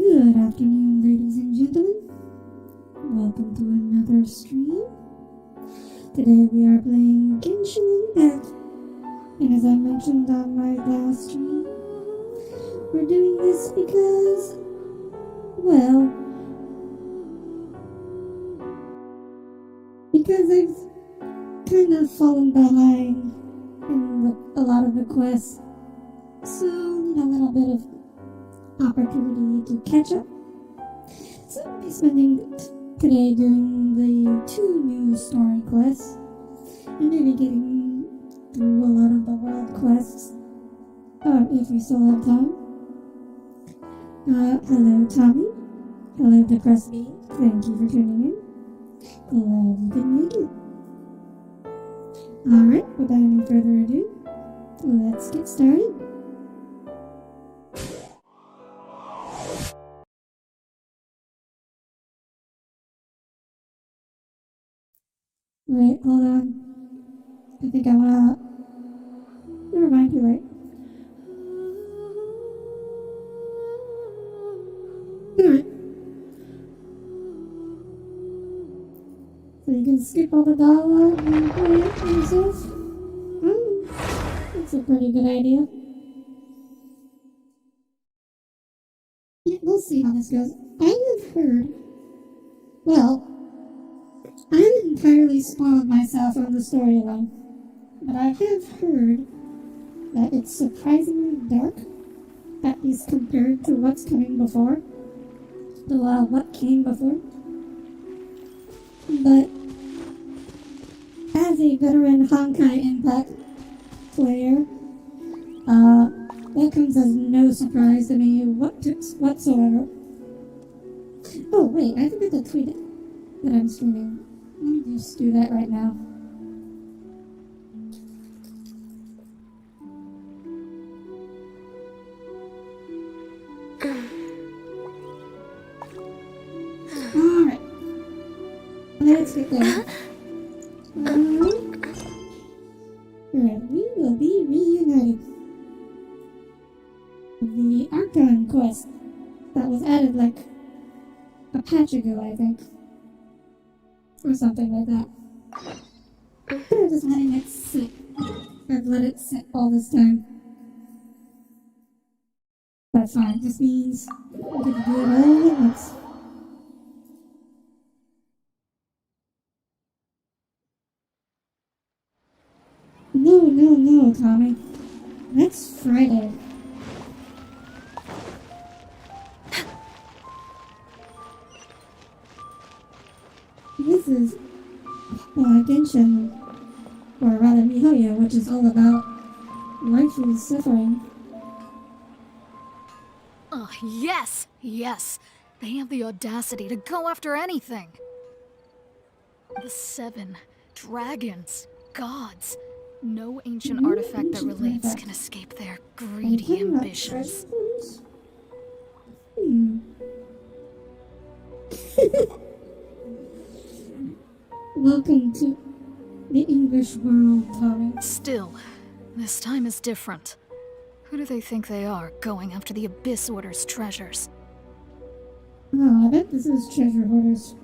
Good afternoon, ladies and gentlemen. Welcome to another stream. Today we are playing Genshin Impact. And as I mentioned on my last stream, we're doing this because, well, because I've kind of fallen behind in a lot of the quests. So, need a little bit of opportunity to catch up. So I'll be spending today doing the 2 new story quests, and maybe getting through a lot of the world quests, if we still have time. Hello Tommy. Hello Depressed Me. Thank you for tuning in. Glad you can make it. Alright, without any further ado, let's get started. Wait, hold on. I think I wanna... Never mind, you're right. Alright. So you can skip all the dialogue and play it for yourself? That's a pretty good idea. Yeah, we'll see how this goes. I have heard... Well... I haven't entirely spoiled myself on the storyline, but I have heard that it's surprisingly dark, at least compared to what's coming before. Well, what came before. But as a veteran Honkai Impact player, that comes as no surprise to me whatsoever. Oh wait, I forgot to tweet it that I'm streaming. Let me just do that right now. Alright. Let's get there. We will be reunited. The Archon quest that was added like a patch ago, I think. Or something like that. Or just letting it sit. I've let it sit all this time. That's fine. This means I'm gonna do it all at once. No, Tommy. Next Friday. This is Genshin, or rather Mihoyo, which is all about waifu suffering. Oh, yes! They have the audacity to go after anything. The 7 dragons, gods. No ancient artifact that relates can escape their greedy ambitions. Welcome to the English world, Tommy. Still, this time is different. Who do they think they are, going after the Abyss Order's treasures? Oh, I bet this is treasure hoarders.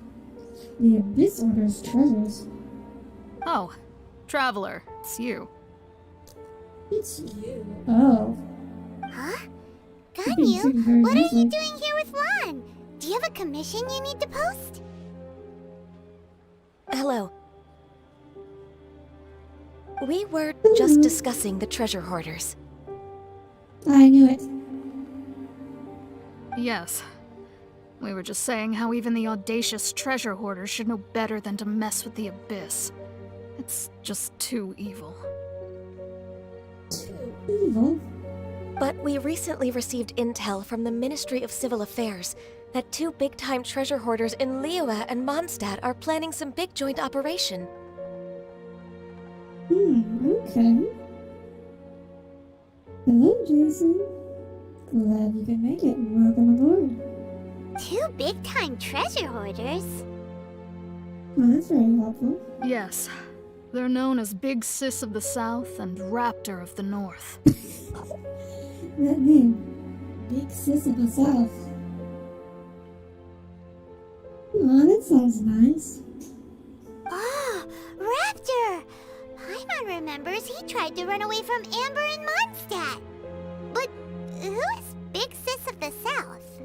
The Abyss Order's treasures. Oh, Traveler, it's you. It's you. Oh. Huh? Ganyu, what are you doing here with Lan? Do you have a commission you need to post? Hello. We were just discussing the treasure hoarders. I knew it. Yes. We were just saying how even the audacious treasure hoarders should know better than to mess with the Abyss. It's just too evil. Too evil? But we recently received intel from the Ministry of Civil Affairs that 2 big-time treasure hoarders in Liyue and Mondstadt are planning some big joint operation. Okay. Hello, Jason. Glad you can make it. Welcome aboard. 2 big-time treasure hoarders? Well, that's very helpful. Yes. They're known as Big Sis of the South and Raptor of the North. That name. Big Sis of the South. sounds nice. Oh, Raptor! Paimon remembers he tried to run away from Amber and Mondstadt. But who is Big Sis of the South?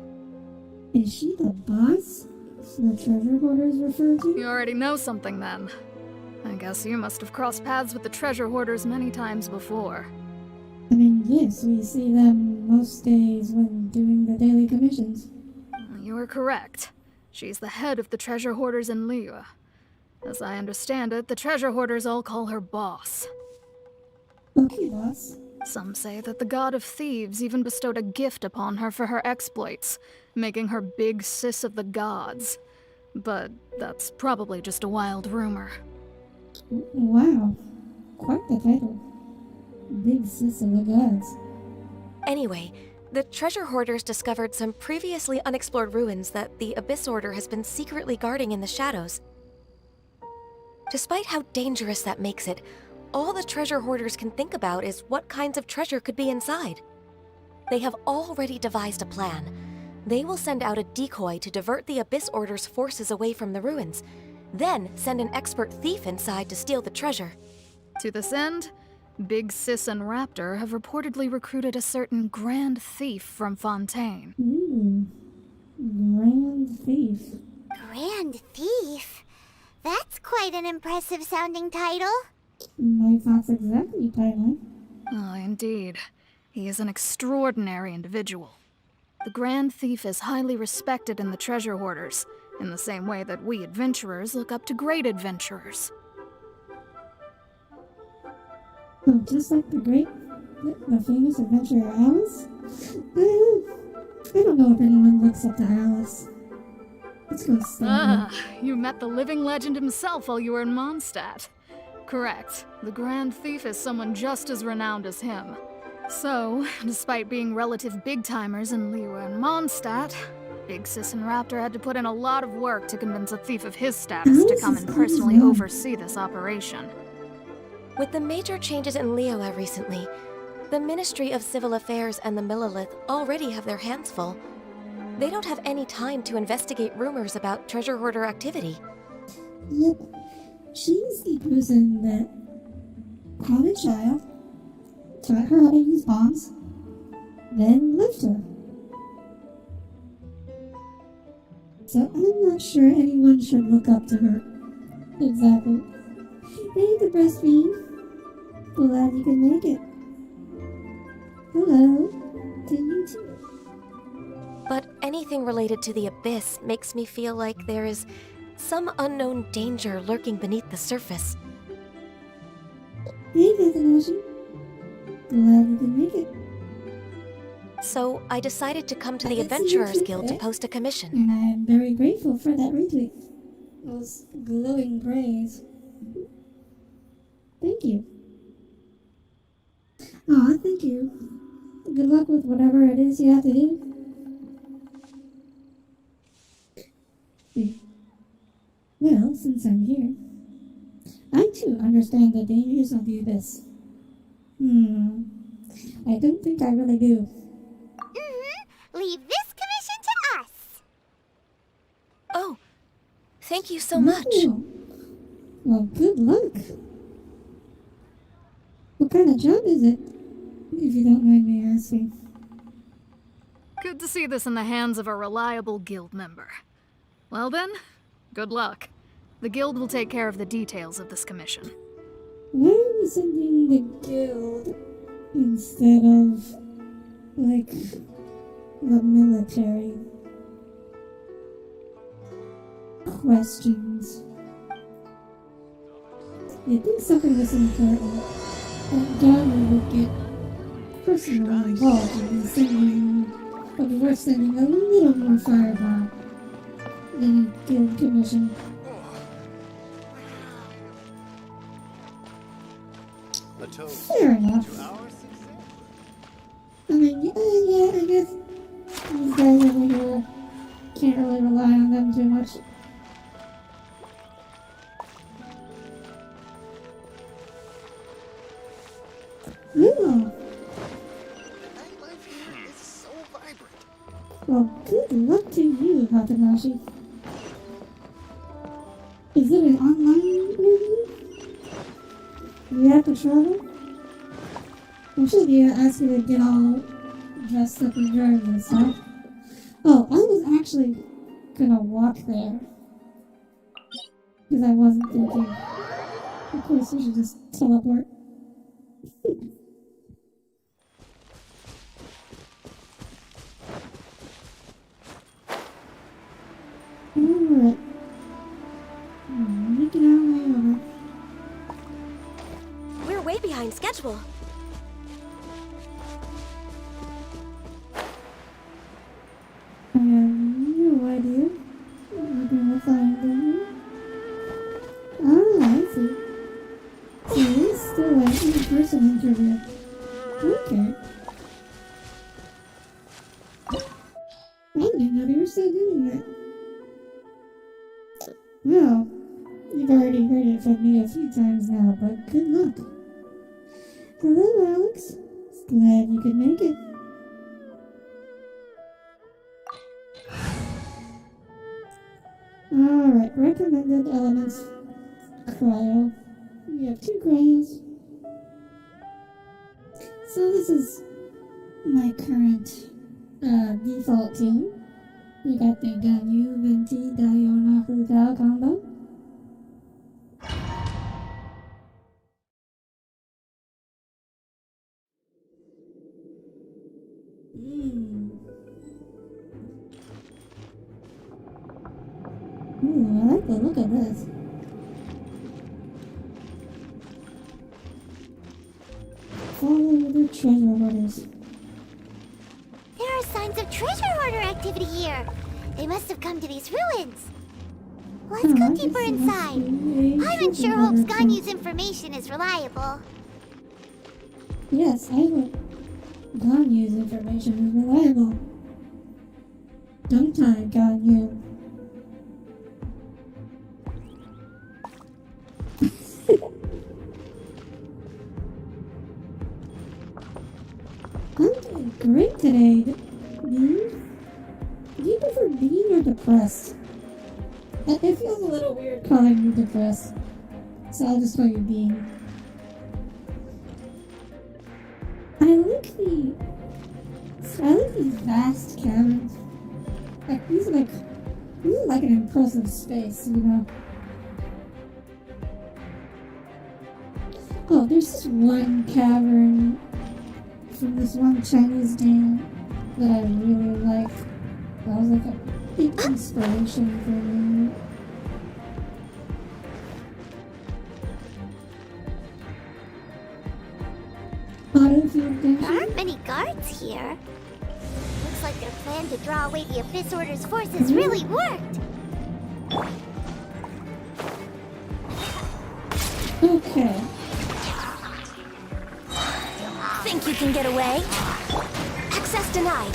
Is she the boss the treasure hoarders refer to? You already know something then. I guess you must have crossed paths with the treasure hoarders many times before. I mean, yes, we see them most days when doing the daily commissions. You are correct. She's the head of the treasure hoarders in Liyue. As I understand it, the treasure hoarders all call her boss. Okay, boss. Some say that the god of thieves even bestowed a gift upon her for her exploits, making her Big Sis of the gods. But that's probably just a wild rumor. Wow. Quite the title. Big Sis of the gods. Anyway, the treasure hoarders discovered some previously unexplored ruins that the Abyss Order has been secretly guarding in the shadows. Despite how dangerous that makes it, all the treasure hoarders can think about is what kinds of treasure could be inside. They have already devised a plan. They will send out a decoy to divert the Abyss Order's forces away from the ruins, then send an expert thief inside to steal the treasure. To this end, Big Sis and Raptor have reportedly recruited a certain Grand Thief from Fontaine. Ooh. Grand Thief. Grand Thief? That's quite an impressive sounding title. My thoughts exactly, Paimon. Oh, indeed. He is an extraordinary individual. The Grand Thief is highly respected in the treasure hoarders, in the same way that we adventurers look up to great adventurers. Oh, just like the famous adventurer Alice? I don't know if anyone looks up to Alice. Let's go stay. You met the living legend himself while you were in Mondstadt. Correct. The Grand Thief is someone just as renowned as him. So, despite being relative big-timers in Liyue and Mondstadt, Big Sis and Raptor had to put in a lot of work to convince a thief of his status to come and personally oversee this operation. With the major changes in Liyue recently, the Ministry of Civil Affairs and the Millelith already have their hands full. They don't have any time to investigate rumors about treasure hoarder activity. Yep. She's the person that caught a child, taught her how to use bombs, then left her. So I'm not sure anyone should look up to her. Exactly. Hey, the breastfeed. Glad you can make it. Hello. To you too. But anything related to the Abyss makes me feel like there is some unknown danger lurking beneath the surface. Hey, Vathanashi. Glad you can make it. So I decided to come to the Adventurers Guild to post a commission. And I am very grateful for that retweet. Those glowing praise. Thank you. Aw, thank you. Good luck with whatever it is you have to do. Well, since I'm here, I too understand the dangers of the Abyss. I don't think I really do. Leave this commission to us. Oh, thank you so much. Oh. Well, good luck. What kind of job is it, if you don't mind me asking? Good to see this in the hands of a reliable guild member. Well then, good luck. The guild will take care of the details of this commission. Why are we sending the guild instead of, like, the military? Questions. You'd think something was important, and Gary would get personally involved in sending, but we're sending a little more fireball than a guild commission. Fair enough. I mean, yeah, I guess these guys over here can't really rely on them too much. Ooh. Nightlife here is so vibrant. Well, good luck to you, Hatanashi. online interview? Do you have to travel? I'm sure they ask you to get all dressed up in drawers and stuff. Oh, I was actually gonna walk there. Because I wasn't thinking. Of course, you should just teleport. Alright. Making our way over. We're way behind schedule. I have no idea. We're gonna find them. Ah, I see. So it's still an in-person interview. Okay. I didn't know they were still doing that. Well, you've already heard it from me a few times now, but good luck. Hello, Alex. Glad you could make it. Alright, recommended elements. Cryo. We have 2 cryos. So this is my current default team. We got the Ganyu, Venti, Diona, Frutao combo. Ooh, I like the look of this. Follow the treasure hoarders. There are signs of treasure hoarder activity here. They must have come to these ruins. Let's go deeper inside. I'm unsure Hope's Ganyu's information is reliable. Yes, I hope Ganyu's information is reliable. Don't I, Ganyu? I'm doing great today. Bean? Do you prefer being or depressed? It feels a little weird calling you depressed, so I'll just call you Bean. I like these vast caverns. Like these are like an impressive space, you know. Oh, there's this one cavern from this one Chinese game that I really liked. That was like a big inspiration for me. Battlefield There Genshin? aren't many guards here. Looks like their plan to draw away the Abyss Order's forces really worked. Okay. Think you can get away? Access denied.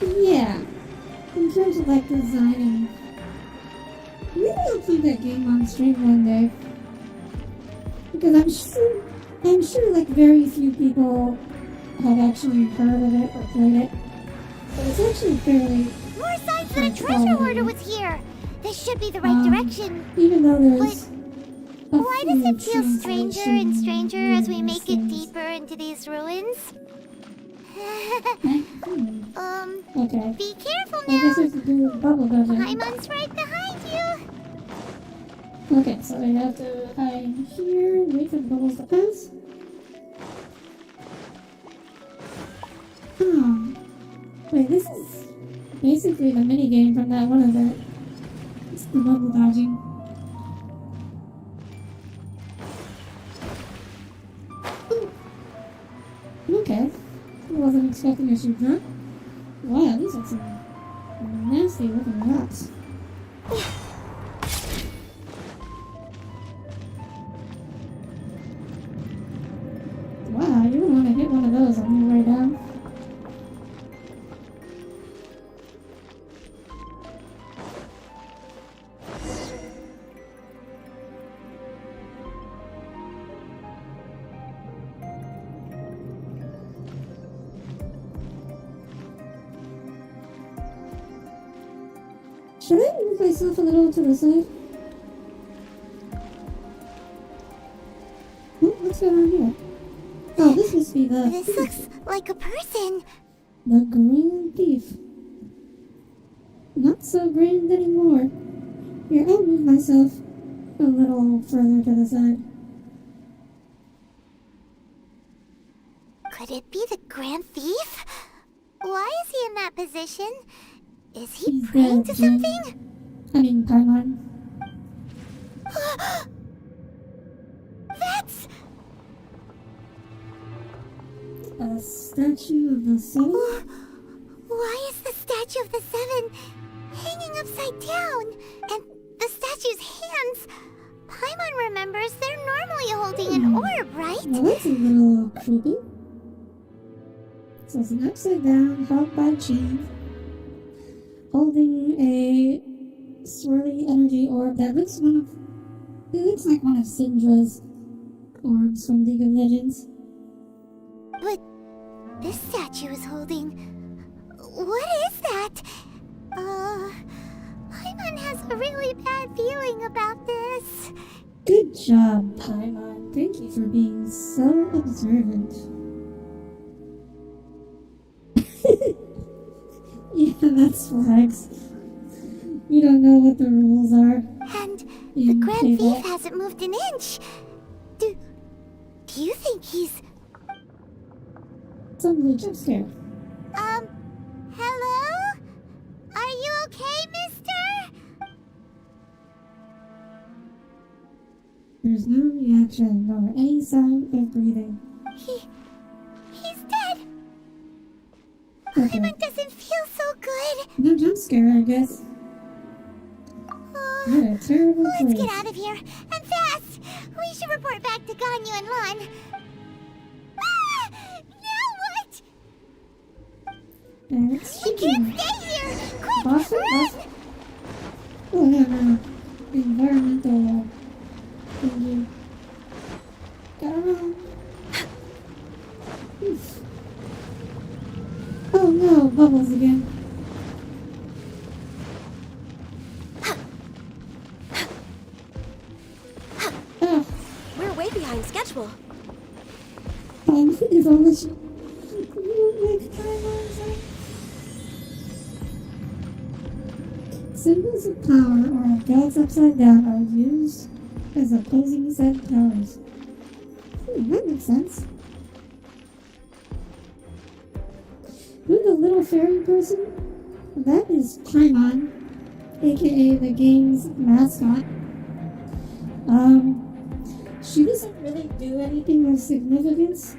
Yeah. In terms of like designing. Maybe I'll play that game on stream one day. Because I'm sure like very few people have actually heard of it or played it. But it's actually fairly More signs that a treasure hoarder was here. This should be the right direction. even though there's Why does it feel stranger and stranger as we make it deeper into these ruins? Okay. Be careful I guess now. it's to do with bubble dodging. Paimon's right behind you. Okay, so I have to hide here, wait for the bubbles to pass. Oh. Wait, this is basically the mini game from that one event. It's the bubble dodging. Okay. I wasn't expecting to shoot that. Wow, these are some nasty looking rocks. Wow, you don't want to hit one of those on your way down. Should I move myself a little to the side? Oh, what's going on here? Oh, this must be the... This looks like a person. The Grand Thief. Not so grand anymore. Here, I'll move myself a little further to the side. Could it be the Grand Thief? Why is he in that position? Is he He's praying dead, to Jen. something? I mean, Paimon. That's... A statue of the sun? Why is the statue of the Seven hanging upside down? And the statue's hands... Paimon remembers they're normally holding an orb, right? Well, that's a little creepy. So it's an upside down, held by chain, holding a swirly energy orb that looks like one of Syndra's orbs from League of Legends. But this statue is holding... What is that? Paimon has a really bad feeling about this. Good job, Paimon. Thank you for being so observant. Yeah, that's flags. You don't know what the rules are. And the You Grand say Thief that. hasn't moved an inch. Do you think he's... Suddenly jump scare. Hello? Are you okay, mister? There's no reaction nor any sign of breathing. He's dead. Okay. Paimon doesn't feel so good. No jump scare, I guess. What a terrible Let's place. get out of here, and fast! We should report back to Ganyu and Lon. Ah! Now what? And it's We shaking. can't stay here! Quick, Boss it, run! boss it. Oh, no. Environmental thingy. Gotta run. Oof. Oh no, bubbles again. Ah, We're way behind schedule. if only she... You don't make timelines. Symbols of power or of gods upside down are used as opposing set powers. That makes sense. Who's the little fairy person? That is Paimon, aka the game's mascot. She doesn't really do anything of significance,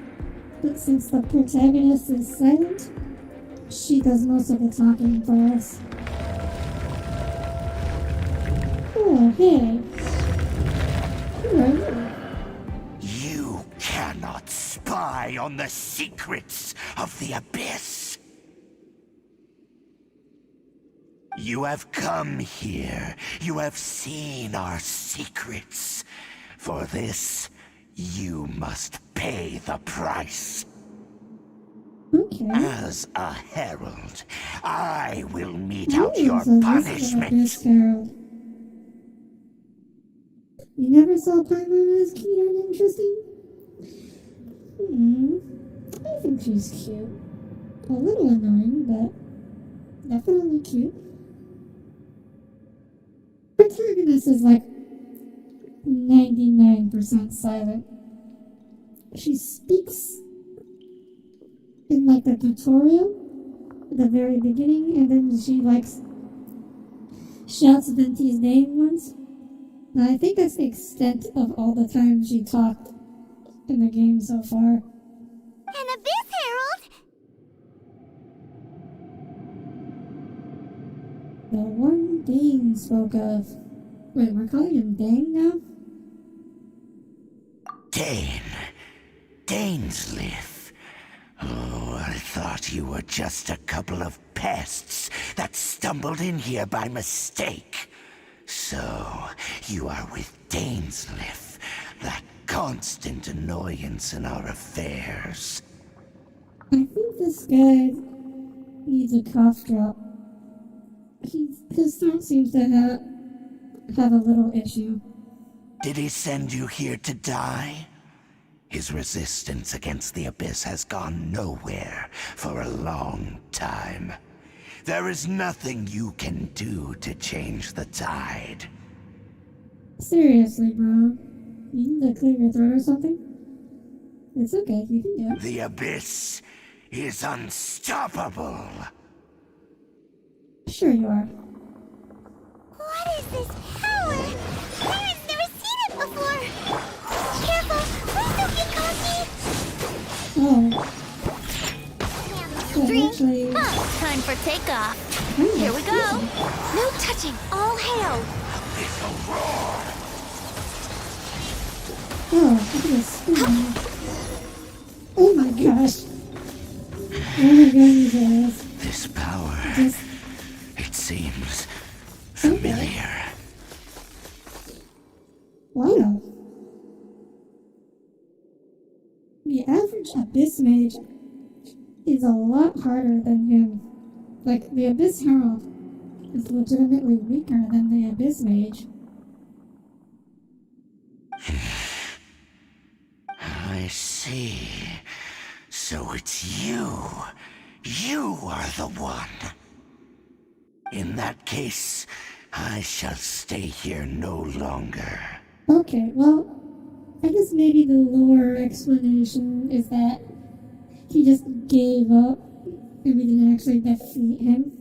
but since the protagonist is silent, she does most of the talking for us. Oh, hey. Who are you? You cannot spy on the secrets of the Abyss. You have come here. You have seen our secrets. For this, you must pay the price. Okay. As a herald, I will mete Who out your is this punishment. Abyss Herald? You never saw Paimon as cute and interesting? I think she's cute. A little annoying, but definitely cute. Protagonist is like 99% silent. She speaks in like the tutorial at the very beginning, and then she like shouts Venti's name once. And I think that's the extent of all the time she talked in the game so far. An Abyss Herald? The one Dane spoke of. Wait, we're calling him Dane now? Dainsleif. Oh, I thought you were just a couple of pests that stumbled in here by mistake. So, you are with Dainsleif, that constant annoyance in our affairs. I think this guy needs a cough drop. His throat seems to have a little issue. Did he send you here to die? His resistance against the Abyss has gone nowhere for a long time. There is nothing you can do to change the tide. Seriously, bro. You need to clear your throat or something? It's okay, you can do it. The Abyss is unstoppable. Sure you are. What is this power? Tyrant's never seen it before. Careful, please don't get cocky. Oh, Three. actually, Time for takeoff. oh, Here we go. No touching. All hail. oh, look at this. Oh my gosh. Oh my goodness. This power, Just, it seems familiar. wow. The average Abyss Mage is a lot harder than him. Like, the Abyss Herald is legitimately weaker than the Abyss Mage. I see. So it's you. You are the one. In that case, I shall stay here no longer. Okay, well, I guess maybe the lore explanation is that he just gave up and we didn't actually defeat him.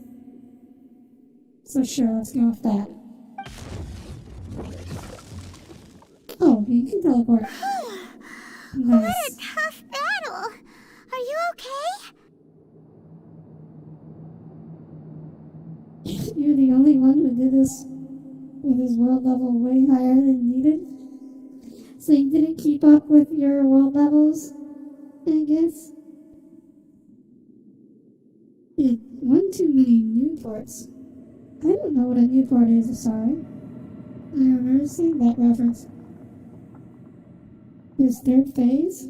So sure, let's go with that. Oh, you can teleport. What a Nice. tough battle. Are you okay? You're the only one who did this with his world level way higher than needed. So you didn't keep up with your world levels, I guess. You had one too many Newports. I don't know what a Newport is, sorry. I remember seeing that reference. His third phase?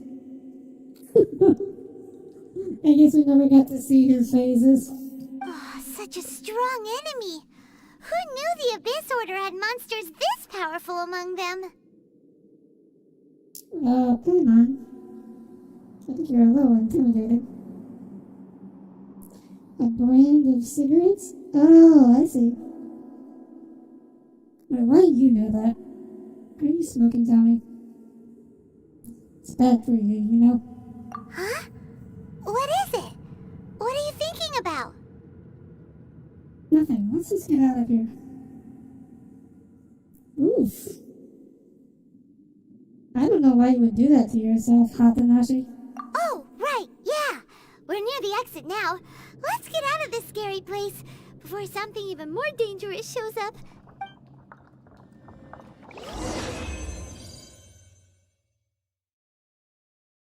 I guess we never got to see his phases. Oh, such a strong enemy. Who knew the Abyss Order had monsters this powerful among them? Come on. I think you're a little intimidated. A brand of cigarettes? Oh, I see. Wait, why do you know that? Are you smoking, Tommy? It's bad for you, you know? Huh? What is it? What are you thinking about? Nothing. Let's just get out of here. Oof. I don't know why you would do that to yourself, Hatanashi. Oh, right, yeah. We're near the exit now. Let's get out of this scary place before something even more dangerous shows up.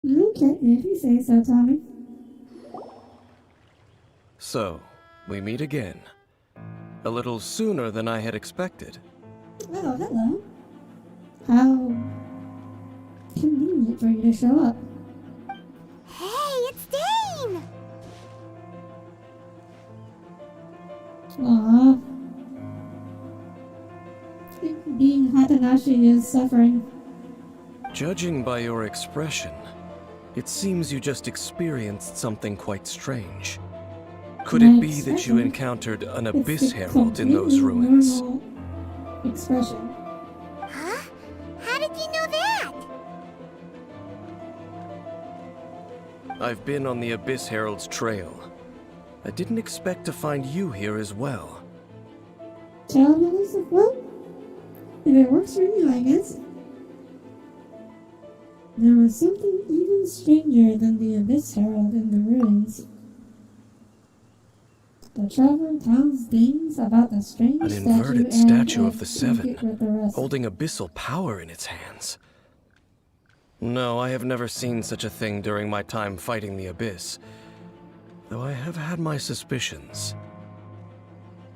Okay, if you say so, Tommy. So, we meet again. A little sooner than I had expected. Oh, hello. How convenient for you to show up. Hey, it's Dane! Aww. Being Hatanashi is suffering. Judging by your expression, it seems you just experienced something quite strange. Could My it be that you expression? encountered an It's Abyss a Herald in those completely ruins? normal expression. Huh? How did you know that? I've been on the Abyss Herald's trail. I didn't expect to find you here as well. Challenge of well, if it works for you, I guess. There was something even stranger than the Abyss Herald in the ruins. The traveler tells things about the strange An statue inverted and statue a of the Seven, trinket with the rest. holding abyssal power in its hands. No, I have never seen such a thing during my time fighting the Abyss, though I have had my suspicions.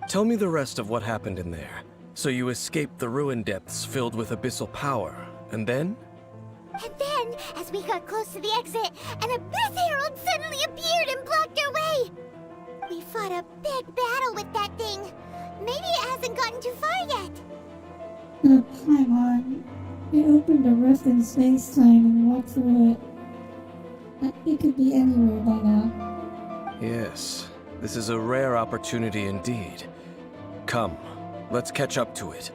Tell me the rest of what happened in there. So you escaped the ruin depths filled with abyssal power, and then? And then, as we got close to the exit, an Abyss Herald suddenly appeared and blocked our way! We fought a big battle with that thing. haven't gotten too far yet. Paimon, it opened a rift in space-time and walked through it. It could be anywhere by now. Yes, this is a rare opportunity indeed. Come, let's catch up to it.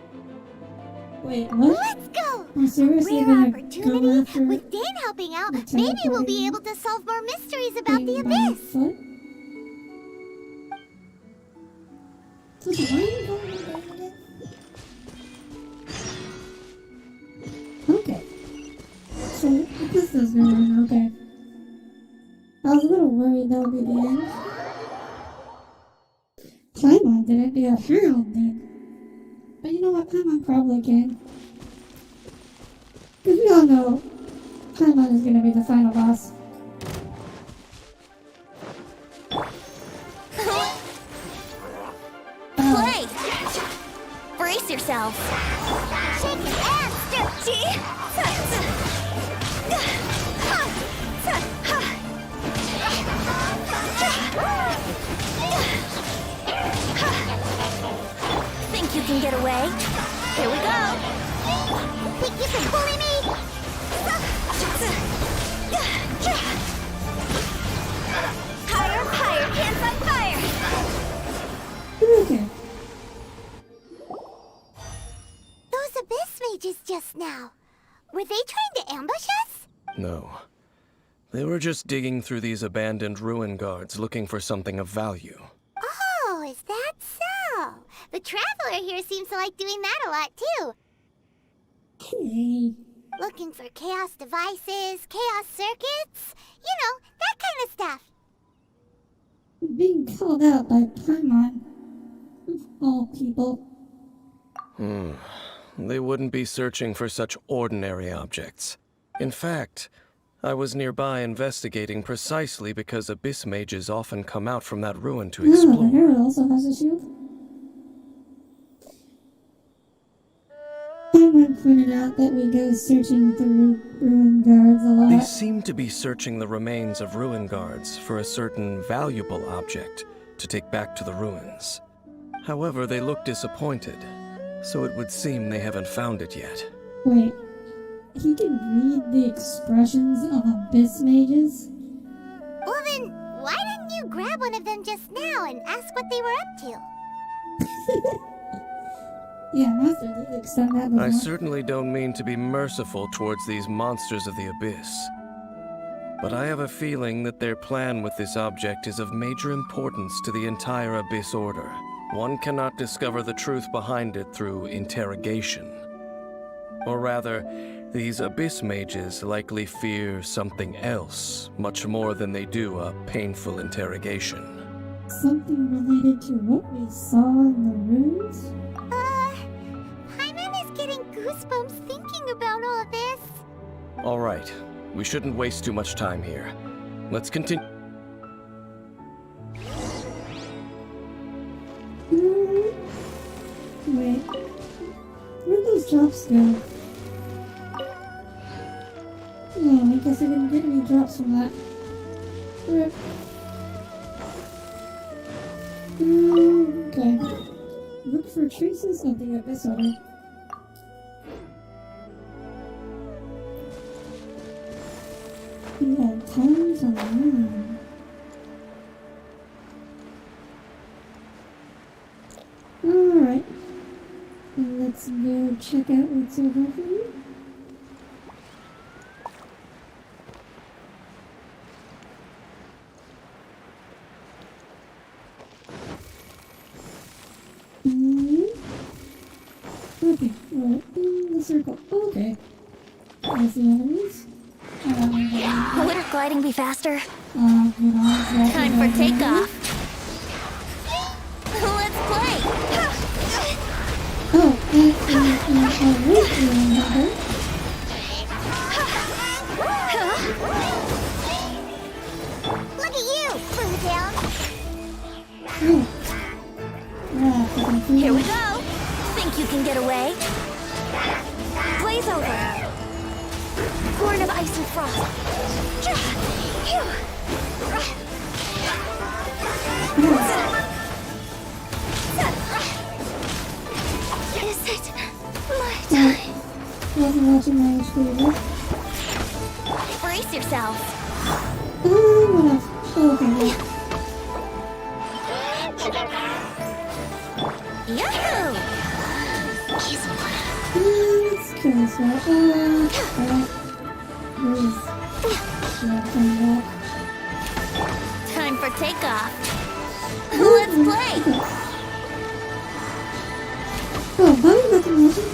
Wait, what? Let's go! I'm seriously Rare gonna opportunity. go after With Dan helping out, the maybe we'll be teleporting able to solve more mysteries about the thing by abyss. foot? So why are you going to bed again? Okay. So this is going okay. I was a little worried that would be the end. Paimon didn't, the Herald did. But you know what? Paimon probably can. Because we all know Paimon is going to be the final boss. Play! Brace yourself. Shake your ass, Dirty! Think you can get away? Here we go! Think you can bully me? Higher, higher, hands on fire! Okay. Those abyss mages just now. Were they trying to ambush us? No. They were just digging through these abandoned ruin guards looking for something of value. Oh, is that so? The Traveler here seems to like doing that a lot too. Hey. Looking for chaos devices, chaos circuits, you know, that kind of stuff. Being called out by Paimon. Of all people. They wouldn't be searching for such ordinary objects. In fact, I was nearby investigating precisely because abyss mages often come out from that ruin to Oh, the explore. Herald also has a shield. Paimon pointed out that we go searching through ruin guards a lot. They seem to be searching the remains of ruin guards for a certain valuable object to take back to the ruins. However, they look disappointed, so it would seem they haven't found it yet. Wait, he can read the expressions of abyss mages? Well then, why didn't you grab one of them just now and ask what they were up to? Yeah, Master did extend that before. I certainly don't mean to be merciful towards these monsters of the abyss. But I have a feeling that their plan with this object is of major importance to the entire Abyss Order. One cannot discover the truth behind it through interrogation. Or rather, these Abyss mages likely fear something else, much more than they do a painful interrogation. Something related to what we saw in the ruins? Paimon is getting goosebumps thinking about all this. All right, we shouldn't waste too much time here. Let's continue. Wait, where'd those drops go? Oh, I guess I didn't get any drops from that. Rip. Okay. Look for traces of the Abyss Order. We have time to learn. Alright. Let's go check out what's over here. Okay, we're in the circle. Okay. There's the enemies. Wouldn't gliding be faster? You know, exactly Time what for we're doing. takeoff. Let's play! Oh, and remember? Look at you, Blue Down. Oh. Yeah, Here we go. Think you can get away? Blaze over. Born of ice and frost. wasn't watching my HP either. Brace yourself. What else? Oh, okay. Yahoo! Let's kill this guy. Where's Time for takeoff. Let's play. Oh, body recognition.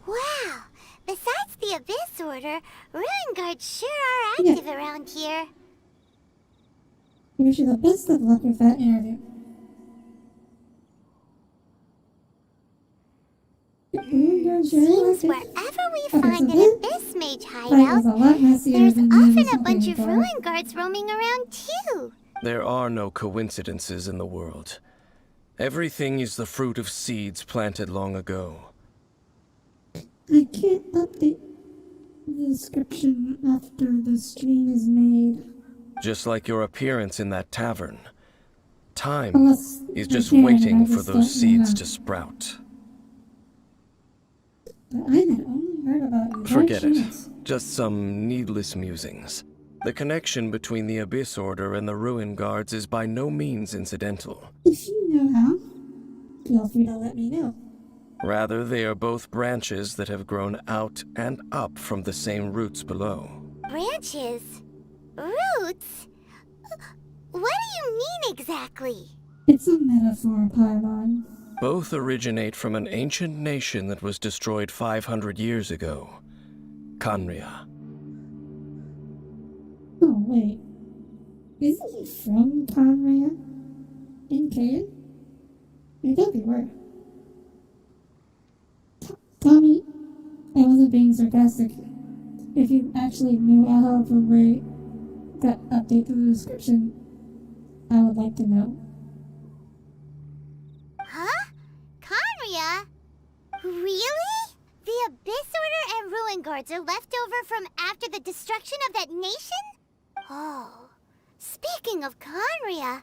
Wow. Besides the Abyss Order, Ruin Guards sure are active around here. Wish you the best of luck with that interview. Seems wherever we find an Abyss Mage Fight hideout, was a lot messier there's than often this a bunch of before. Ruin Guards roaming around too. There are no coincidences in the world. Everything is the fruit of seeds planted long ago. I can't update the description after the stream is made. Just like your appearance in that tavern. Time Unless is I just can, waiting I for just those don't seeds know. to sprout. But I had only heard about Forget it. elections. Just some needless musings. The connection between the Abyss Order and the Ruin Guards is by no means incidental. If you know how, feel free to let me know. Rather, they are both branches that have grown out and up from the same roots below. Branches? Roots? What do you mean exactly? It's a metaphor, Paimon. Both originate from an ancient nation that was destroyed 500 years ago. Khaenri'ah. Oh, wait. Isn't he from Khaenri'ah? In Kain? I thought they were. Tommy, I wasn't being sarcastic. If you actually knew how to where that update to the description, I would like to know. Huh? Khaenri'ah? Really? The Abyss Order and Ruin Guards are left over from after the destruction of that nation? Oh, speaking of Khaenri'ah,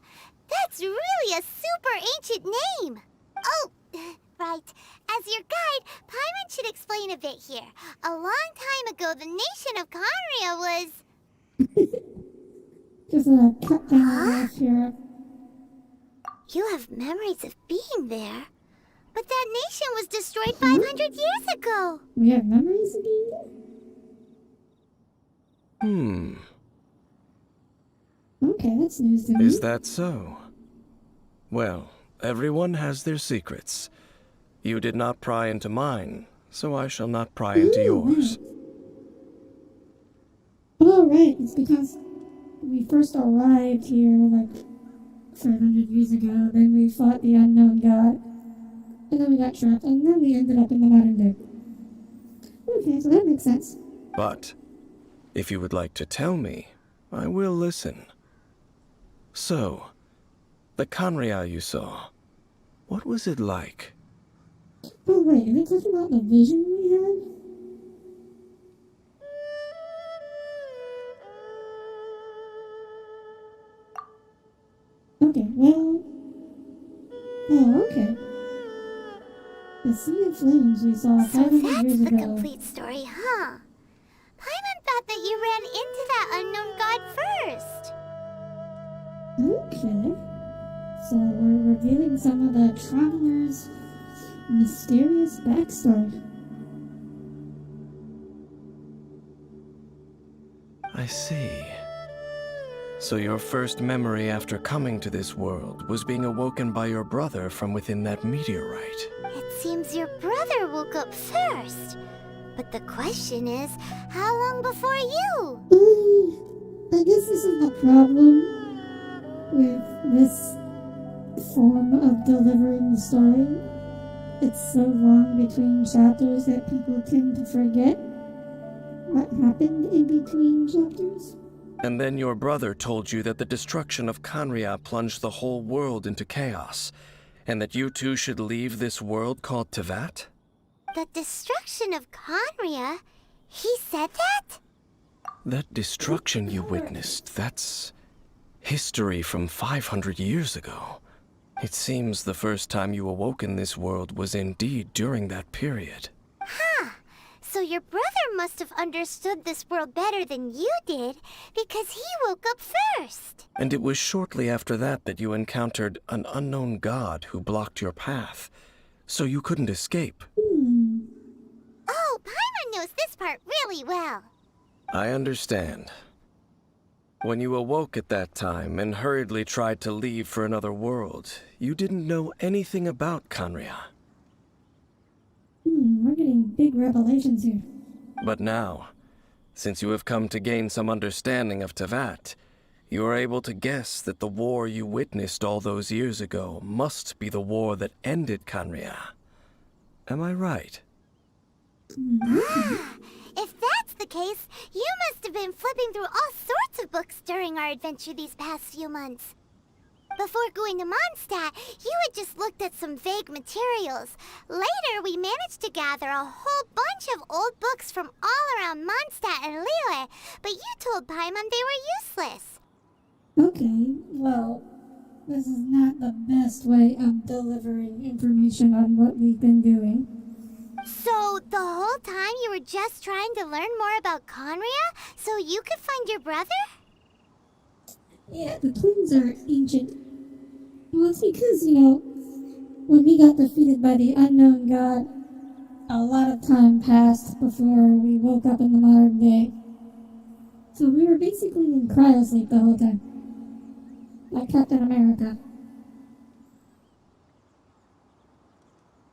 that's really a super ancient name. Oh, right. As your guide, Paimon should explain a bit here. A long time ago, the nation of Khaenri'ah was... Just a cut down here. You have memories of being there. But that nation was destroyed 500 years ago. We have memories of being there? Okay, that's news to me. Is that so? Well, everyone has their secrets. You did not pry into mine, so I shall not pry into yours. Oh, right. It's because we first arrived here, like, 500 years ago. Then we fought the unknown god. And then we got trapped. And then we ended up in the modern day. Okay, so that makes sense. But, if you would like to tell me, I will listen. So, the Khaenri'ah you saw, what was it like? Oh, wait. Are they talking about the vision we had? Okay, well... Oh, okay. The Sea of Flames we saw So 500 that's years the ago. complete story, huh? Paimon thought that you ran into that unknown god first. Okay. So we're revealing some of the Traveler's mysterious backstory. I see. So your first memory after coming to this world was being awoken by your brother from within that meteorite. It seems your brother woke up first. But the question is, how long before you? I guess this is the problem with this form of delivering the story. It's so long between chapters that people tend to forget what happened in between chapters. And then your brother told you that the destruction of Khaenri'ah plunged the whole world into chaos, and that you two should leave this world called Teyvat? The destruction of Khaenri'ah? He said that? That destruction you witnessed, that's history from 500 years ago. It seems the first time you awoke in this world was indeed during that period. So your brother must have understood this world better than you did, because he woke up first. And it was shortly after that that you encountered an unknown god who blocked your path, so you couldn't escape. Oh, Paimon knows this part really well. I understand. When you awoke at that time and hurriedly tried to leave for another world, you didn't know anything about Khaenri'ah. We're getting big revelations here. But now, since you have come to gain some understanding of Teyvat, you are able to guess that the war you witnessed all those years ago must be the war that ended Khaenri'ah. Am I right? If that's the case, you must have been flipping through all sorts of books during our adventure these past few months. Before going to Mondstadt, you had just looked at some vague materials. Later, we managed to gather a whole bunch of old books from all around Mondstadt and Lair, but you told Paimon they were useless. Okay, well, this is not the best way of delivering information on what we've been doing. So, the whole time you were just trying to learn more about Khaenri'ah so you could find your brother? Yeah, the twins are ancient. Well, it's because, when we got defeated by the unknown god, a lot of time passed before we woke up in the modern day. So we were basically in cryosleep the whole time. Like Captain America.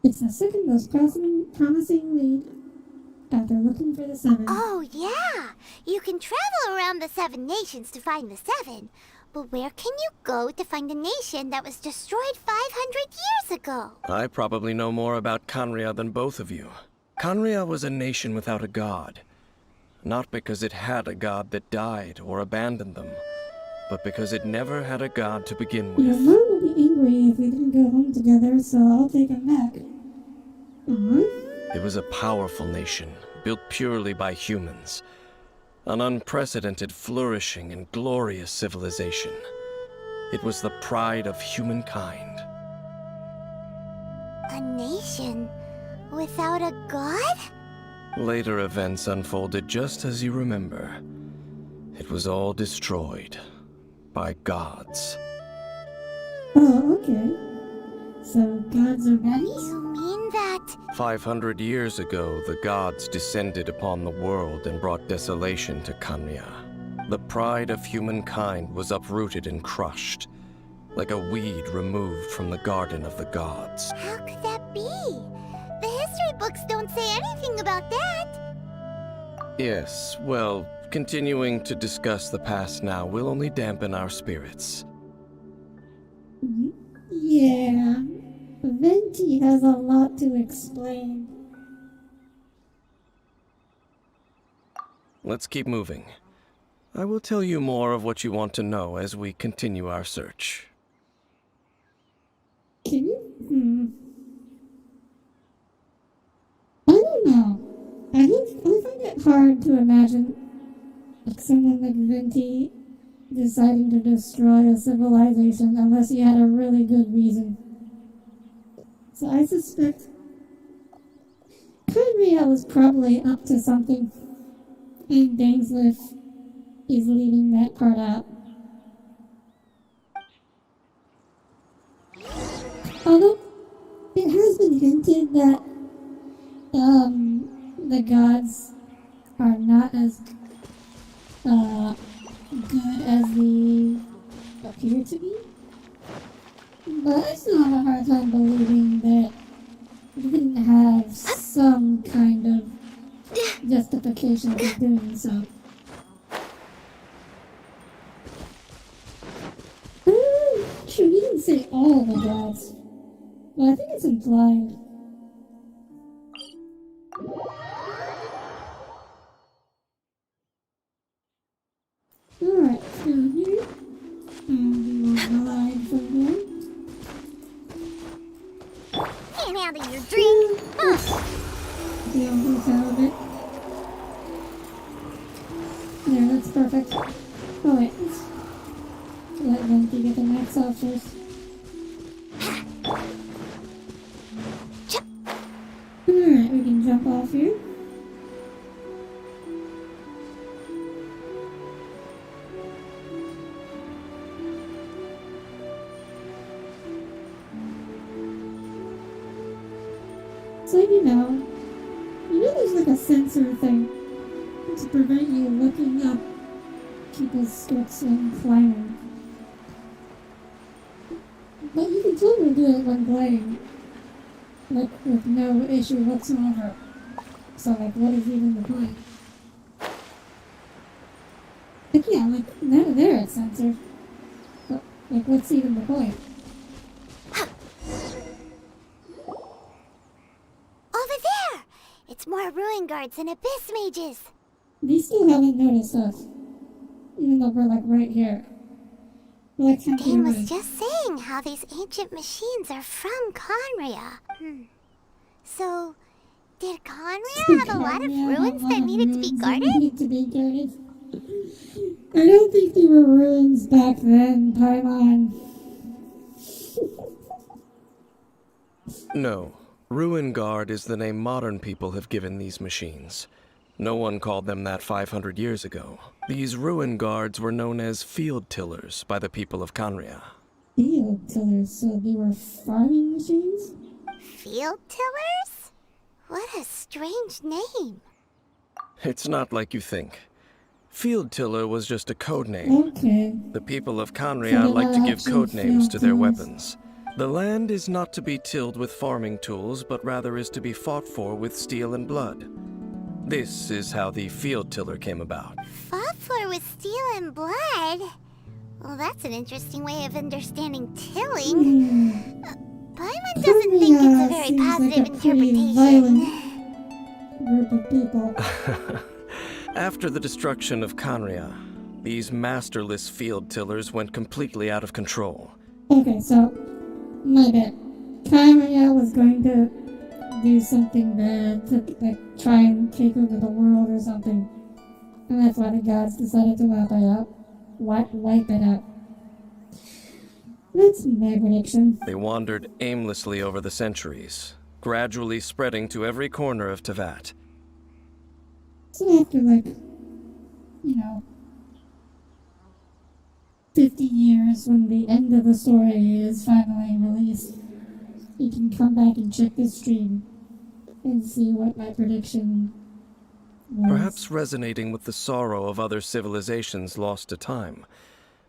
It's the second most promising lead after looking for the 7. Oh, yeah! You can travel around the 7 nations to find the 7. But where can you go to find a nation that was destroyed 500 years ago? I probably know more about Khaenri'ah than both of you. Khaenri'ah was a nation without a god. Not because it had a god that died or abandoned them, but because it never had a god to begin Your with. mom will be angry if we didn't go home together, so I'll take him back. It was a powerful nation, built purely by humans. An unprecedented, flourishing, and glorious civilization. It was the pride of humankind. A nation without a god? Later events unfolded just as you remember. It was all destroyed by gods. Oh, okay. So gods are baddies? You mean that... 500 years ago, the gods descended upon the world and brought desolation to Khaenri'ah. The pride of humankind was uprooted and crushed, like a weed removed from the garden of the gods. How could that be? The history books don't say anything about that. Yes, well, continuing to discuss the past now will only dampen our spirits. Yeah. Venti has a lot to explain. Let's keep moving. I will tell you more of what you want to know as we continue our search. Can you? I don't know. I find it hard to imagine someone like Venti deciding to destroy a civilization unless he had a really good reason. So I suspect Khaenri'ah was probably up to something, and Dainsleif is leaving that part out. Although it has been hinted that the gods are not as good as they appear to be. But I still have a hard time believing that they didn't have some kind of justification for doing so. Sure, he didn't say all the gods, but I think it's implied. Alright, so here, and we will glide from here. Can't handle your drink. Feel this out of it. There, that's perfect. Oh wait, let's let Venti get the max off first. stuff here. So you know there's like a sensor thing to prevent you looking up people's skirts when climbing. But you can totally do it when playing, like with no issue whatsoever. So like, what is even the point? Like yeah, like there it's censored. But like, what's even the point? Over there! It's more ruin guards and abyss mages. These still haven't noticed us, even though we're like right here. We're like 10 feet Dane was away. just saying how these ancient machines are from Conria. So, did Conria have a lot of ruins that needed to be guarded? I don't think there were ruins back then, Paimon. No. Ruin Guard is the name modern people have given these machines. No one called them that 500 years ago. These Ruin Guards were known as field tillers by the people of Conria. Field tillers, so they were farming machines? Field tillers? What a strange name. It's not like you think. Field tiller was just a code name. Okay. The people of So Conria they're like to not give actually code names field to their tillers. weapons. The land is not to be tilled with farming tools, but rather is to be fought for with steel and blood. This is how the field tiller came about. Fought for with steel and blood? Well, that's an interesting way of understanding tilling. Paimon doesn't think it's a very seems positive like a pretty violent interpretation. group of people. After the destruction of Conria, these masterless field tillers went completely out of control. Okay, so, my bad. Kyria was going to do something bad to, like, try and take over the world or something. And that's why the gods decided to wipe it out. Wipe it out. That's my prediction. They wandered aimlessly over the centuries, gradually spreading to every corner of Tevat. So after, like, 50 years, when the end of the story is finally released, you can come back and check the stream and see what my prediction was. Perhaps resonating with the sorrow of other civilizations lost to time,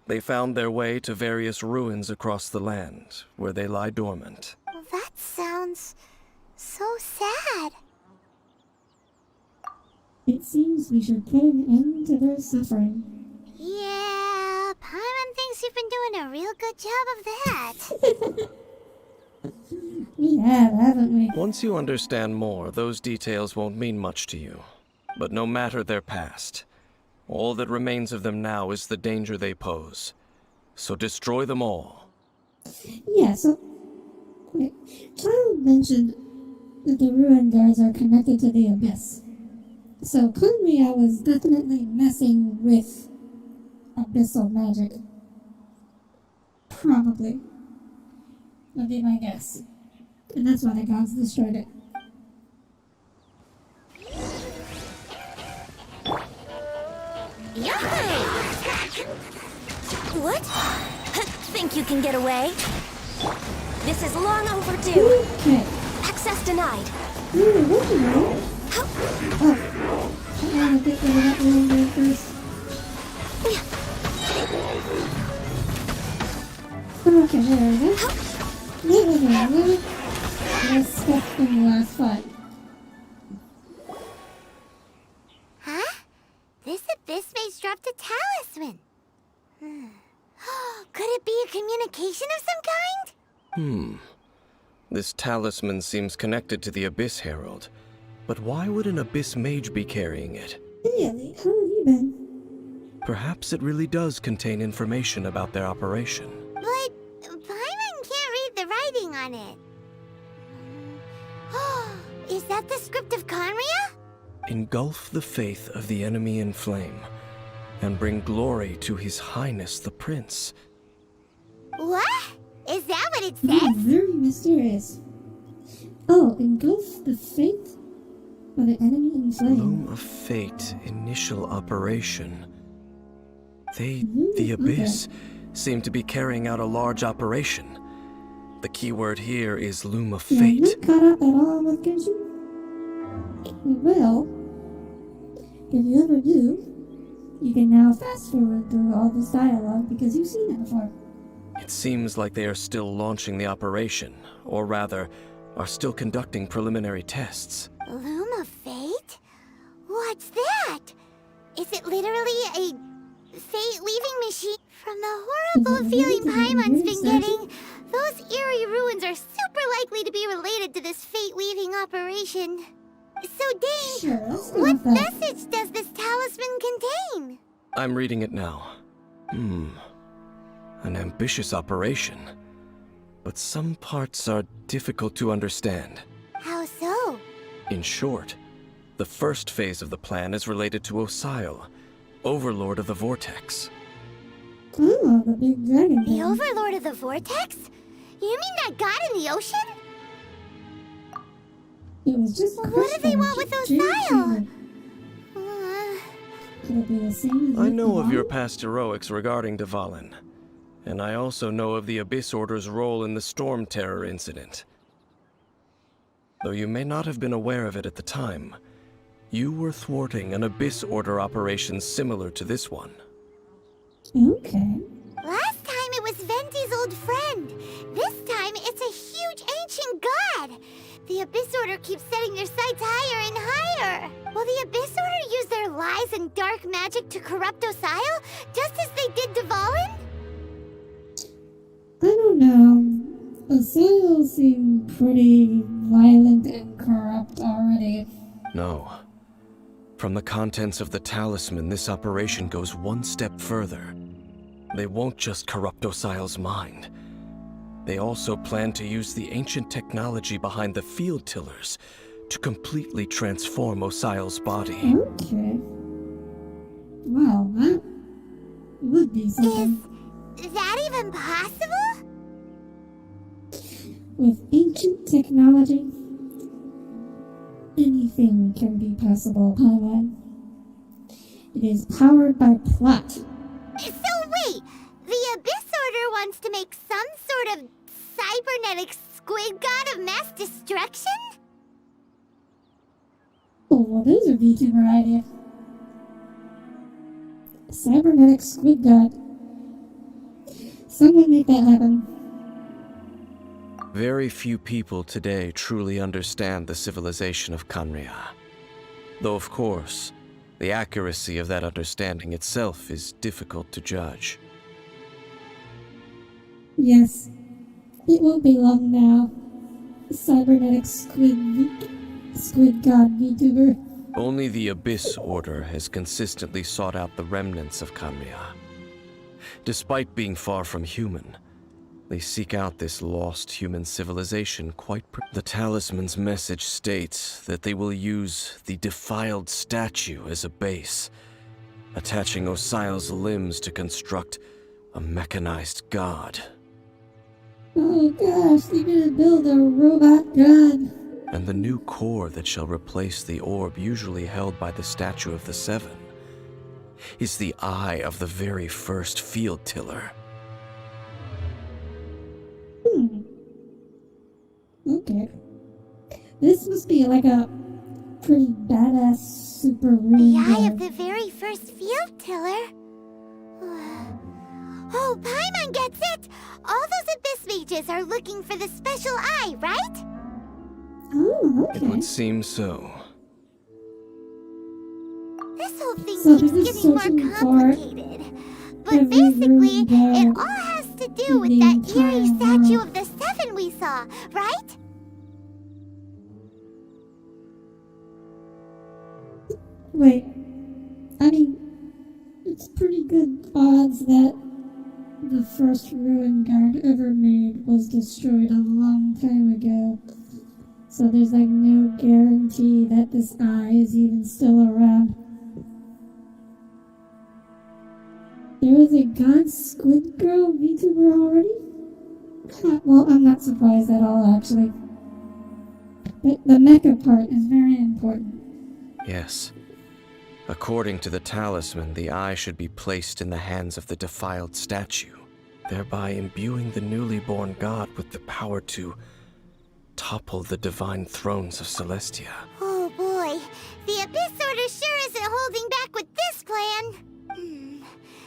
they found their way to various ruins across the land, where they lie dormant. Well, that sounds so sad. It seems we should put an end to their suffering. Yeah, Paimon thinks you've been doing a real good job of that. We have, haven't we? Once you understand more, those details won't mean much to you. But no matter their past, all that remains of them now is the danger they pose. So destroy them all. Yeah, so... Wait, Child mentioned that the Ruin Guards are connected to the Abyss. So Conria was definitely messing with abyssal magic. Probably. Would be my guess. And that's why the gods destroyed it. What? Think you can get away? This is long overdue. Okay. Access denied. Ooh, what's right? Oh. I gotta get rid of that Ruin Guard first. Okay, there we go. That was a little less stuff than the last fight. Huh? This abyss mage dropped a talisman. Could it be a communication of some kind? This talisman seems connected to the Abyss Herald. But why would an Abyss Mage be carrying it? Really? How have you been? Perhaps it really does contain information about their operation. But Paimon can't read the writing on it. Is that the script of Conria? Engulf the faith of the enemy in flame, and bring glory to His Highness the Prince. What? Is that what it That's says? very mysterious. Oh, engulf the faith? Or the enemy in flame. Loom of Fate initial operation. The Okay. Abyss, seem to be carrying out a large operation. The keyword here is Loom of Yeah, I'm Fate. not caught up at all with Genshin. We will. If you ever do, you can now fast forward through all this dialogue because you've seen it before. It seems like they are still launching the operation, or rather, are still conducting preliminary tests. Loom of Fate? What's that? Is it literally a fate-weaving machine? From the horrible feeling Paimon's been getting, those eerie ruins are super likely to be related to this fate-weaving operation. So, Dane, Sure, let's go what with that. message does this talisman contain? I'm reading it now. An ambitious operation. But some parts are difficult to understand. How so? In short, the first phase of the plan is related to Osile, Overlord of the Vortex. Oh, the big dragon The thing. Overlord of the Vortex? You mean that god in the ocean? It was just What do they want with Osile? Could it be the same as I with know of your Dvalin? past heroics regarding Dvalin, and I also know of the Abyss Order's role in the Storm Terror incident. Though you may not have been aware of it at the time, you were thwarting an Abyss Order operation similar to this one. Okay. Last time it was Venti's old friend. This time it's a huge ancient god. The Abyss Order keeps setting their sights higher and higher. Will the Abyss Order use their lies and dark magic to corrupt Osile, just as they did Dvalin? I don't know. Osile seemed pretty violent and corrupt already. No. From the contents of the talisman, this operation goes one step further. They won't just corrupt Osile's mind. They also plan to use the ancient technology behind the field tillers to completely transform Osile's body. Okay. Well, that would be something. Is that even possible? With ancient technology, anything can be possible, Paimon. It is powered by plot. So wait, the Abyss Order wants to make some sort of cybernetic squid god of mass destruction? Oh, well, those are VTuber ideas. Cybernetic squid god. Someone make that happen. Very few people today truly understand the civilization of Khaenri'ah. Though, of course, the accuracy of that understanding itself is difficult to judge. Yes. It won't be long now. Cybernetic squid god VTuber. Only the Abyss Order has consistently sought out the remnants of Khaenri'ah. Despite being far from human, they seek out this lost human civilization The talisman's message states that they will use the defiled statue as a base, attaching Osile's limbs to construct a mechanized god. Oh gosh, they're gonna build a robot god. And the new core that shall replace the orb usually held by the Statue of the Seven is the eye of the very first field tiller. Okay. This must be like a pretty badass super The ruin eye god. of the very first field tiller? Oh, Paimon gets it! All those Abyss mages are looking for the special eye, right? Oh, It okay. would seem so. This whole thing So keeps this is getting more searching for complicated. But every basically, ruined god it all has to do in with the that eerie entire statue world. of the Seven we saw, right? Wait. I mean, it's pretty good odds that the first ruin guard ever made was destroyed a long time ago. So there's like no guarantee that this eye is even still around. There is a God Squid Girl VTuber already? Well, I'm not surprised at all, actually. But the mecha part is very important. Yes. According to the talisman, the eye should be placed in the hands of the defiled statue, thereby imbuing the newly born god with the power to topple the divine thrones of Celestia. Oh boy, the Abyss Order sure isn't holding back with this plan.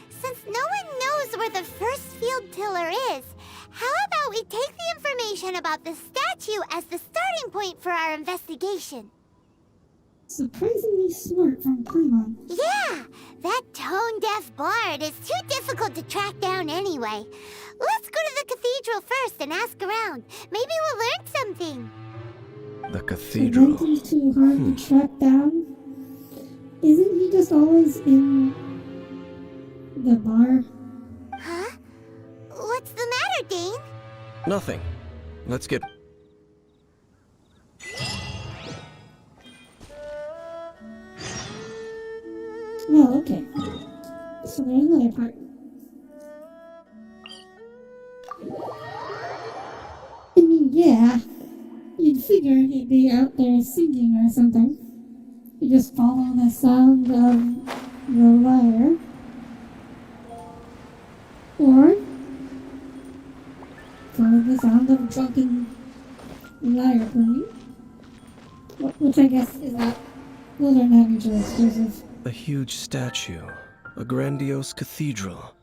Since no one knows where the first field tiller is, how about we take the information about the statue as the starting point for our investigation? Surprisingly smart from Paimon. Yeah, that tone-deaf bard is too difficult to track down anyway. Let's go to the cathedral first and ask around. Maybe we'll learn something. The So cathedral. Renton's too hard to track down. Isn't he just always in the bar? Huh? What's the matter, Dane? Nothing. Let's get... Oh, okay. So there's another part. I mean, yeah. You'd figure he'd be out there singing or something. You just follow the sound of the lyre. Or follow the sound of drunken lyre playing. Which I guess is not... Those are not mutually exclusive. A huge statue. A grandiose cathedral.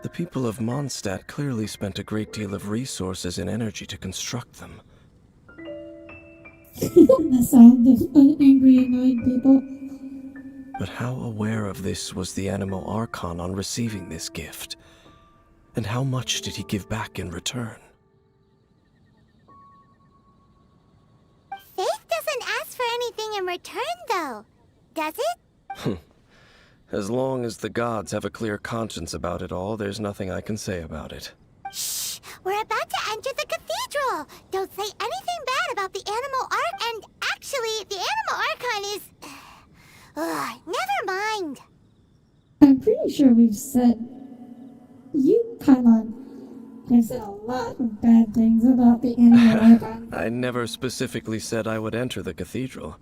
The people of Mondstadt clearly spent a great deal of resources and energy to construct them. The sound of angry, annoyed people. But how aware of this was the Animo Archon on receiving this gift? And how much did he give back in return? Faith doesn't ask for anything in return, though. Does it? As long as the gods have a clear conscience about it all, there's nothing I can say about it. Shh! We're about to enter the cathedral! Don't say anything bad about the Animal Arch. And actually, the Animal Archon is... never mind. I'm pretty sure we've said... You, Paimon, have said a lot of bad things about the Animal Archon. I never specifically said I would enter the cathedral.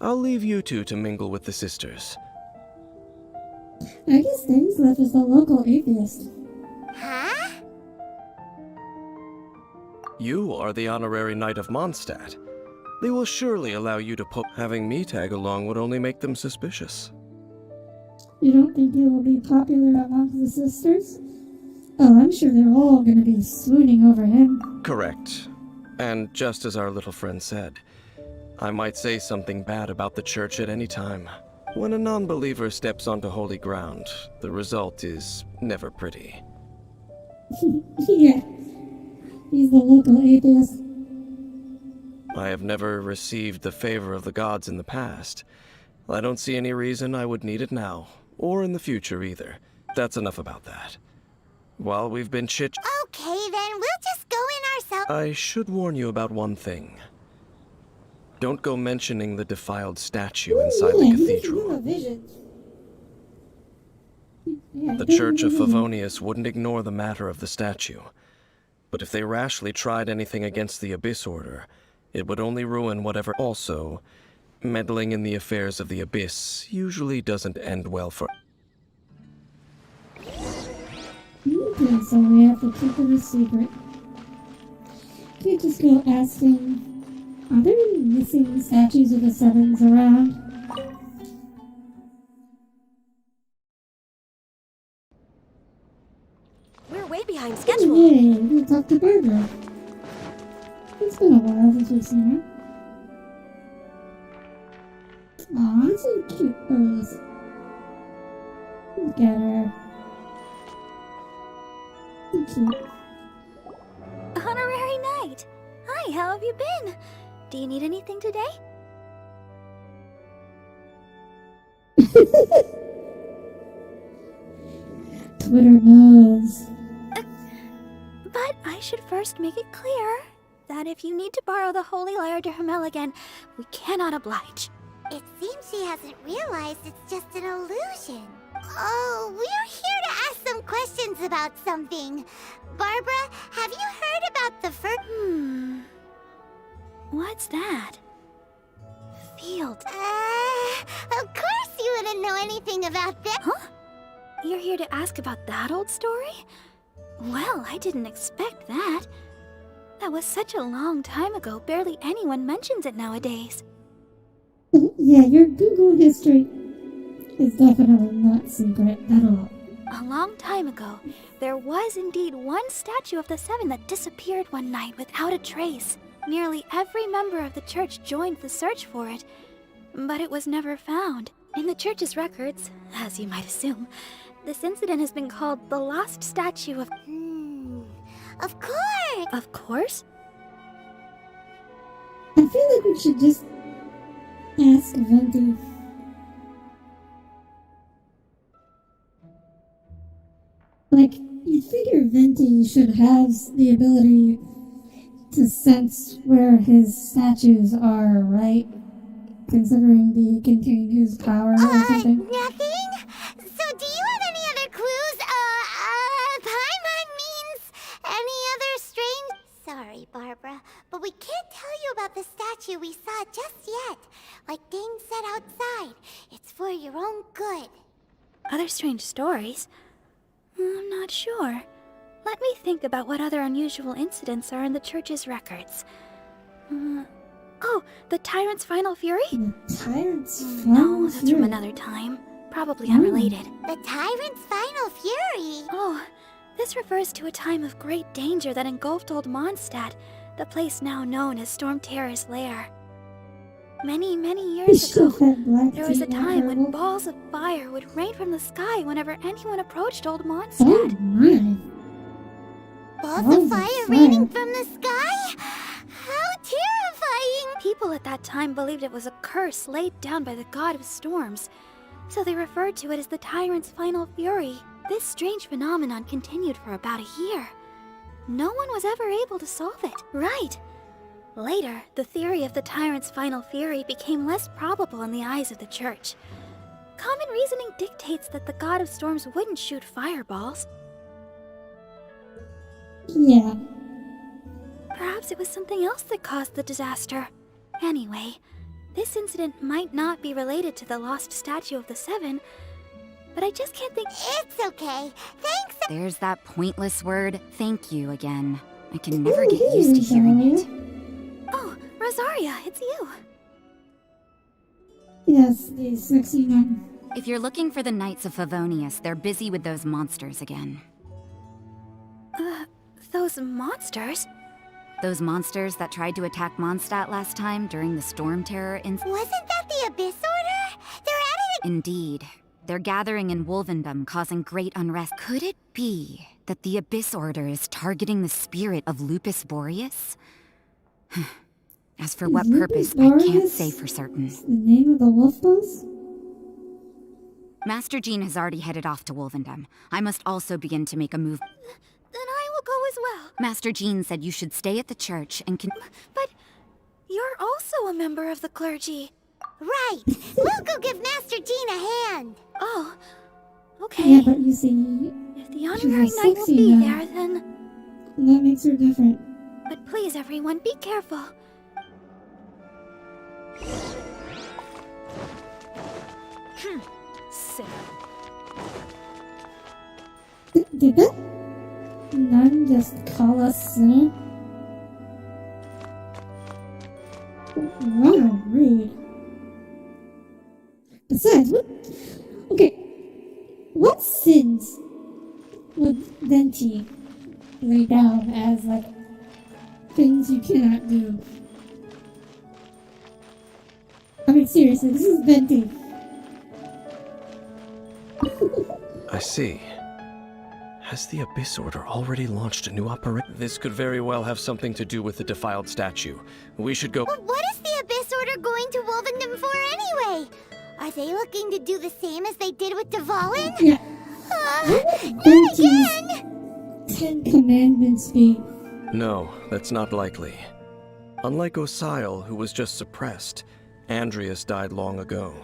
I'll leave you two to mingle with the sisters. I guess Stanislav is the local atheist. Huh? You are the honorary knight of Mondstadt. They will surely allow you to having me tag along would only make them suspicious. You don't think he will be popular amongst the sisters? Oh, I'm sure they're all gonna be swooning over him. Correct. And just as our little friend said, I might say something bad about the church at any time. When a non-believer steps onto holy ground, the result is never pretty. Yeah. He's the local atheist. I have never received the favor of the gods in the past. I don't see any reason I would need it now, or in the future either. That's enough about that. While we've been Okay, then we'll just go in ourselves. I should warn you about one thing. Don't go mentioning the defiled statue inside the cathedral. The Church of Favonius wouldn't ignore the matter of the statue. But if they rashly tried anything against the Abyss Order, it would only ruin whatever. Also, meddling in the affairs of the Abyss usually doesn't end well for... Okay, so we have to keep it a secret. Can't just go asking, are there any missing statues of the Sevens around? We're way behind schedule. Yay, we talked to Barbara. It's been a while since we've seen her. Aw, that's so cute. Rose. Look at her. So cute. Honorary Knight! Hi, how have you been? Do you need anything today? Twitter knows. But I should first make it clear that if you need to borrow the Holy Lyre to Hermel again, we cannot oblige. It seems she hasn't realized it's just an illusion. Oh, we're here to ask some questions about something. Barbara, have you heard about the What's that? field. Of course you wouldn't know anything about this. Huh? You're here to ask about that old story? Well, I didn't expect that. That was such a long time ago, barely anyone mentions it nowadays. Yeah, your Google history is definitely not secret at all. A long time ago, there was indeed one statue of the Seven that disappeared one night without a trace. Nearly every member of the church joined the search for it, but it was never found. In the church's records, as you might assume, this incident has been called the Lost Statue of... Of course! Of course? I feel like we should just ask Venti. Like, you'd figure Venti should have the ability to sense where his statues are, right? Considering they contain his power or something. Nothing? So do you have any other clues? Paimon means any other strange... Sorry, Barbara, but we can't tell you about the statue we saw just yet. Like Dane said outside, it's for your own good. Other strange stories? I'm not sure. Let me think about what other unusual incidents are in the church's records. Oh, the Tyrant's final fury? The Tyrant's No, that's from another time. Probably unrelated. The Tyrant's final fury? Oh, this refers to a time of great danger that engulfed Old Mondstadt, the place now known as Storm Terror's Lair. Many, many years ago, there was a time when balls of fire would rain from the sky whenever anyone approached Old Mondstadt. Oh my. Balls of fire raining from the sky? How terrifying! People at that time believed it was a curse laid down by the god of storms, so they referred to it as the Tyrant's final fury. This strange phenomenon continued for about a year. No one was ever able to solve it. Right. Later, the theory of the Tyrant's final fury became less probable in the eyes of the church. Common reasoning dictates that the god of storms wouldn't shoot fireballs. Yeah. Perhaps it was something else that caused the disaster. Anyway, this incident might not be related to the lost statue of the Seven, but I just can't think... It's okay. Thanks. There's that pointless word, thank you, again. I can never get used to hearing it. Oh, Rosaria, it's you. Yes, the sexy nun. If you're looking for the Knights of Favonius, they're busy with those monsters again. Those monsters? Those monsters that tried to attack Mondstadt last time during the Storm Terror incident? Wasn't that the Abyss Order? They're at it Indeed. They're gathering in Wolvendom, causing great unrest. Could it be that the Abyss Order is targeting the spirit of Lupus Boreas? As for what purpose, I can't say for certain. The name of the wolf boss? Master Jean has already headed off to Wolvendom. I must also begin to make a move. Then I will go as well. Master Jean said you should stay at the church and But you're also a member of the clergy. Right. We'll go give Master Jean a hand. Oh, okay. Yeah, but you see, If the she's honorary a knight will sexy be nun. there, then... That makes her different. But please, everyone, be careful. Sick. Did that nun just call us sinner? Wow, rude. Besides, what sins would Venti lay down as, like, things you cannot do? I mean, seriously, this is Venti. I see. Has the Abyss Order already launched a new operation? This could very well have something to do with the defiled statue. We should go... But what is the Abyss Order going to Wolvendom for anyway? Are they looking to do the same as they did with Dvalin? Yeah. Not again! 10 Commandments be. No, that's not likely. Unlike Osile, who was just suppressed, Andreas died long ago.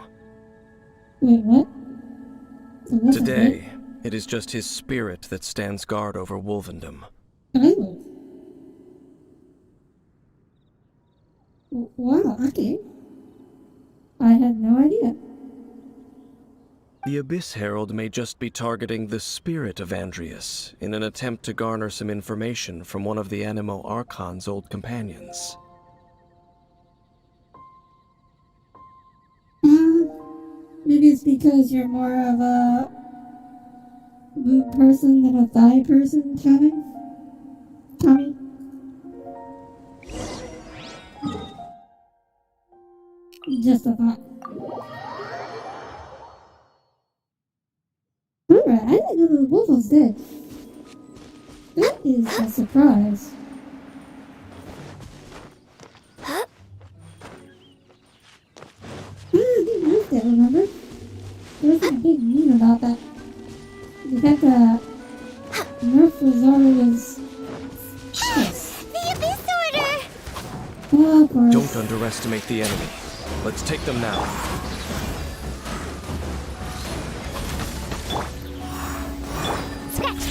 Wait, what? So what's Today, it is just his spirit that stands guard over Wolvendom. Oh. Wow, okay. I had no idea. The Abyss Herald may just be targeting the spirit of Andreas in an attempt to garner some information from one of the Animo Archon's old companions. Maybe it's because you're more of a boot person than a thigh person, Tommy? Just a thought. Alright, I didn't know the wolf was dead. That is a surprise. I didn't nerf that, remember? There was a big meme about that. The fact that Nerf Rosaria's... Yes. The Abyss Order! Oh, of course. Don't underestimate the enemy. Let's take them now. Scratch!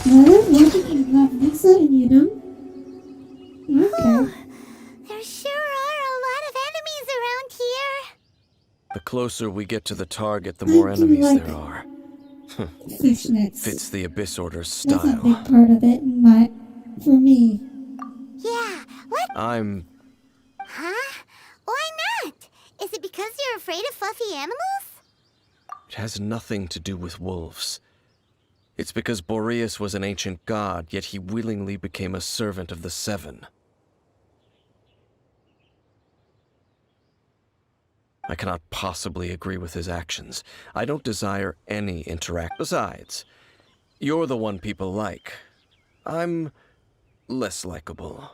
Well, you love Lisa and you don't? Okay. There sure are a lot of enemies around here. The closer we get to the target, the more I do enemies like there are. Fishnets. Fits the Abyss Order's That's a style. big part of it for me. Yeah, what? Huh? Why not? Is it because you're afraid of fluffy animals? It has nothing to do with wolves. It's because Boreas was an ancient god, yet he willingly became a servant of the Seven. I cannot possibly agree with his actions. I don't desire any interact. Besides, you're the one people like. I'm less likable.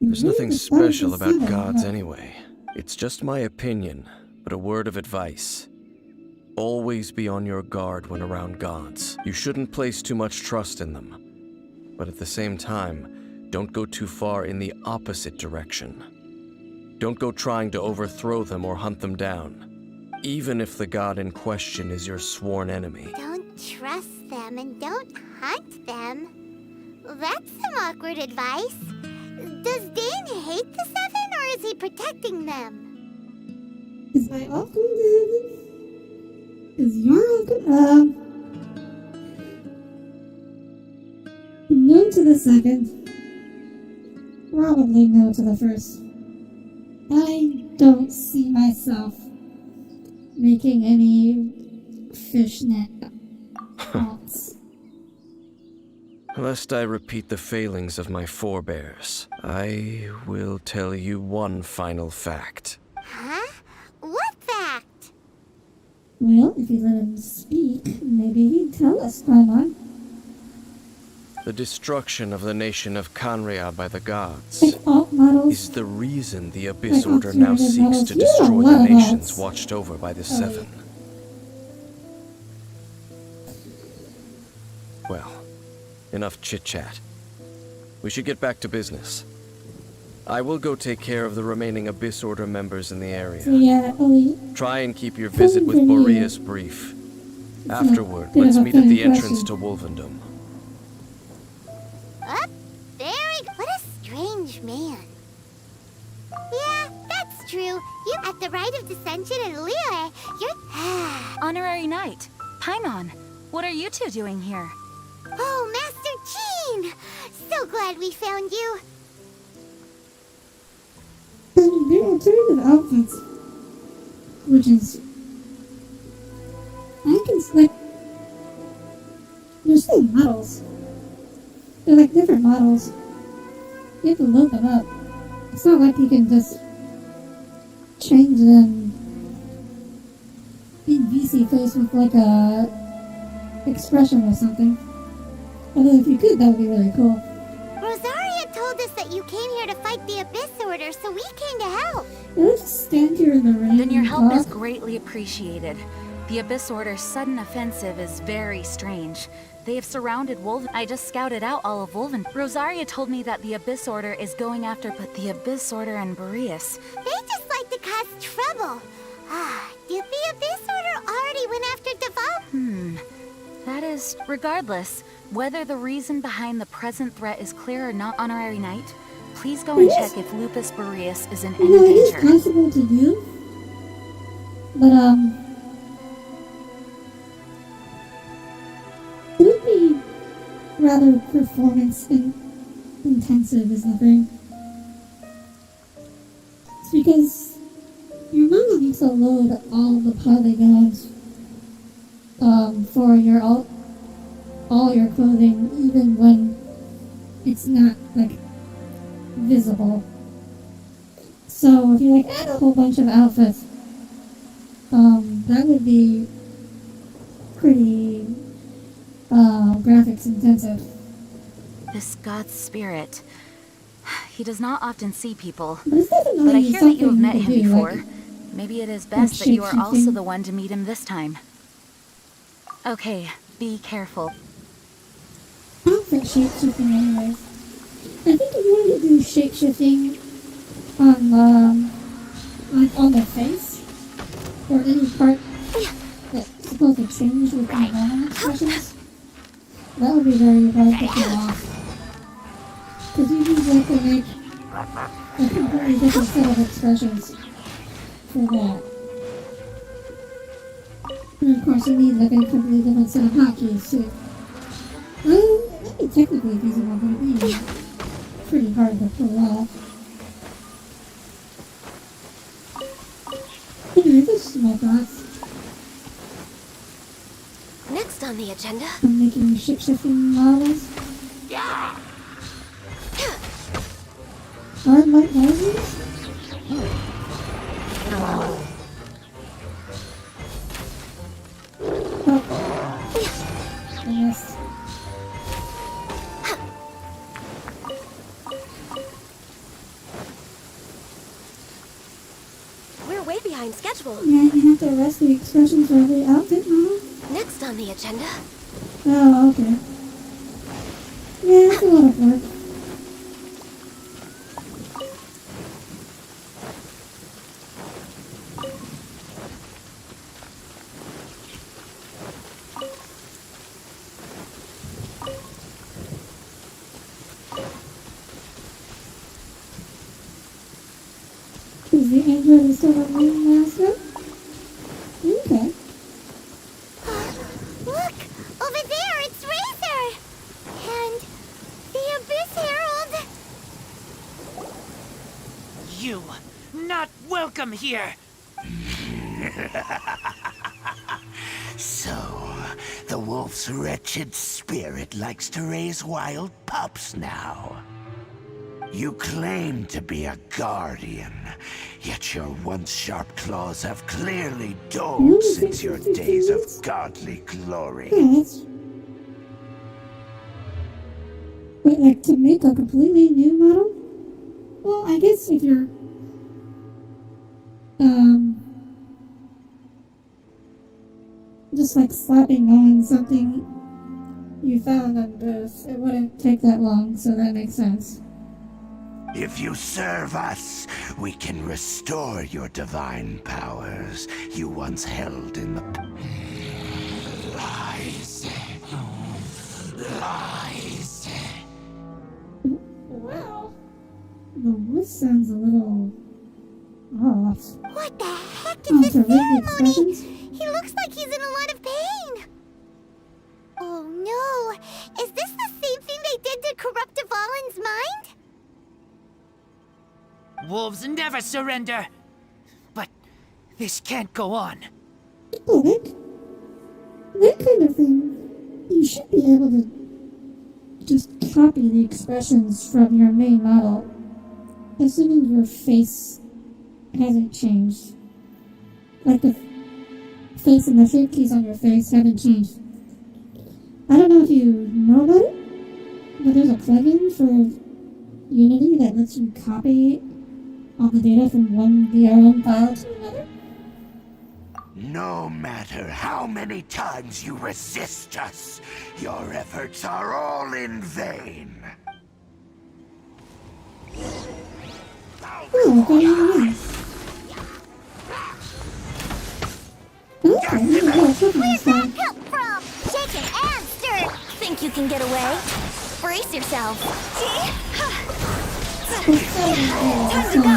There's nothing special about gods anyway. It's just my opinion, but a word of advice. Always be on your guard when around gods. You shouldn't place too much trust in them. But at the same time, don't go too far in the opposite direction. Don't go trying to overthrow them or hunt them down, even if the god in question is your sworn enemy. Don't trust them and don't hunt them. That's some awkward advice. Does Dane hate the Seven, or is he protecting them? Is my welcome to heaven? Is your welcome? No to the second. Probably no to the first. I don't see myself making any fishnet haunts. Lest I repeat the failings of my forebears, I will tell you one final fact. Huh? What fact? Well, if you let him speak, maybe he'd tell us, Paimon. The destruction of the nation of Canria by the gods Like alt models. is the reason the Abyss Like Order now alternative seeks models. to You have a destroy lot the of nations alts. watched over by the Oh. Seven. Well, enough chit-chat. We should get back to business. I will go take care of the remaining Abyss Order members in the area. So yeah, Ollie, Try and keep your visit with Fun for you. Boreas brief. Afterward, bit of let's a meet at the funny entrance to question. Wolvendom. Up there we go. What a strange man. Yeah, that's true. You at the rite of dissension in Lair, you're... Honorary Knight, Paimon, what are you two doing here? Oh, Master Jean! So glad we found you. they're alternative outfits. Which is... I can like... They're still models. They're like different models. You have to load them up. It's not like you can just change them in VC face with like a expression or something. Although if you could, that would be really cool. Rosaria told us that you came here to fight the Abyss Order, so we came to help. Let's just stand here in the rain. Then your and help is talk. greatly appreciated. The Abyss Order's sudden offensive is very strange. They have surrounded Wolven. I just scouted out all of Wolven. Rosaria told me that the Abyss Order is going after, but the Abyss Order and Boreas. They just like to cause trouble. Did the Abyss Order already went after Deval? That is, regardless, Whether the reason behind the present threat is clear or not, Honorary Knight, please go and check if Lupus Boreas is in any You know, it is danger. possible to do, but it would be rather intensive is the thing. It's because your model needs to load all the polygons for your all your clothing, even when it's not like visible. So if you like add a whole bunch of outfits, that would be pretty graphics intensive. This god's spirit. He does not often see people, But it's definitely but I hear that you have something met can him do, before. like, Maybe it is best that you are also shape-shifting. the one to meet him this time. Okay, be careful. outfit shape-shifting anyways. I think if you wanted to do shape-shifting on the face, or any part that's supposed to change with the normal expressions, that would be very hard to pull off. Because you need like to make a completely different set of expressions for that. And of course you need like a completely different set of hotkeys too. Well, that'd be technically feasible, but it'd be pretty hard to pull off. Anyway, this is my thoughts. Next on the agenda, I'm making shape-shifting models. Hard light noises? Oh. Yes. we're way behind schedule. Yeah, you have to arrest the expressions for every outfit model? Next on the agenda, Oh, okay. Yeah, it's a lot of work. Is the android still a main master? Okay. Look! Over there, it's Razor! And the Abyss Herald! You, not welcome here! So, the wolf's wretched spirit likes to raise wild pups now. You claim to be a guardian, yet your once sharp claws have clearly dulled since your days of godly glory. Yeah, that's... Wait, like to make a completely new model? Well, I guess if you're... just like slapping on something you found on this, it wouldn't take that long, so that makes sense. If you serve us, we can restore your divine powers you once held in the... Lies. Lies. Wow. The voice sounds a little... off. What the heck Oh, is to this read the ceremony? expressions? He looks like he's in a lot of pain! Oh no! Is this the same thing they did to corrupt Dvalin's mind? Wolves never surrender! But this can't go on. Oh, that kind of thing, you should be able to just copy the expressions from your main model, assuming your face hasn't changed. Like the face and the shape keys on your face haven't changed. I don't know if you know about it, but there's a plugin for Unity that lets you copy all the data from one VRM file to another. No matter how many times you resist us, your efforts are all in vain. Oh, okay, nice. Okay, Where's that come from? Shaken and stirred! think you can get yourselves. Time to go.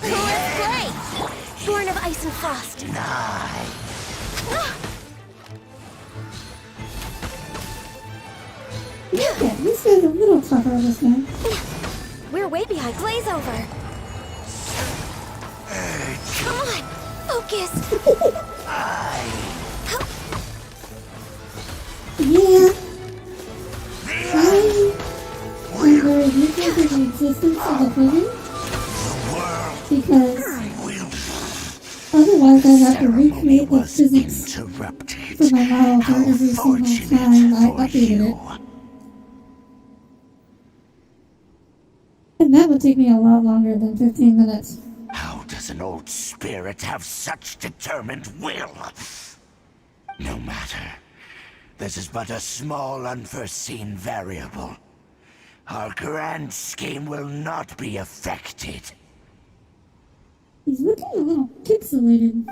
Let's play! Born of ice and frost. Yeah, this is a little tougher, this one. We're way behind. Glaze over. Come on, focus. Yeah. I'm very grateful for the existence of the prison. Because otherwise I'd have to recreate the physics for my model for every single time I updated it. And that would take me a lot longer than 15 minutes. How does an old spirit have such determined will? No matter. This is but a small unforeseen variable. Our grand scheme will not be affected. He's looking a little pixelated.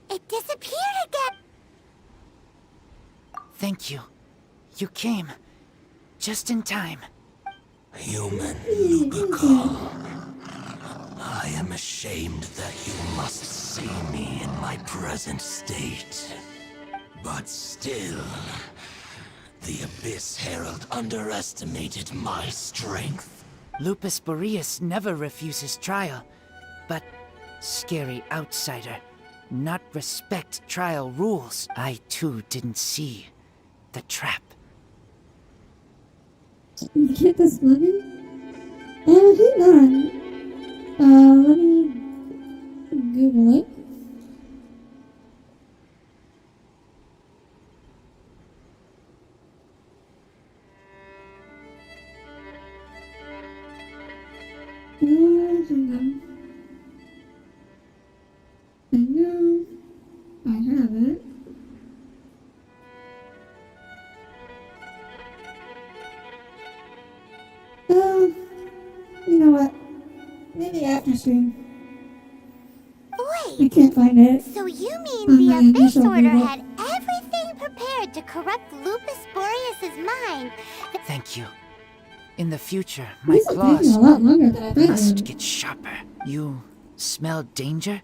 It disappeared again. Thank you. You came. Just in time. Human Lupical. I am ashamed that you must see me in my present state. But still, the Abyss Herald underestimated my strength. Lupus Boreas never refuses trial, but scary outsider, not respect trial rules. I too didn't see the trap. You get this plugin? Oh, hang on. Let me Google it. Hang on. I know I have it. You know what? Maybe after stream. Wait. I can't find it. So you mean On the my Abyss initial Order Google. had everything prepared to corrupt Lupus Boreas' mind? Thank you. In the future, my This is taking claws a lot longer than I thought it must would. get sharper. You smelled danger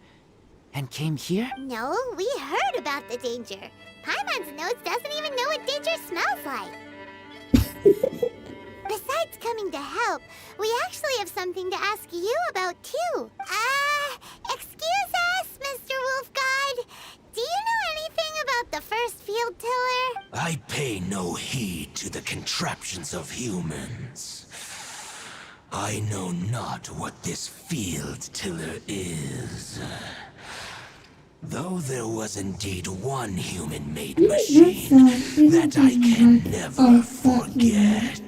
and came here? No, we heard about the danger. Paimon's nose doesn't even know what danger smells like. Besides coming to help, we actually have something to ask you about too. Excuse us, Mr. Wolf Guide. Do you know anything about the first field tiller? I pay no heed to the contraptions of humans. I know not what this field tiller is. Though there was indeed one human-made machine that I can never forget.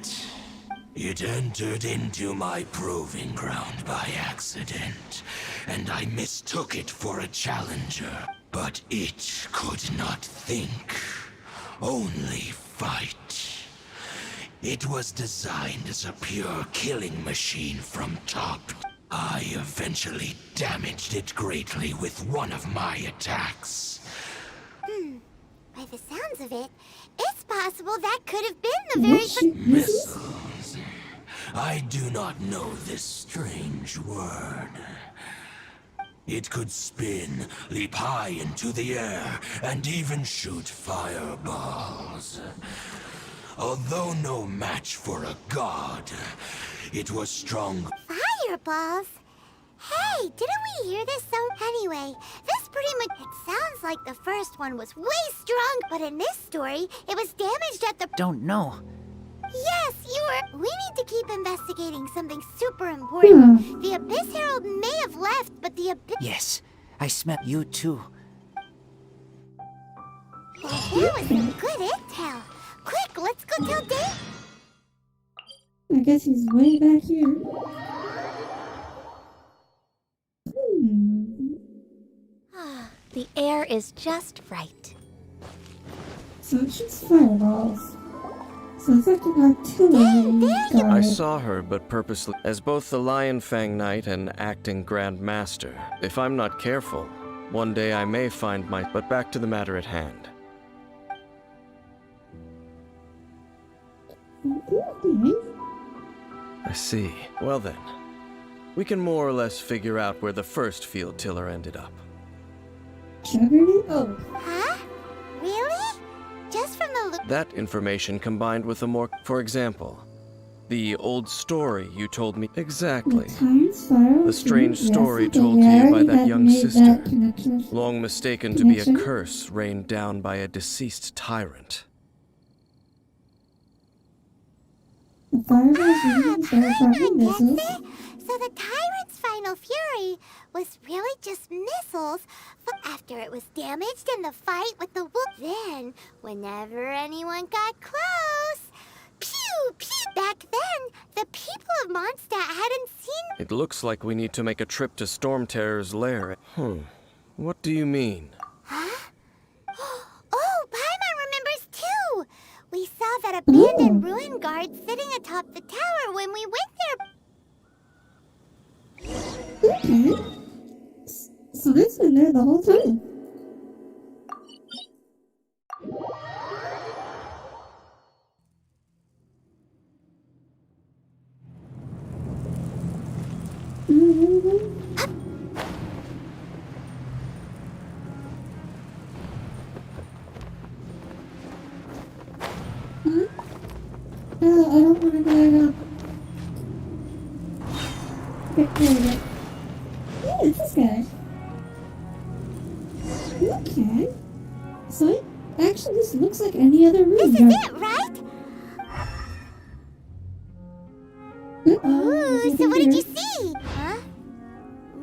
It entered into my proving ground by accident, and I mistook it for a challenger. But it could not think, only fight. It was designed as a pure killing machine from top. I eventually damaged it greatly with one of my attacks. By the sounds of it, it's possible that could have been the very Missiles. I do not know this strange word. It could spin, leap high into the air, and even shoot fireballs. Although no match for a god, it was strong. Fireballs? Hey, didn't we hear this song? Anyway, this pretty much... It sounds like the first one was way strong, but in this story, it was damaged at the... Don't know. Yes, you were... We need to keep investigating something super important. The Abyss Herald may have left, but the Abyss... Yes, I smell you too. That was some good intel. Quick, let's go tell Dave. I guess he's way back here. The air is just right. So it shoots fireballs. So it's like an artillery guard. I saw her, but purposely, as both the Lion Fang Knight and acting Grand Master. If I'm not careful, one day I may find my... But back to the matter at hand. Okay. I see. Well then, we can more or less figure out where the first field tiller ended up. Juggernaut? Oh. Huh? Really? Just from the look. That information combined with a more... For example, the old story you told me... Exactly. The Tyrant's fire. The strange story okay, told to yeah, I you by already that had young made sister. that connection. Long mistaken to be a Connection? curse rained down by a deceased tyrant. The fireballs readings are Paimon probably gets missiles. it. So the Tyrant's final fury was really just missiles after it was damaged in the fight with the wolf. Then, whenever anyone got close, pew, pew. Back then, the people of Mondstadt hadn't seen... It looks like we need to make a trip to Storm Terror's lair. What do you mean? Huh? Oh, Paimon remembers too! We saw that abandoned ruin guard sitting atop the tower when we went there. Okay. So it's been there the whole time. I don't want to go up. Okay, there we go. Yeah, it's this guy. Okay. So it actually just looks like any other room. This is it, right? Ooh, so what did you see? Huh?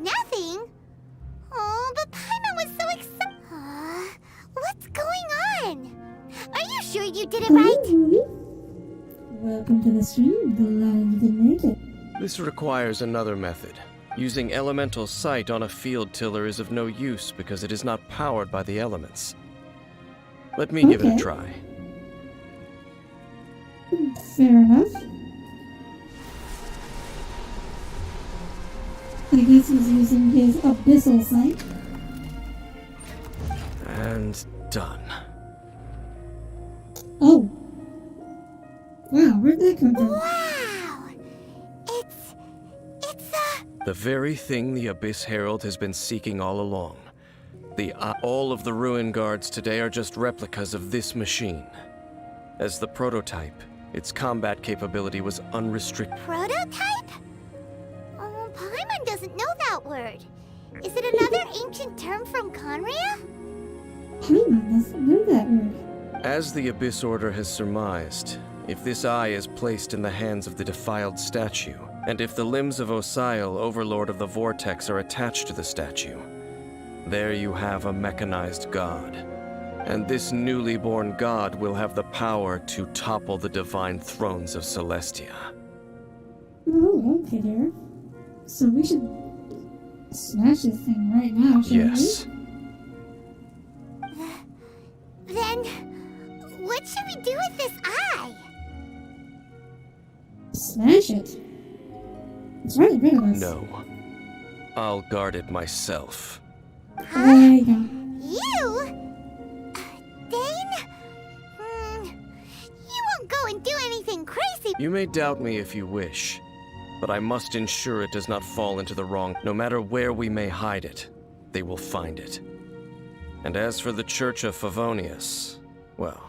Nothing? Oh, but Paimon was so excited. What's going on? Are you sure you did it right? Welcome to the stream. Glad you didn't make it. This requires another method. Using elemental sight on a field tiller is of no use because it is not powered by the elements. Let me give it a try. Fair enough. I guess he's using his abyssal sight. And done. Oh. Wow, where'd that come from? Wow! It's The very thing the Abyss Herald has been seeking all along. All of the ruin guards today are just replicas of this machine. As the prototype, its combat capability was unrestricted. prototype? Oh, Paimon doesn't know that word. Is it another ancient term from Conria? Paimon doesn't know that word. As the Abyss Order has surmised, if this eye is placed in the hands of the defiled statue, and if the limbs of Osial, Overlord of the Vortex, are attached to the statue, there you have a mechanized god. And this newly born god will have the power to topple the divine thrones of Celestia. Oh, okay there. So we should smash this thing right now, shouldn't Yes. Then, what should we do with this eye? Smash it. It's right in front of us. No. I'll guard it myself. There you go. You? Dane? You won't go and do anything crazy. You may doubt me if you wish, but I must ensure it does not fall into the wrong. No matter where we may hide it, they will find it. And as for the Church of Favonius, well,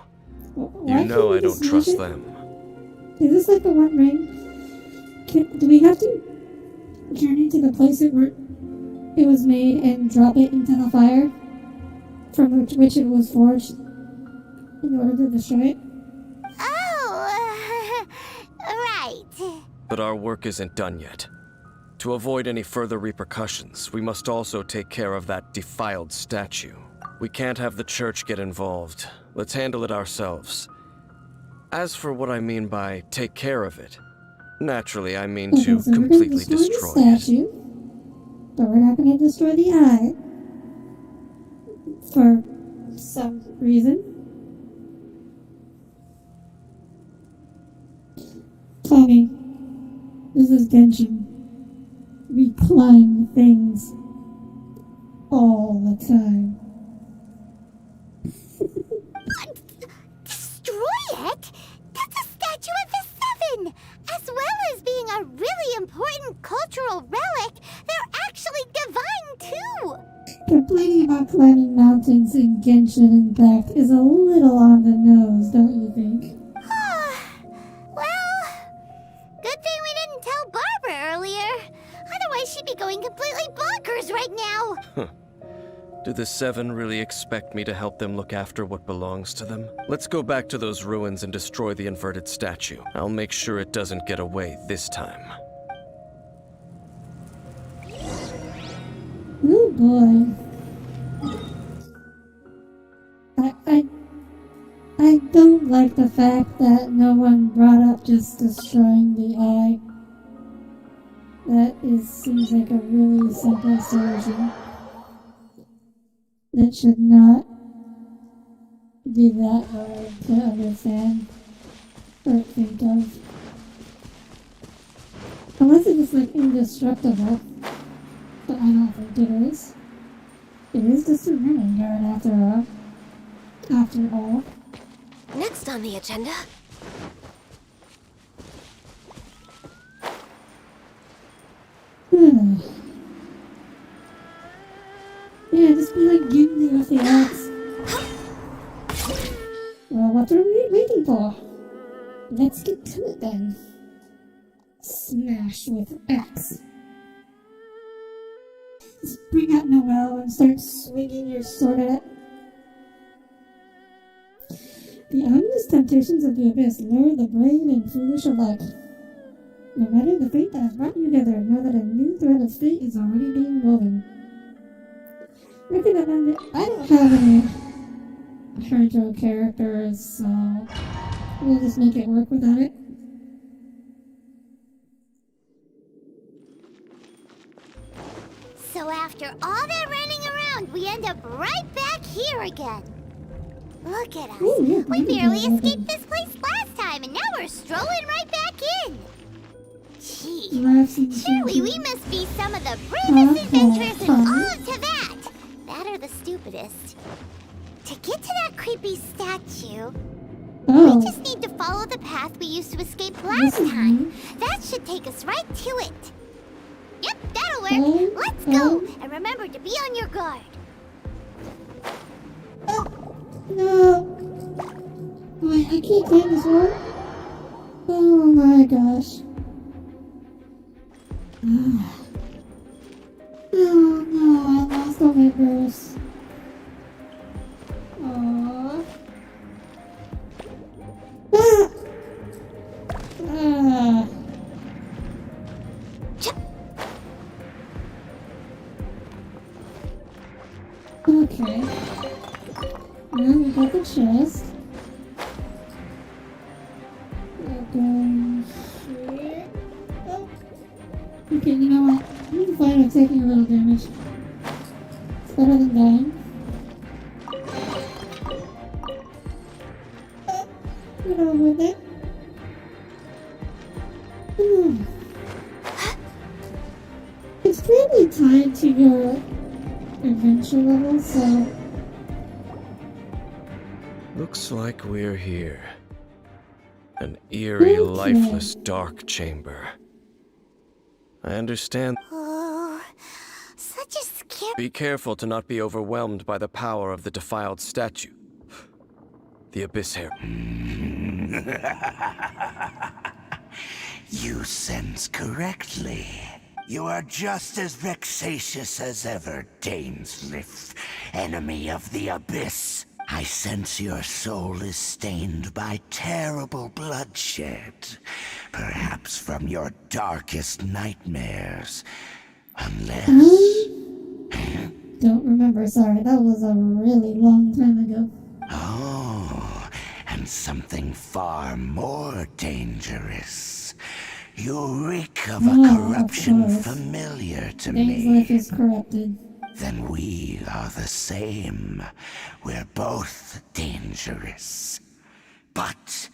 Why you know I can't we don't just smash trust it? them. Is this like the One Ring? Do we have to journey to the place where it was made and drop it into the fire from which it was forged in order to destroy it? Oh, right. But our work isn't done yet. To avoid any further repercussions, we must also take care of that defiled statue. We can't have the church get involved. Let's handle it ourselves. As for what I mean by take care of it, naturally I mean to so we're gonna completely destroy destroy the it. statue, but we're not going to destroy the eye for some reason. Tommy, this is Genshin. We climb things all the time. Destroy it? That's a statue of the Seven! As well as being a really important cultural relic, they're actually divine too! Complaining about climbing mountains in Genshin Impact is a little on the nose, don't you think? Well, good thing we didn't tell Barbara earlier. Otherwise she'd be going completely bonkers right now. Do the Seven really expect me to help them look after what belongs to them? Let's go back to those ruins and destroy the inverted statue. I'll make sure it doesn't get away this time. Oh boy. I don't like the fact that no one brought up just destroying the eye. Seems like a really simple solution. That should not be that hard to understand or think of. Unless it is like indestructible. But I don't think it is. It is just a running guard after all. After all. Next on the agenda. Yeah, just be like Gimli with the axe. Well, what are we waiting for? Let's get to it then. Smash with axe. Just bring out Noelle and start swinging your sword at it. The ominous temptations of the abyss lure the brave and foolish alike. No matter the fate that has brought you hither, know that a new thread of fate is already being woven. I don't have any hydro characters, so we'll just make it work without it. So after all that running around, we end up right back here again. Look at us. Ooh, We barely escaped this place last time, and now we're strolling right back in. Gee, surely we must be some of the bravest adventurers in all of Teyvat. That or the stupidest. To get to that creepy statue, we just need to follow the path we used to escape last time. That should take us right to it. Yep, that'll work. Let's go. And remember to be on your guard. No. Wait, I can't climb this one? Oh my gosh. Oh no, I lost all my bursts. Aww. Okay. Now we got the chest. We're going here. Oh. Okay, you know what? I'm fine with taking a little damage. It's better than dying. Get over with it. It's probably tied to your adventure level, so... Looks like we're here. An eerie, lifeless, dark chamber. I understand. Oh, such a scary... Be careful to not be overwhelmed by the power of the defiled statue. The Abyss Hair. You sense correctly. You are just as vexatious as ever, Daneslif, enemy of the Abyss. I sense your soul is stained by terrible bloodshed, perhaps from your darkest nightmares. Unless... Don't remember, sorry, that was a really long time ago. Oh, and something far more dangerous. You reek of a corruption familiar to Dane's me. life is corrupted. Then we are the same. We're both dangerous. But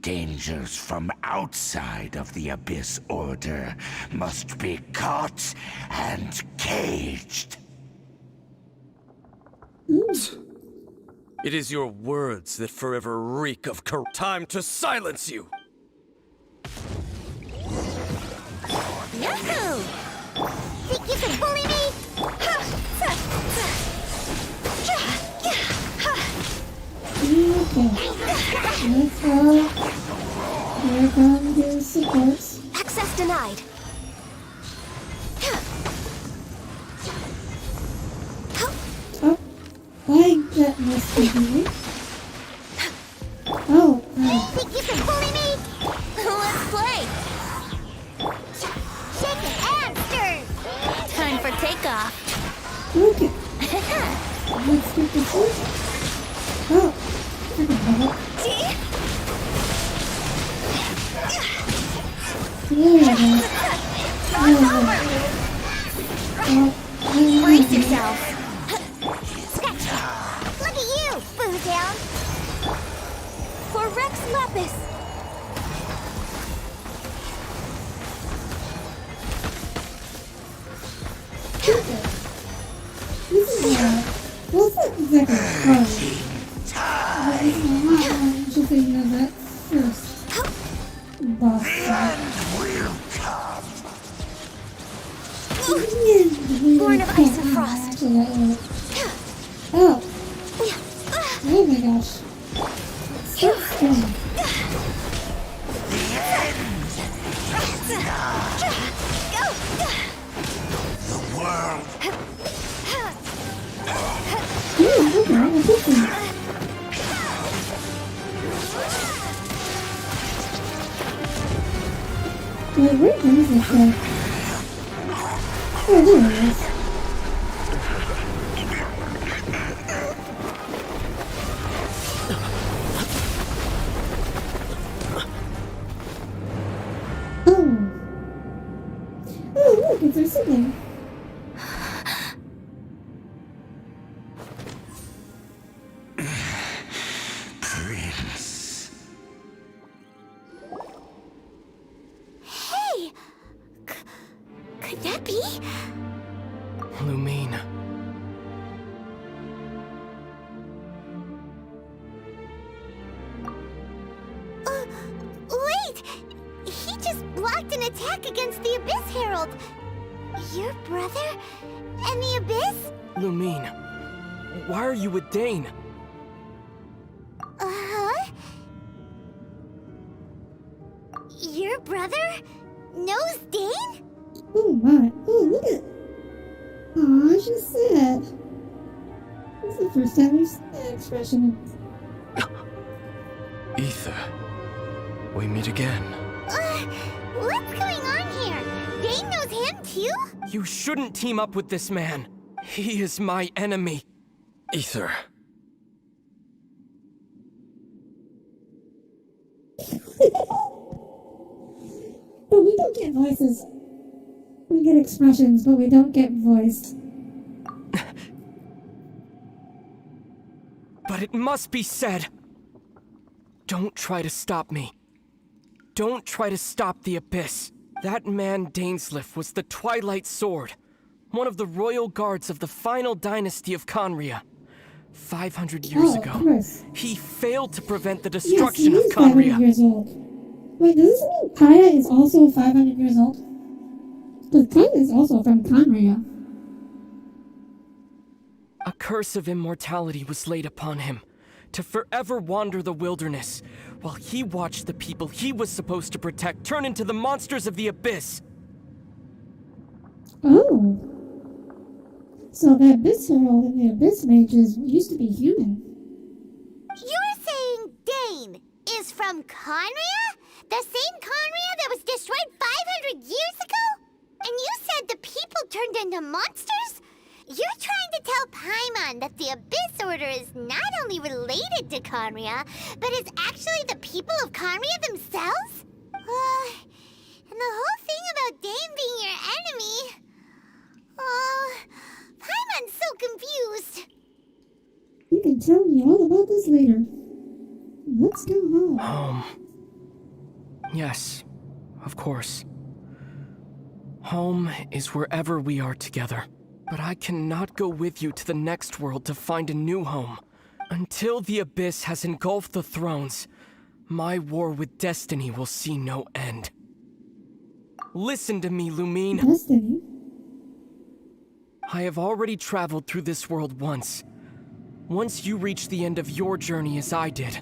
Dangers from outside of the Abyss Order must be caught and caged. It is your words that forever reek of time to silence you! Yahoo! Think you can bully me? Okay. Let's go. Here come the supports. Access denied. Oh, I got misbehaved. Oh, Think you can bully me? Let's play! Shake it and stir! Time for takeoff. okay. Let's get this one. Oh, forget about it. There we go. Brace yourself! Look at you, Boo Down! For Rex Lapis! This is well, it's not exactly hard. But it's a lot more interesting than that first boss fight. Born of ice and frost. Actually, oh. Oh my gosh. So strong. The world Yeah, okay, I'm thinking. Wait, where is this guy? Oh, there he is. Oh. Oh, look, it's our sibling. Prince. Hey! Could that be? Lumine. Wait! He just blocked an attack against the Abyss Herald! Your brother? And the Abyss? Lumine. Why are you with Dane? Uh-huh? Your brother knows Dane? Oh my. Oh, look at. Aw, she's sad. This is the first time we've seen that expression. Ether, we meet again. What's going on here? Dane knows him too? You shouldn't team up with this man. He is my enemy. Ether. But we don't get voices. We get expressions, but we don't get voice. But it must be said. Don't try to stop me. Don't try to stop the Abyss. That man Dainsleif was the Twilight Sword, one of the royal guards of the final dynasty of Conria. 500 years Of ago, course. he failed to prevent the Yes, destruction he of is 500 Conria. years old. Wait, does this mean Kaya is also 500 years old? Because Kaya is also from Conria. A curse of immortality was laid upon him, to forever wander the wilderness, while he watched the people he was supposed to protect turn into the monsters of the Abyss. Oh. So the Abyss Herald and the Abyss Mages used to be human. You're saying Dane is from Conria? The same Conria that was destroyed 500 years ago? And you said the people turned into monsters? You're trying to tell Paimon that the Abyss Order is not only related to Conria, but is actually the people of Conria themselves? And the whole thing about Dane being your enemy... Paimon's so confused. You can tell me all about this later. Let's go home. Home. Yes, of course. Home is wherever we are together. But I cannot go with you to the next world to find a new home. Until the Abyss has engulfed the thrones, my war with Destiny will see no end. Listen to me, Lumine. Destiny? I have already traveled through this world once. Once you reach the end of your journey as I did,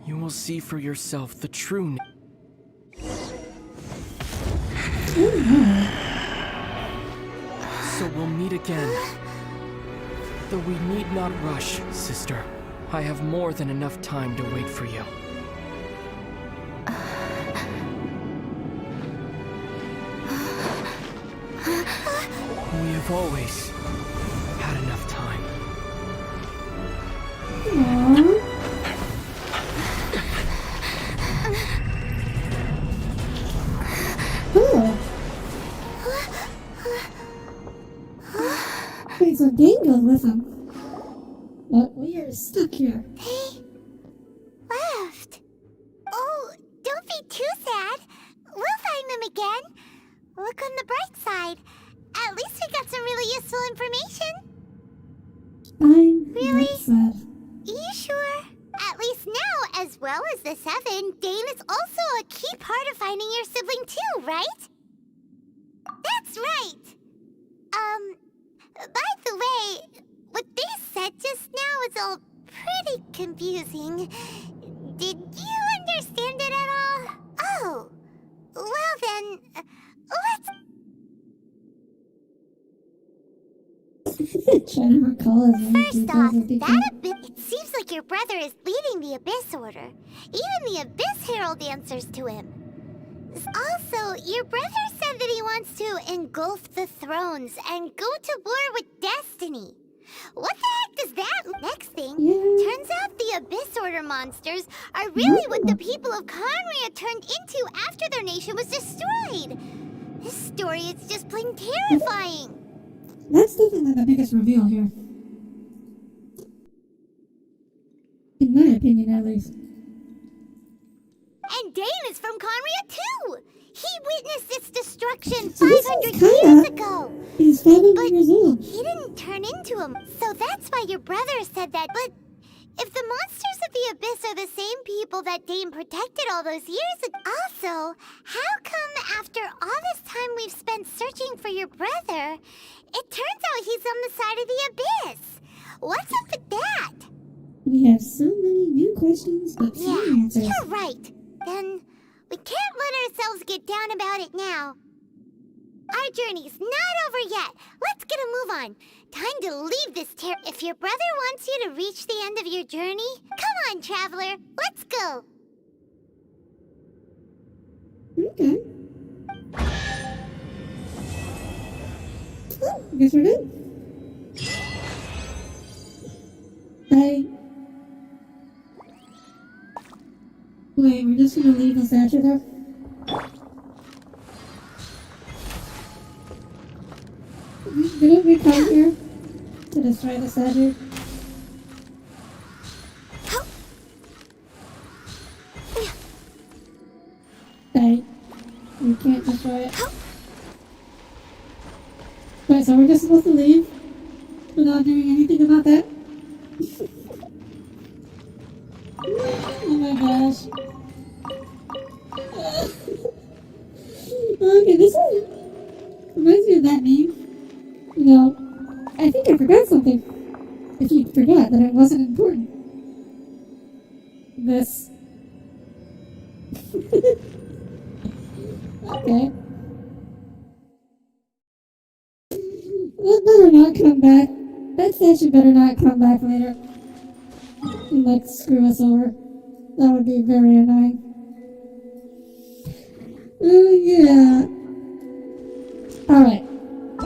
you will see for yourself the true. So we'll meet again. Though we need not rush, sister. I have more than enough time to wait for you. We have always had enough time. Aww. Oh. Wait, so Dane goes with him. But we are stuck here. They left. Oh, don't be too sad. We'll find them again. Look on the bright side. At least we got some really useful information. I'm Really? not sad. You sure? At least now, as well as the Seven, Dane is also a key part of finding your sibling too, right? That's right! By the way, what they said just now is all pretty confusing. Did you understand it at all? Oh, well then, let's... Trying to recall as many First details off, as they that can. Abyss... It seems like your brother is leading the Abyss Order. Even the Abyss Herald answers to him. Also, your brother said that he wants to engulf the thrones and go to war with Destiny. What the heck does that... Next thing, turns out the Abyss Order monsters are really what the people of Conria turned into after their nation was destroyed. This story is just plain terrifying. That's definitely the biggest reveal here. In my opinion, at least. And Dane is from Conria too! He witnessed its destruction So this 500 is Kaya. years ago! He's 7 But years old. he didn't turn into him, so that's why your brother said that. But if the monsters of the Abyss are the same people that Dane protected all those years ago, also, how come after all this time we've spent searching for your brother, it turns out he's on the side of the Abyss? What's up with that? We have so many new questions, but few Yeah, answers. you're right. Then we can't let ourselves get down about it now. Our journey's not over yet. Let's get a move on. Time to leave this If your brother wants you to reach the end of your journey, come on, traveler. Let's go. Okay. Oh, guess we're good. Wait, we're just gonna leave the statue there? Didn't we come here to destroy the statue? Hey, we can't destroy it. Wait, so we're just supposed to leave without doing anything about that? Oh my gosh. Okay, this is... reminds me of that meme. You know, I think I forgot something. If you forgot that it wasn't important. This. Okay. That better not come back. That statue better not come back later. And like screw us over. That would be very annoying. Oh yeah. Alright.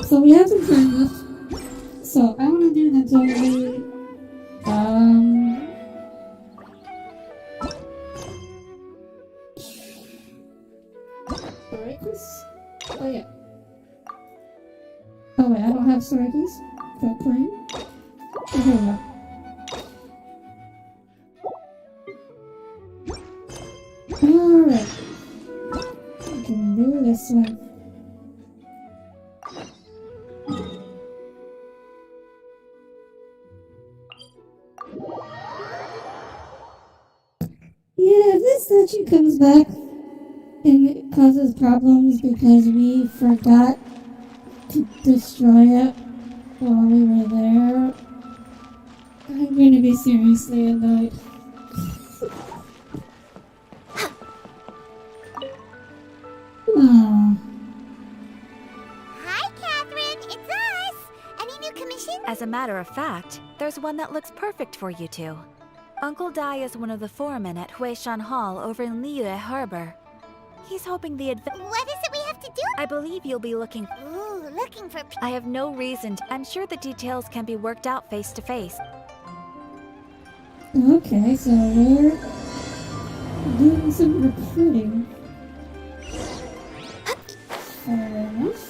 So we have some time left. So I wanna do the totally story keys? Oh yeah. Oh wait, I don't have story keys. For playing. Oh, here we go. Alright. this one. Yeah, if this statue comes back and it causes problems because we forgot to destroy it while we were there, I'm going to be seriously annoyed. Aww. Hi, Catherine. It's us. Any new commissions? As a matter of fact, there's one that looks perfect for you two. Uncle Dai is one of the foremen at Huishan Hall over in Liyue Harbor. He's hoping the What is it we have to do? I believe you'll be looking... Ooh, looking for... I have no reason to... I'm sure the details can be worked out face to face. Okay, so we're doing some recruiting. Fair enough.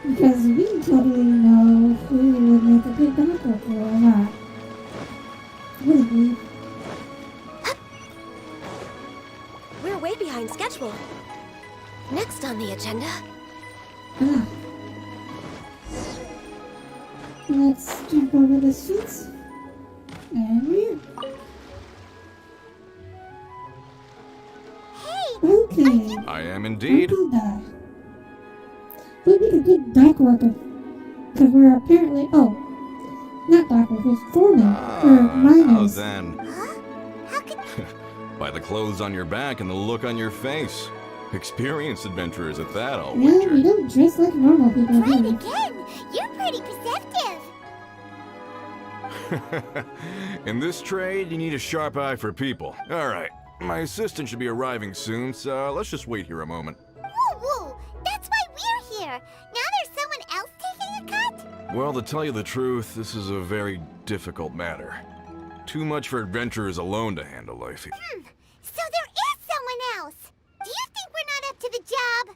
Because we totally know who would make a good dock worker or not. Would we? We're way behind schedule. Next on the agenda. Ah. Let's jump over the streets. And we're... Okay. I am indeed. Uncle Dai. We'd make a good dock worker. Because we're apparently... Oh. Not dock workers. Foremen. Or Now miners. then. Huh? How could... By the clothes on your back and the look on your face. Experienced adventurers at that, I'll Yeah, wager. we don't dress like normal people, Right do we? again. You're pretty perceptive. In this trade, you need a sharp eye for people. All right, my assistant should be arriving soon, so let's just wait here a moment. Woo woo. That's why we're here. Now there's someone else taking a cut? Well, to tell you the truth, this is a very difficult matter. Too much for adventurers alone to handle, I feel. So there is someone else. Do you think we're not up to the job?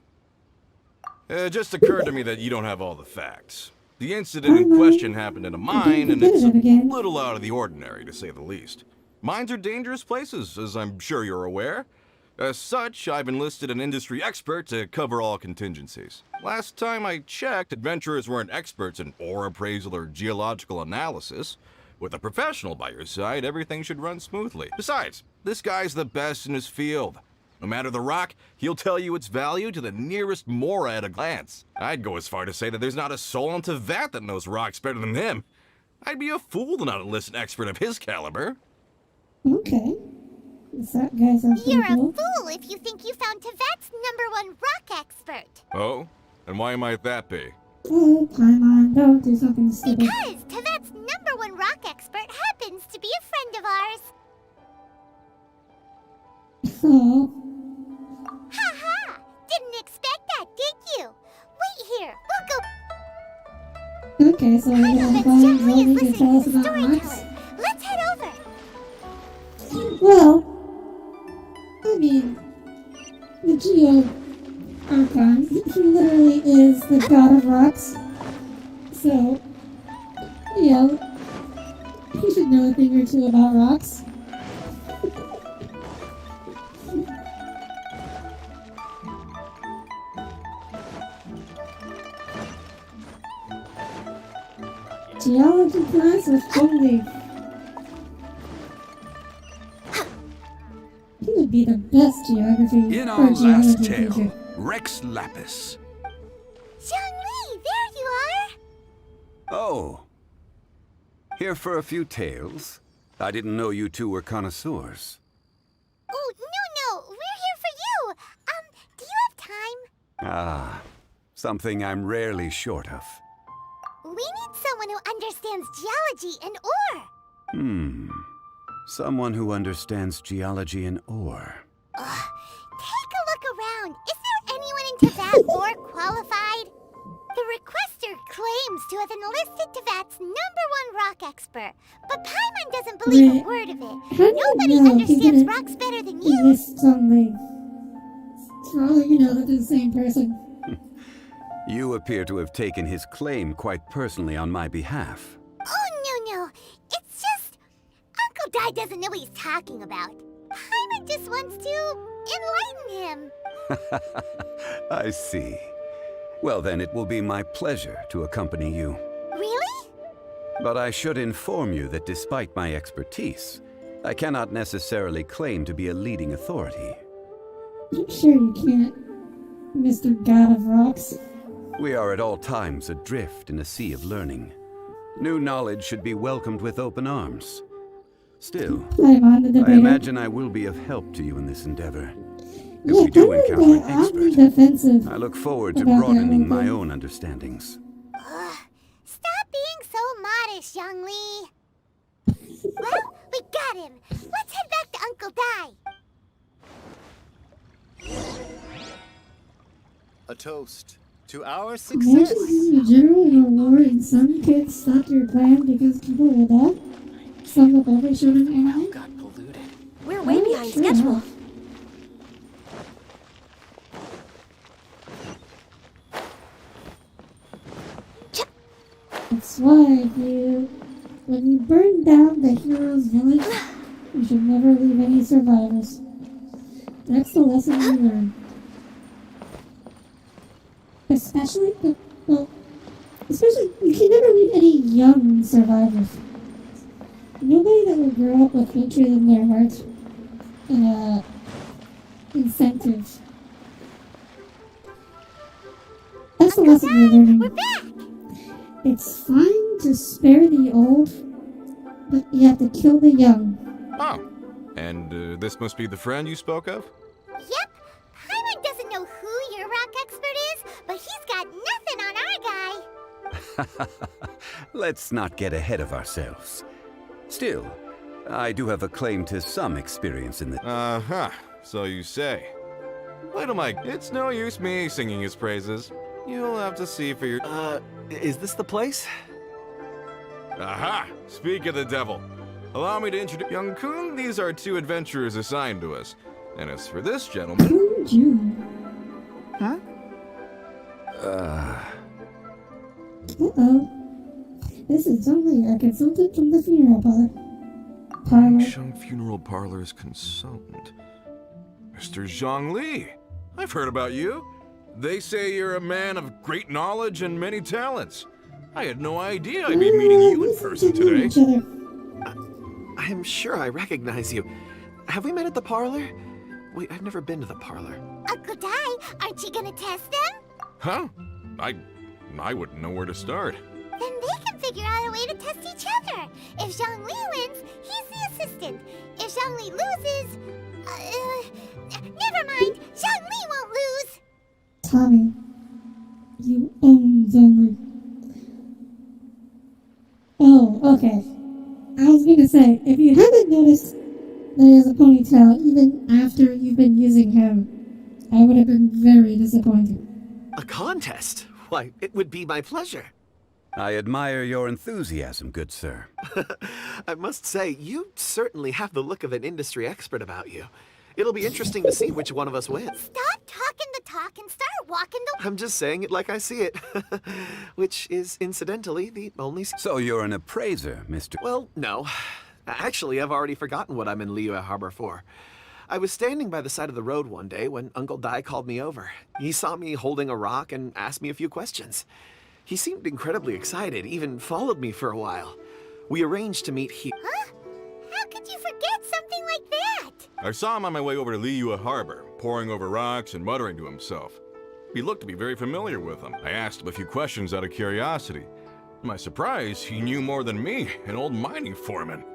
It just occurred to me that you don't have all the facts. The incident in question happened in a mine, and it's a little out of the ordinary, to say the least. Mines are dangerous places, as I'm sure you're aware. As such, I've enlisted an industry expert to cover all contingencies. Last time I checked, adventurers weren't experts in ore appraisal or geological analysis. With a professional by your side, everything should run smoothly. Besides, this guy's the best in his field. No matter the rock, he'll tell you its value to the nearest mora at a glance. I'd go as far to say that there's not a soul on Teyvat that knows rocks better than him. I'd be a fool to not enlist an expert of his caliber. Okay. That guy sounds pretty You're a cool. fool if you think you found Teyvat's #1 rock expert. Oh? And why might that be? Oh, come on, don't do something stupid. Because Teyvat's #1 rock expert happens to be a friend of ours. Oh, Ha ha! Didn't expect that, did you? Wait here, we'll go. okay, so we're I know gonna that find Stanley is Zoe to listening tell us to the about rocks. storyteller. Let's head over. Well, I mean, the Geo Archon, he literally is the god of rocks. So, yeah, he should know a thing or two about rocks. Geology class with only. He would be the best geography In or our last geology tale, teacher. Rex Lapis. Xiangli, there you are. Oh. Here for a few tales? I didn't know you two were connoisseurs. Oh, no, we're here for you. Do you have time? Ah, something I'm rarely short of. We need someone who understands geology and ore. Someone who understands geology and ore. Take a look around. Is there anyone in Teyvat more qualified? The requester claims to have enlisted Teyvat's #1 rock expert, but Paimon doesn't believe a word of How it. do you Nobody know he understands didn't rocks better than you. exist something? For all you know, they're the same person. You appear to have taken his claim quite personally on my behalf. Oh, no. It's just... Uncle Dai doesn't know what he's talking about. Paimon just wants to enlighten him. I see. Well then, it will be my pleasure to accompany you. Really? But I should inform you that despite my expertise, I cannot necessarily claim to be a leading authority. I'm sure you can't, Mr. God of Rocks. We are at all times adrift in a sea of learning. New knowledge should be welcomed with open arms. Still, I imagine I will be of help to you in this endeavor. If we do encounter an expert, I look forward to broadening my own understandings. Stop being so modest, Young Lee. Well, we got him. Let's head back to Uncle Dai. A toast to our Imagine success. being a general in a war and some kids stop your plan because people will die. Sum up every shonen anime. Got polluted. We're way behind schedule. That's why when you burn down the hero's village, you should never leave any survivors. That's the lesson we learn. Especially you can never leave any young survivors. Nobody that will grow up with hatred in their heart and incentive. That's the lesson we're learning. We're back! It's fine to spare the old, but you have to kill the young. Oh, and this must be the friend you spoke of? Yep. Tyrant doesn't know who your rock expert is, but he's got nothing on our guy. Let's not get ahead of ourselves. Still, I do have a claim to some experience in the... Uh-huh, so you say. Little Mike, it's no use me singing his praises. You'll have to see for your... Is this the place? Aha! Speak of the devil. Allow me to introduce... Young Kun, these are two adventurers assigned to us. And as for this gentleman... Huh? Uh-oh. This is only a consultant from the funeral parlor. Shung Funeral Parlor's consultant. Mr. Zhang Li. I've heard about you. They say you're a man of great knowledge and many talents. I had no idea I'd be meeting you in person today. I'm sure I recognize you. Have we met at the parlor? Wait, I've never been to the parlor. Uncle Dai, aren't you gonna test them? Huh? I wouldn't know where to start. Then they can figure out a way to test each other. If Zhang Li wins, he's the assistant. If Zhang Li loses... never mind. Zhang Li won't lose. Tommy, you own Zhang Li. Oh, okay. I was gonna say, if you haven't noticed that he has a ponytail even after you've been using him, I would have been very disappointed. A contest? Why, it would be my pleasure. I admire your enthusiasm, good sir. I must say, you certainly have the look of an industry expert about you. It'll be interesting to see which one of us wins. Stop talking the talk and start walking the... I'm just saying it like I see it. Which is, incidentally, the only... So you're an appraiser, Mr. Well, no. Actually, I've already forgotten what I'm in Liyue Harbor for. I was standing by the side of the road one day when Uncle Dai called me over. He saw me holding a rock and asked me a few questions. He seemed incredibly excited, even followed me for a while. We arranged to meet here. Huh? How could you forget something like that? I saw him on my way over to Liyue Harbor, poring over rocks and muttering to himself. He looked to be very familiar with them. I asked him a few questions out of curiosity. To my surprise, he knew more than me, an old mining foreman.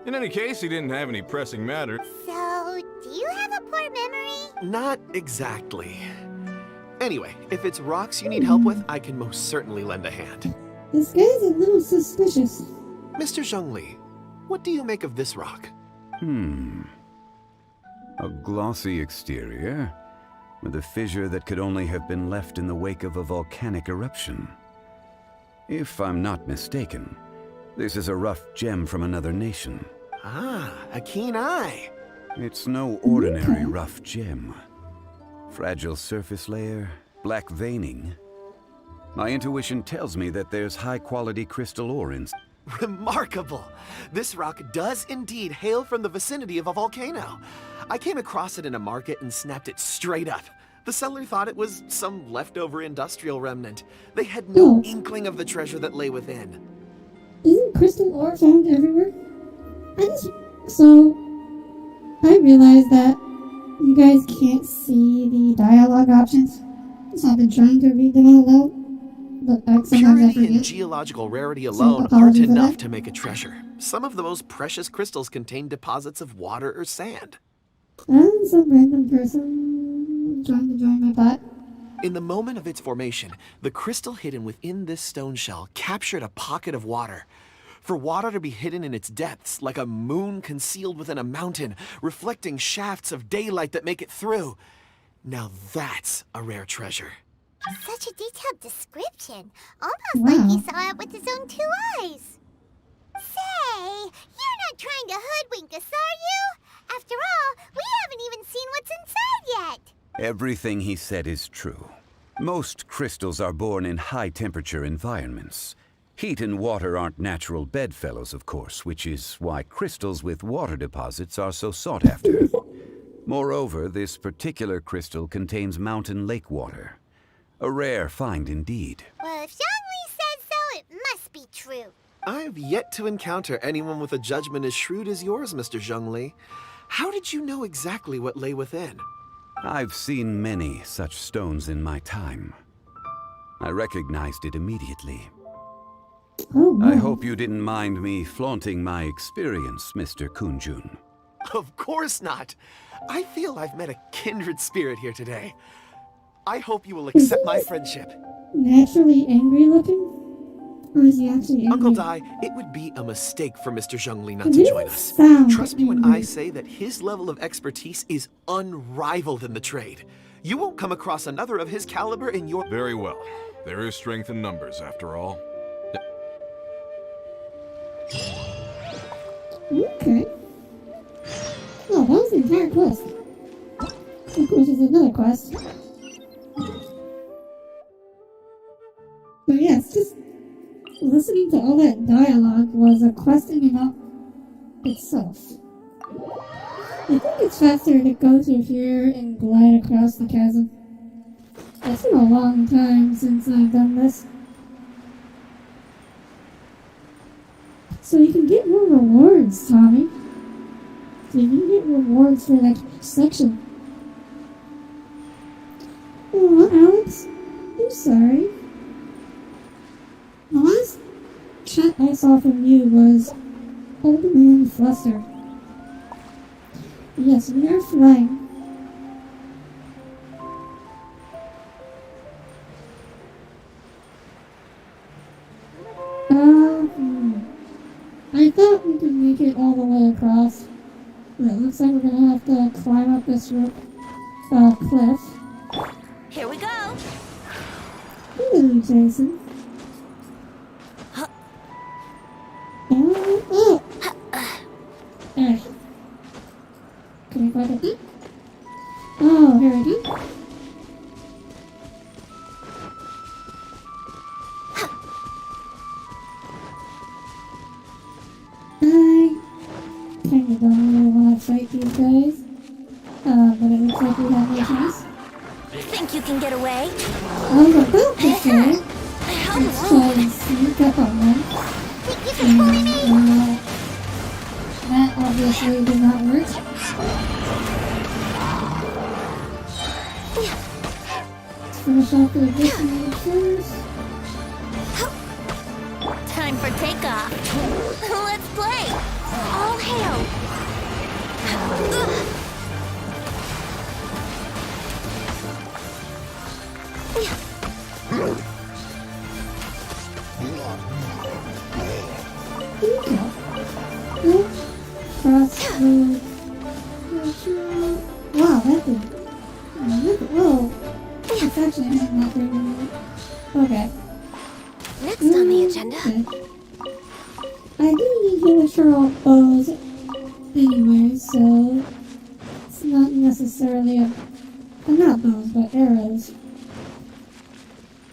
In any case, he didn't have any pressing matter. So, do you have a poor memory? Not exactly. Anyway, if it's rocks you need help with, I can most certainly lend a hand. This guy's a little suspicious. Mr. Zhang Li, what do you make of this rock? A glossy exterior, with a fissure that could only have been left in the wake of a volcanic eruption. If I'm not mistaken, this is a rough gem from another nation. Ah, a keen eye. It's no ordinary rough gem. Fragile surface layer, black veining. My intuition tells me that there's high-quality crystal ore in... Remarkable! This rock does indeed hail from the vicinity of a volcano. I came across it in a market and snapped it straight up. The seller thought it was some leftover industrial remnant. They had no inkling of the treasure that lay within. Isn't crystal ore found everywhere? I realized that you guys can't see the dialogue options, so I've been trying to read them out loud, but sometimes I Purity forget. and geological rarity alone aren't enough to make a treasure. Some of the most precious crystals contain deposits of water or sand. Some random person trying to join my bot. In the moment of its formation, the crystal hidden within this stone shell captured a pocket of water. For water to be hidden in its depths, like a moon concealed within a mountain, reflecting shafts of daylight that make it through. Now that's a rare treasure. Such a detailed description. Almost like he saw it with his own 2 eyes. Say, you're not trying to hoodwink us, are you? After all, we haven't even seen what's inside yet. Everything he said is true. Most crystals are born in high-temperature environments. Heat and water aren't natural bedfellows, of course, which is why crystals with water deposits are so sought after. Moreover, this particular crystal contains mountain lake water. A rare find indeed. Well, if Zhongli says so, it must be true. I've yet to encounter anyone with a judgment as shrewd as yours, Mr. Zhongli. How did you know exactly what lay within? I've seen many such stones in my time. I recognized it immediately. I hope you didn't mind me flaunting my experience, Mr. Kunjun. Of course not. I feel I've met a kindred spirit here today. I hope you will accept my friendship. Naturally angry looking? Or is he actually angry? Uncle Dai, it would be a mistake for Mr. Zhongli not to join us. Trust me when I say that his level of expertise is unrivaled in the trade. You won't come across another of his caliber in your— Very well. There is strength in numbers, after all. Okay. Oh, that was the entire quest. Of course, there's another quest. But yes, just listening to all that dialogue was a quest in and of itself. I think it's faster to go through here and glide across the chasm. It's been a long time since I've done this. So you can get more rewards, Tommy. So you can get rewards for that section. Oh, Alex, I'm sorry. The last chat I saw from you was Old Man Fluster. Yes, we are flying. I thought we could make it all the way across, but it looks like we're gonna have to climb up this cliff. Here we go. Hello, Jason. Oh! Can I grab it? Oh, here we go. I kinda don't really want to fight these guys, but it looks like we have no chance. Think you can get away? I was about to say, let's try and sneak up on them. And, that obviously did not work. Let's finish off the additional first. Time for takeoff. Let's play. All hail. Cross the... Wow, that thing. Whoa. It's actually not very good. Okay. Next on the agenda. Okay. I do need unilateral bows anyway, so it's not necessarily not bows, but arrows.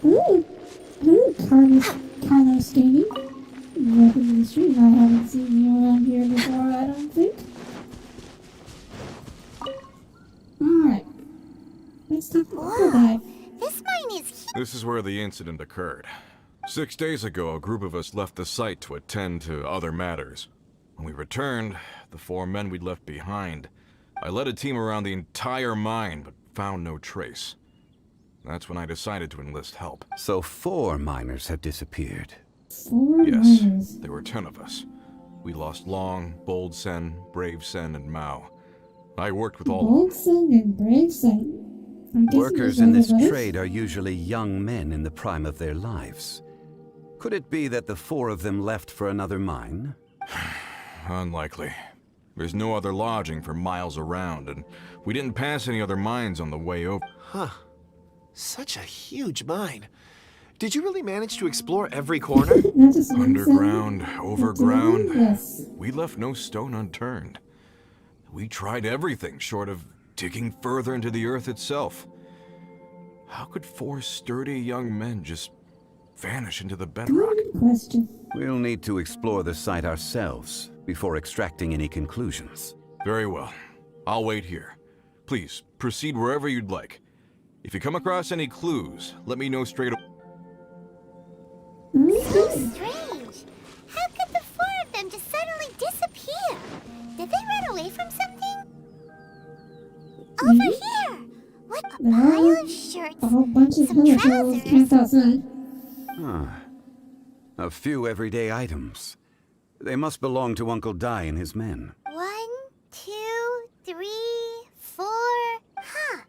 Ooh, Carlos Gaming. Welcome to the stream. I haven't seen you around here before, I don't think. dive. This mine is huge. This is where the incident occurred. 6 days ago, a group of us left the site to attend to other matters. When we returned, the 4 men we'd left behind, I led a team around the entire mine, but found no trace. That's when I decided to enlist help. So 4 miners have disappeared. 4 Yes, miners. there were 10 of us. We lost Long, Bold Sen, Brave Sen, and Mao. I worked with all of them. Bold Sen and Brave Sen. I'm guessing Workers those in are this the brothers? trade are usually young men in the prime of their lives. Could it be that the 4 of them left for another mine? Unlikely. There's no other lodging for miles around, and we didn't pass any other mines on the way over. Huh. Such a huge mine. Did you really manage to explore every corner? Not just one Underground, Sen? overground. Yes. We left no stone unturned. We tried everything short of digging further into the earth itself. How could 4 sturdy young men just vanish into the bedrock? Good question. We'll need to explore the site ourselves before extracting any conclusions. Very well. I'll wait here. Please, proceed wherever you'd like. If you come across any clues, let me know straight away. So strange. How could the 4 of them just suddenly disappear? Did they run away from something? Over here! What a There pile are of shirts, a whole bunch of some village girls trousers. camped outside. Huh. A few everyday items. They must belong to Uncle Dai and his men. 1, 2, 3, 4. Huh.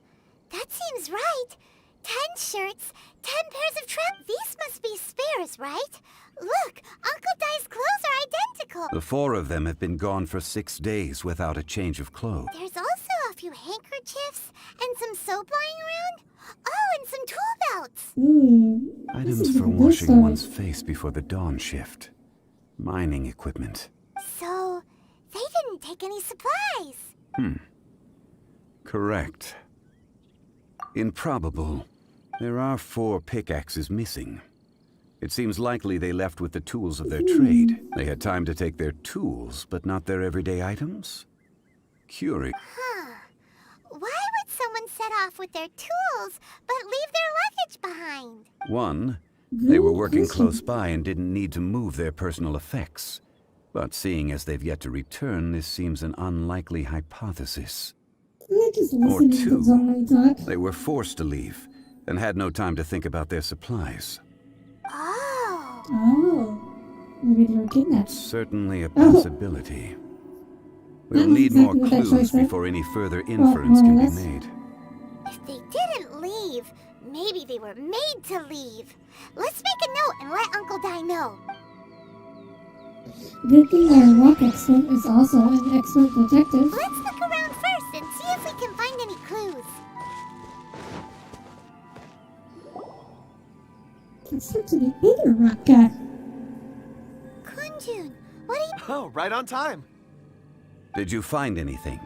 That seems right. 10 shirts, 10 pairs of trousers. These must be spares, right? Look, Uncle Dai's clothes are identical. The 4 of them have been gone for 6 days without a change of clothes. There's also a few handkerchiefs and some soap lying around. Oh, and some tool belts. Items for washing one's face before the dawn shift. Mining equipment. So, they didn't take any supplies. Correct. Improbable. There are 4 pickaxes missing. It seems likely they left with the tools of their trade. They had time to take their tools, but not their everyday items? Curious. Huh. Why would someone set off with their tools, but leave their luggage behind? 1, they were working close by and didn't need to move their personal effects. But seeing as they've yet to return, this seems an unlikely hypothesis. Or 2, they were forced to leave and had no time to think about their supplies. Oh. Maybe they were kidnapped. Certainly a possibility. We'll need more clues before any further inference can be made. If they didn't leave, maybe they were made to leave. Let's make a note and let Uncle Dai know. Good thing our rock expert is also an expert detective. Let's look around first and see if we can find any clues. It's up to the other rock guy. Kunjun, what are you... Oh, right on time. Did you find anything?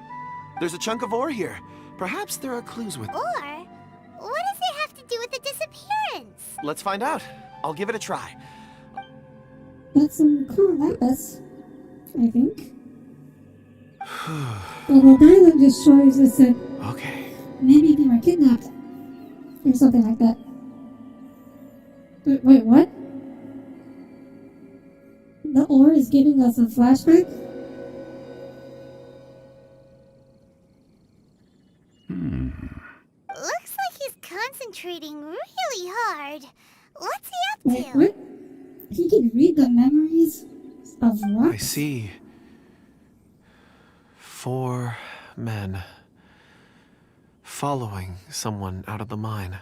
There's a chunk of ore here. Perhaps there are clues with... Or, what does it have to do with the disappearance? Let's find out. I'll give it a try. That's some cool lapis, I think. Well, the dialogue just shows us that Okay. maybe they were kidnapped. Or something like that. Wait, what? The ore is giving us a flashback? Looks like he's concentrating really hard. What's he up Wait, to? what? He can read the memories of rocks? I see. 4 men following someone out of the mine.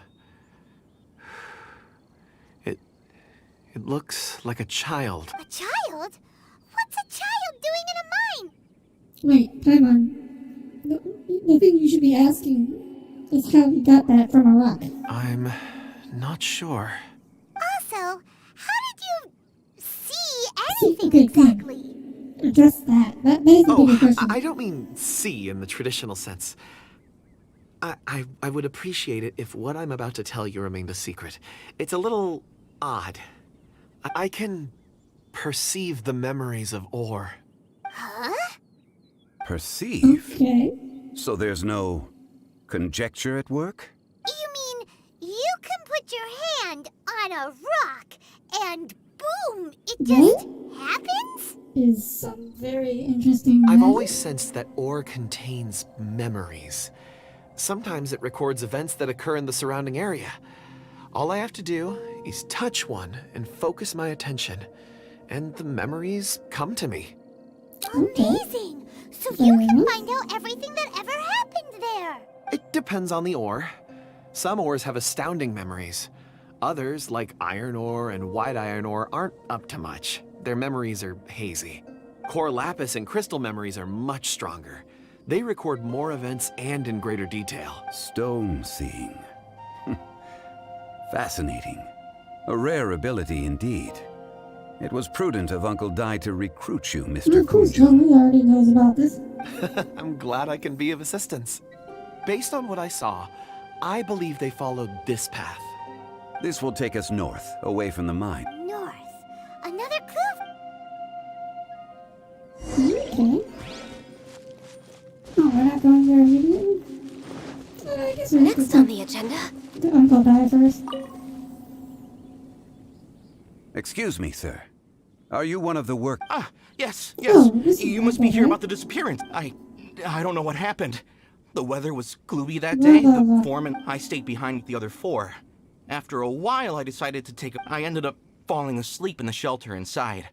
It looks like a child. A child? What's a child doing in a mine? Wait, time on. The thing you should be asking is how he got that from a rock. I'm not sure. Also, how did you see anything Okay, exactly? Just that. That is the bigger question. I don't mean see in the traditional sense. I would appreciate it if what I'm about to tell you remained a secret. It's a little odd. I can perceive the memories of ore. Huh? Perceive? Okay. So there's no conjecture at work? You mean on a rock, and boom, it just happens? Is some very interesting I've magic. always sensed that ore contains memories. Sometimes it records events that occur in the surrounding area. All I have to do is touch one and focus my attention, and the memories come to me. Amazing! So you can find out everything that ever happened there. It depends on the ore. Some ores have astounding memories. Others, like iron ore and white iron ore, aren't up to much. Their memories are hazy. Core lapis and crystal memories are much stronger. They record more events and in greater detail. Stone seeing. Fascinating. A rare ability indeed. It was prudent of Uncle Dai to recruit you, Mr. Kunjun. He already knows about this. I'm glad I can be of assistance. Based on what I saw, I believe they followed this path. This will take us north, away from the mine. North. Another clue? Okay. Oh, we're not going there immediately? I guess we Next on the agenda. to Uncle Dai first. Excuse me, sir. Are you one of the work... Ah, yes. Oh, this is You must be Uncle here Dai. about the disappearance. I don't know what happened. The weather was gloomy that day. The foreman, I stayed behind with the other four. After a while, I decided to I ended up falling asleep in the shelter inside.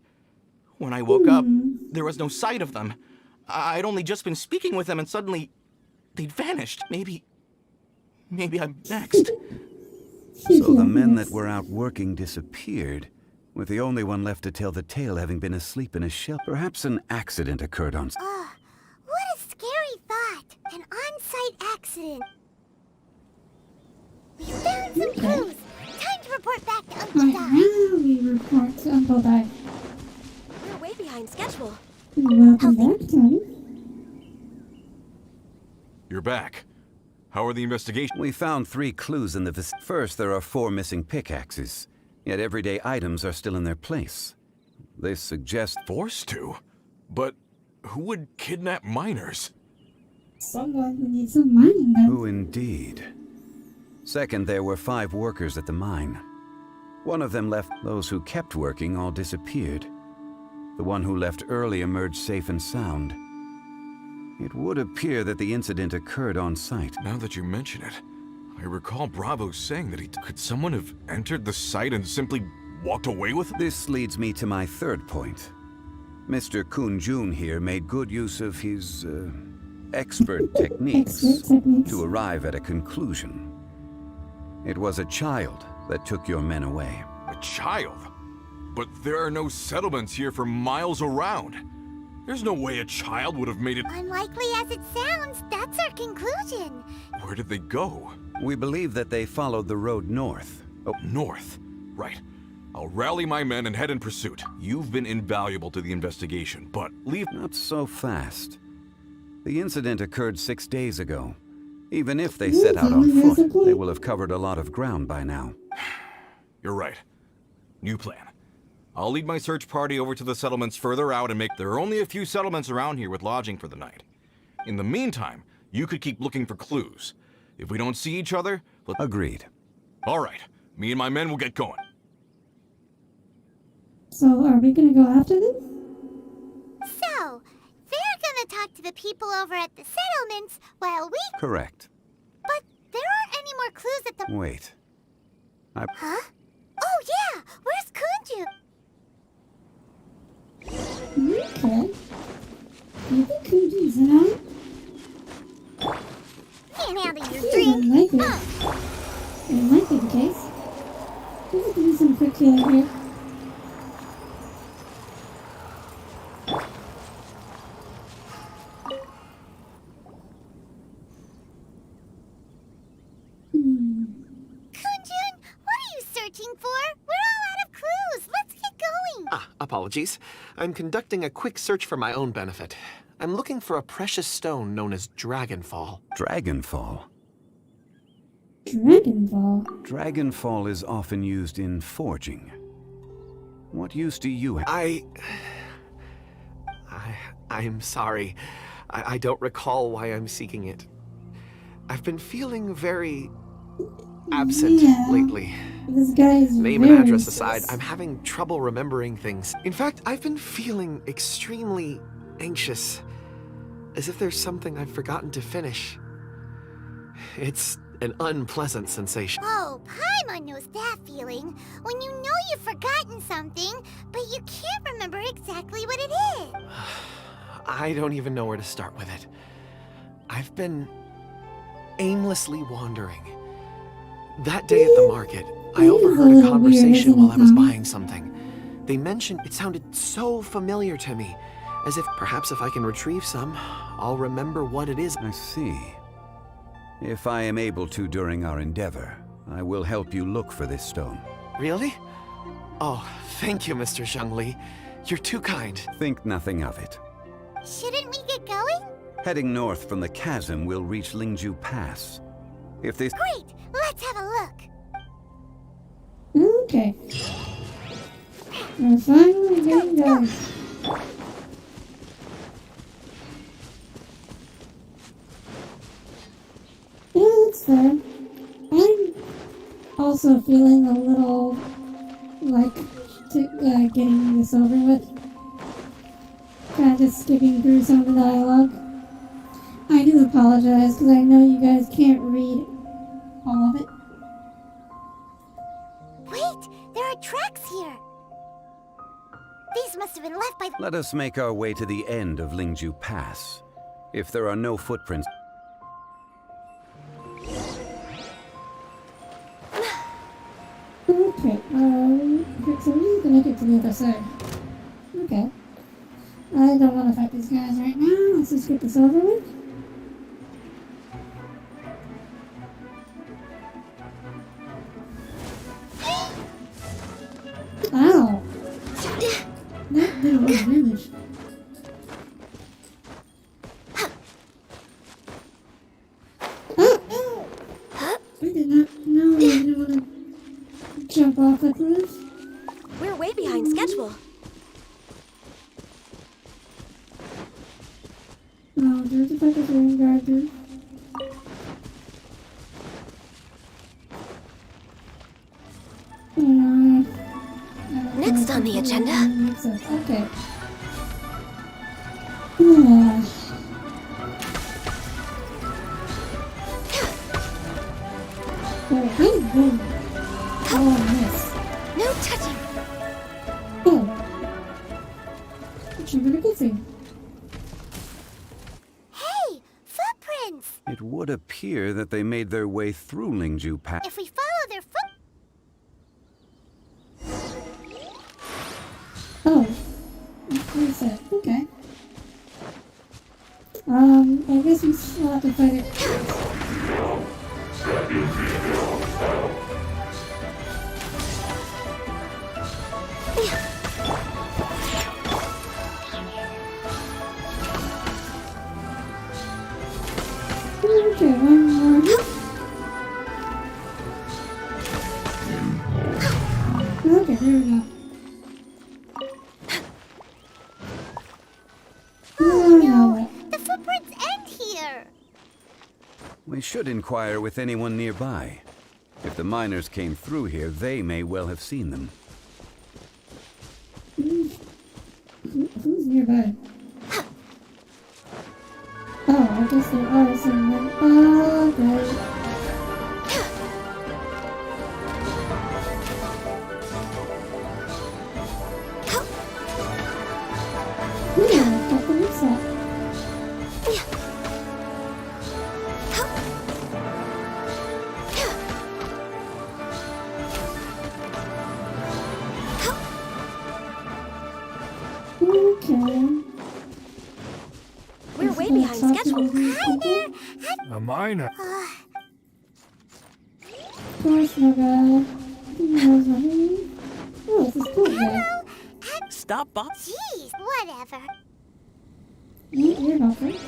When I woke up, there was no sight of them. I'd only just been speaking with them and suddenly they'd vanished. Maybe I'm next. So the men that were out working disappeared, with the only one left to tell the tale having been asleep in a shelter. Perhaps an accident occurred on... What a scary thought. An on-site accident. We found some clues. Time to report back to Uncle Right Dai. now we report to Uncle Dai. We're way behind schedule. Welcome back, Tony. You're back. How are the investigations? We found 3 clues in the First, there are 4 missing pickaxes, yet everyday items are still in their place. This suggests... Forced to? But who would kidnap miners? Someone who needs some mining done. Who indeed? Second, there were 5 workers at the mine. One of them left. Those who kept working all disappeared. The one who left early emerged safe and sound. It would appear that the incident occurred on site. Now that you mention it, I recall Bravo saying that could someone have entered the site and simply walked away with it? This leads me to my third point. Mr. Kunjun here made good use of his, expert techniques to arrive at a conclusion. It was a child that took your men away. A child? But there are no settlements here for miles around. There's no way a child would have made it. Unlikely as it sounds, that's our conclusion. Where did they go? We believe that they followed the road north. Oh, north. Right. I'll rally my men and head in pursuit. You've been invaluable to the investigation, but leave... Not so fast. The incident occurred 6 days ago. Even if they set out on foot, they will have covered a lot of ground by now. You're right. New plan. I'll lead my search party over to the settlements further out and make... There are only a few settlements around here with lodging for the night. In the meantime, you could keep looking for clues. If we don't see each other... Agreed. All right. Me and my men will get going. So, are we gonna go after them? So, they're gonna talk to the people over at the settlements while we... Correct. But there aren't any more clues at the... Wait. Huh? Oh yeah! Where's Kunju? Okay. You think Kunji's in on it? Can't handle your It drink. might be. It might be the case. Let's do some quick healing here. Kunjun, what are you searching for? We're all out of clues. Let's get going. Apologies. I'm conducting a quick search for my own benefit. I'm looking for a precious stone known as Dragonfall. Dragonfall? Dragonfall? Dragonfall is often used in forging. What use do you have? I'm sorry. I don't recall why I'm seeking it. I've been feeling very absent Yeah. lately. This guy is Name very and address sus. aside, I'm having trouble remembering things. In fact, I've been feeling extremely anxious, as if there's something I've forgotten to finish. It's an unpleasant sensation. Oh, Paimon knows that feeling. When you know you've forgotten something, but you can't remember exactly what it is. I don't even know where to start with it. I've been aimlessly wandering. That day at the market, I overheard a conversation while I was buying something. They mentioned it sounded so familiar to me, as if perhaps if I can retrieve some, I'll remember what it is. I see. If I am able to during our endeavor, I will help you look for this stone. Really? Oh, thank you, Mr. Zhongli. You're too kind. Think nothing of it. Shouldn't we get going? Heading north from the chasm, we'll reach Lingju Pass. If this... Great! Let's have a look. Okay. We're finally getting going. Yeah, that's fair. I'm also feeling a little like getting this over with. Kind of just skipping through some of the dialogue. I do apologize because I know you guys can't read all of it. Wait, there are tracks here. These must have been left by... Let us make our way to the end of Lingju Pass. If there are no footprints... Okay, so we need to make it to the other side. Okay. I don't want to fight these guys right now. Let's just get this over with. Ow! That did a lot of damage. Oh! I did not know I didn't want to jump off the cliff. We're way behind schedule. No, there's a fucking green guard, dude. Next on the agenda. Okay. No touching. Oh. Triggered a good thing. Hey, footprints! It would appear that they made their way through Lingju Pass. If we follow their foot... Oh. What is that? Okay. I guess we still have to fight it. Okay, one more. Okay, there we go. Oh no, the footprints end here. We should inquire with anyone nearby. If the miners came through here, they may well have seen them. Who's nearby? Oh, I guess there are some. Oh, okay. Yeah, what the looks like. Okay. We're way behind schedule. Hi there. A miner. Of course, no guy. He knows my name. Oh, this is cool guy. Stop, Bob. Jeez, whatever. You're nothing.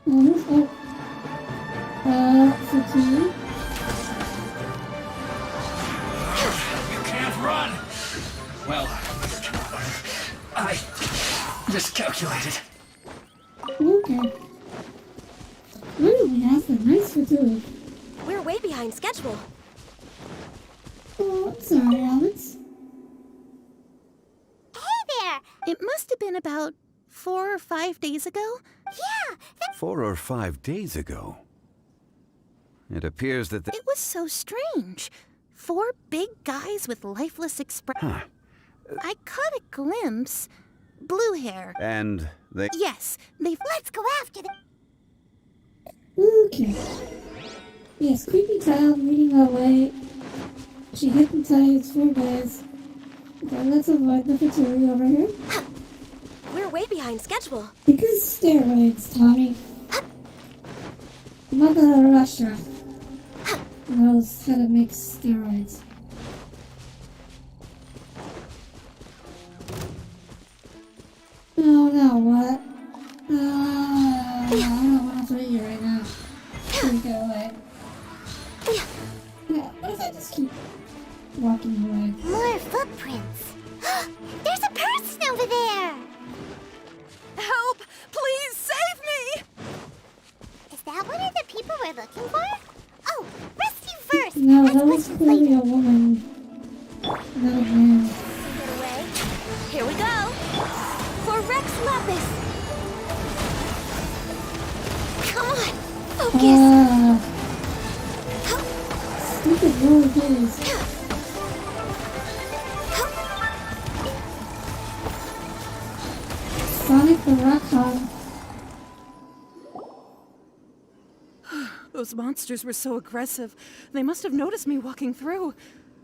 Who's up? Fatigue. You can't run! Well, I miscalculated. Okay. Ooh, he has a nice fatigue. We're way behind schedule. Oh, sorry, Alex. Hey there! It must have been about 4 or 5 days ago. Yeah, 4 or 5 days ago. It appears that It was so strange. 4 big guys with lifeless expression. Huh. I caught a glimpse. Blue hair. And they... Yes, they... Let's go after them. Okay. Yes, creepy child leading our way. She hypnotized 4 guys. Okay, let's avoid the Faturi over here. We're way behind schedule. Because steroids, Tommy. Mother Russia knows how to make steroids. Oh, no, what? I don't want to fight you right now. Please go away. Yeah, what if I just keep walking away? More footprints. There's a person over there! Help! Please save me! Is that one of the people we're looking for? Oh, rescue first! No, Ask that was questions clearly later. a woman. Not a man. Get away. Here we go. For Rex Lapis. Come on. Focus. Stupid roller gaze. Sonic the Rock Hog. Those monsters were so aggressive. They must have noticed me walking through.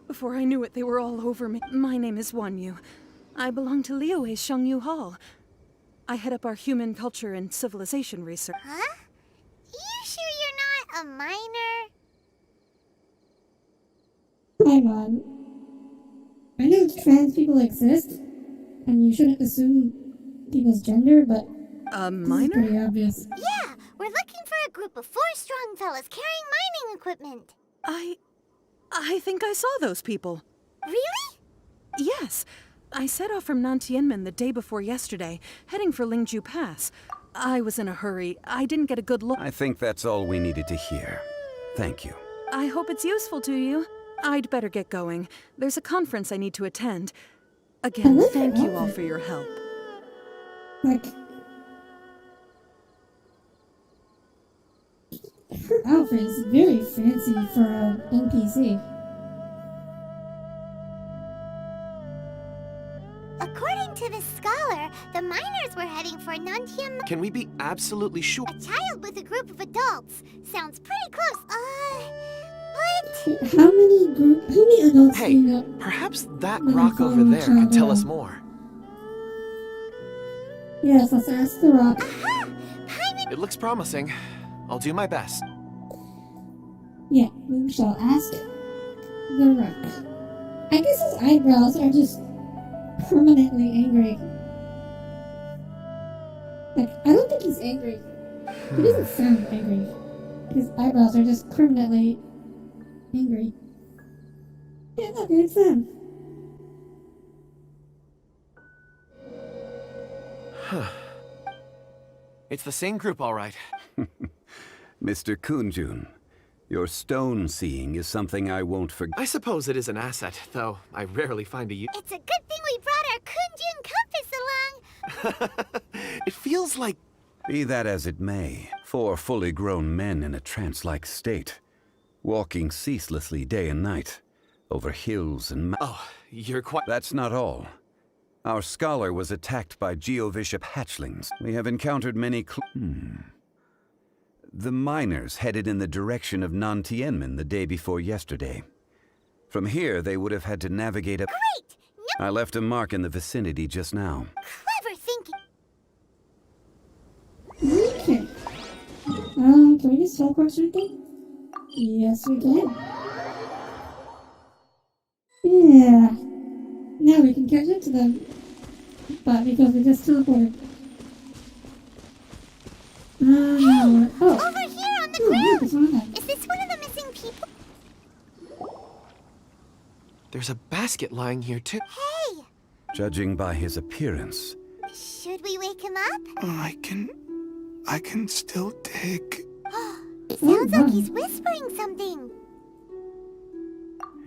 Before I knew it, they were all over me. My name is Wanyu. I belong to Liyue's Shengyu Hall. I head up our human culture and civilization research. Huh? You sure you're not a minor? Hang on. I know trans people exist, and you shouldn't assume people's gender, but A this is minor? pretty obvious. Yeah, we're looking for a group of 4 strong fellas carrying mining equipment. I think I saw those people. Really? Yes. I set off from Nantianmen the day before yesterday, heading for Lingju Pass. I was in a hurry. I didn't get a good look. I think that's all we needed to hear. Thank you. I hope it's useful to you. I'd better get going. There's a conference I need to attend. Again, love thank your you all outfit. for your help. Like, her outfit is very fancy for an NPC. According to the scholar, the miners were heading for Nantian. Can we be absolutely sure? A child with a group of adults. Sounds pretty close. What? How many adults do Hey, you know? perhaps that Let me rock over follow there could tell us Chad. more. Yes, let's ask the rock. It looks promising. I'll do my best. Yeah, we shall ask the rock. I guess his eyebrows are just permanently angry. Like, I don't think he's angry. He doesn't sound angry. His eyebrows are just permanently angry. Yeah, look, it's them. Huh. It's the same group, all right. Mr. Kunjun, your stone seeing is something I won't forget. I suppose it is an asset, though I rarely find a use. It's a good thing we brought our Kunjun compass along. It feels like... Be that as it may, 4 fully grown men in a trance-like state, walking ceaselessly day and night, over hills and Oh, you're quite... That's not all. Our scholar was attacked by Geovishap hatchlings. We have encountered many The miners headed in the direction of Nantianmen the day before yesterday. From here, they would have had to navigate up... Great! No I left a mark in the vicinity just now. clever thinking. Okay. Can we just teleport or anything? Yes, we can. Yeah. Now we can catch up to them. But because we just teleported. Hey! Oh. Over here on the Oh, look, it's ground! on them. Is this one of the missing people? There's a basket lying here, too. Hey! Judging by his appearance, Should we wake him up? I can still dig. Sounds like he's whispering something.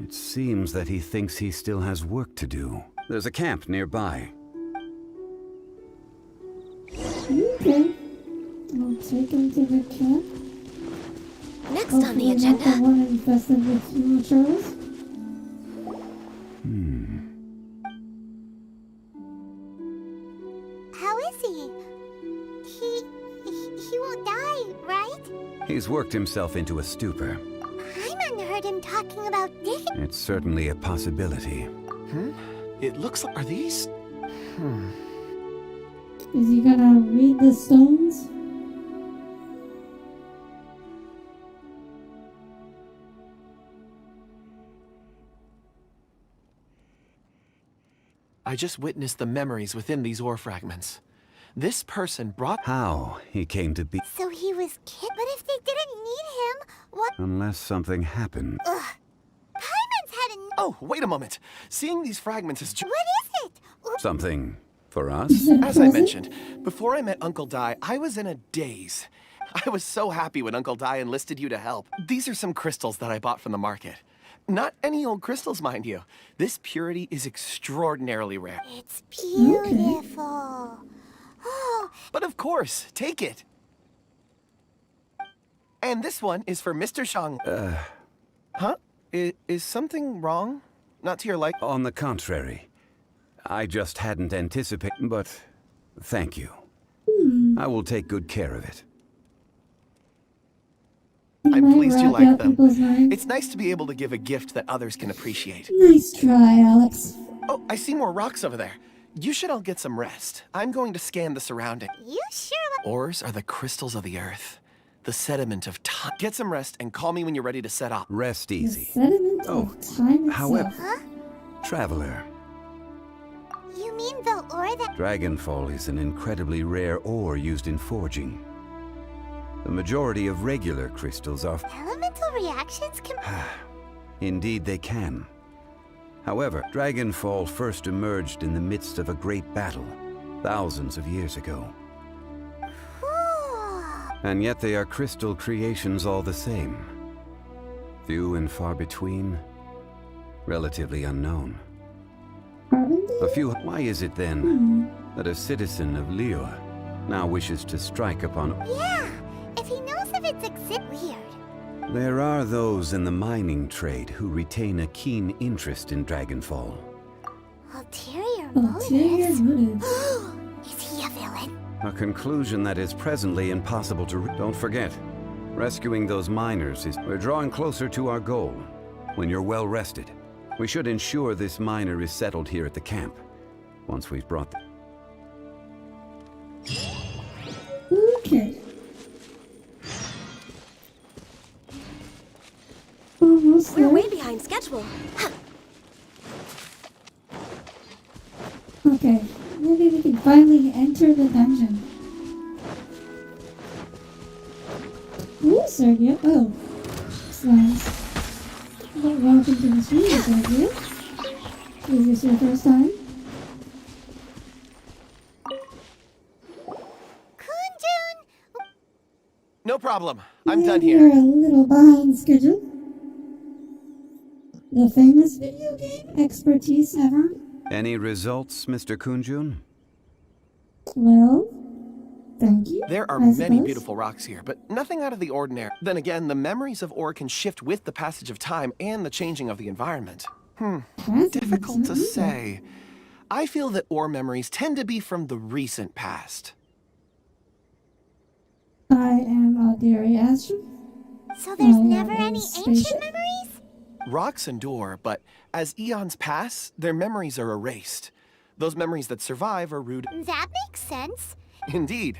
It seems that he thinks he still has work to do. There's a camp nearby. Okay. I'll take him to the camp. Next on the Hopefully agenda. not the one infested with small trolls. How is he? He won't die, right? He's worked himself into a stupor. Paimon heard him talking about digging. It's certainly a possibility. It looks like... Are these... Is he gonna read the stones? I just witnessed the memories within these ore fragments. This person brought... How he came to be... So he was kidnapped. But if they didn't need him, what? Unless something happened. Ugh. Paimon's had a... Oh, wait a moment. Seeing these fragments is... What is it? Something for us? As I mentioned, before I met Uncle Dai, I was in a daze. I was so happy when Uncle Dai enlisted you to help. These are some crystals that I bought from the market. Not any old crystals, mind you. This purity is extraordinarily rare. It's beautiful. Oh. But of course, take it. And this one is for Mr. Shang. Huh? Is something wrong? Not to your like? On the contrary. I just hadn't anticipated, but thank you. I will take good care of it. I'm pleased you like them. It's nice to be able to give a gift that others can appreciate. Nice try, Alex. Oh, I see more rocks over there. You should all get some rest. I'm going to scan the surrounding. You sure? Ores are the crystals of the earth, the sediment of time. Get some rest and call me when you're ready to set off. Rest easy. Sediment of time itself. However, Huh? Traveler, You mean the ore that... Dragonfall is an incredibly rare ore used in forging. The majority of regular crystals are... Elemental reactions can... Indeed they can. However, Dragonfall first emerged in the midst of a great battle, thousands of years ago. And yet they are crystal creations all the same. Few and far between, relatively unknown. A few... Why is it then that a citizen of Liyue now wishes to strike upon... Yeah! If he knows of its exit... Weird. There are those in the mining trade who retain a keen interest in Dragonfall. Ulterior Ulterior motives? motives. Is he a villain? A conclusion that is presently impossible to... Don't forget, rescuing those miners is... We're drawing closer to our goal. When you're well rested, we should ensure this miner is settled here at the camp. Once we've brought them. Okay. Almost We're there. way behind schedule. Okay, maybe we can finally enter the dungeon. Ooh, Sergio. Oh, that's nice. Well, welcome to the stream, Sergio. Is this your first time? Kunjun! No problem. I'm done You're here. a little behind schedule. The famous video game expertise ever? Any results, Mr. Kunjun? Well, thank you. There are I many suppose. beautiful rocks here, but nothing out of the ordinary. Then again, the memories of ore can shift with the passage of time and the changing of the environment. Difficult to say. I feel that ore memories tend to be from the recent past. I am Alderi Astro. So there's I never have a any spaceship. ancient memories? Rocks endure, but as eons pass, their memories are erased. Those memories that survive are rooted. That makes sense. Indeed.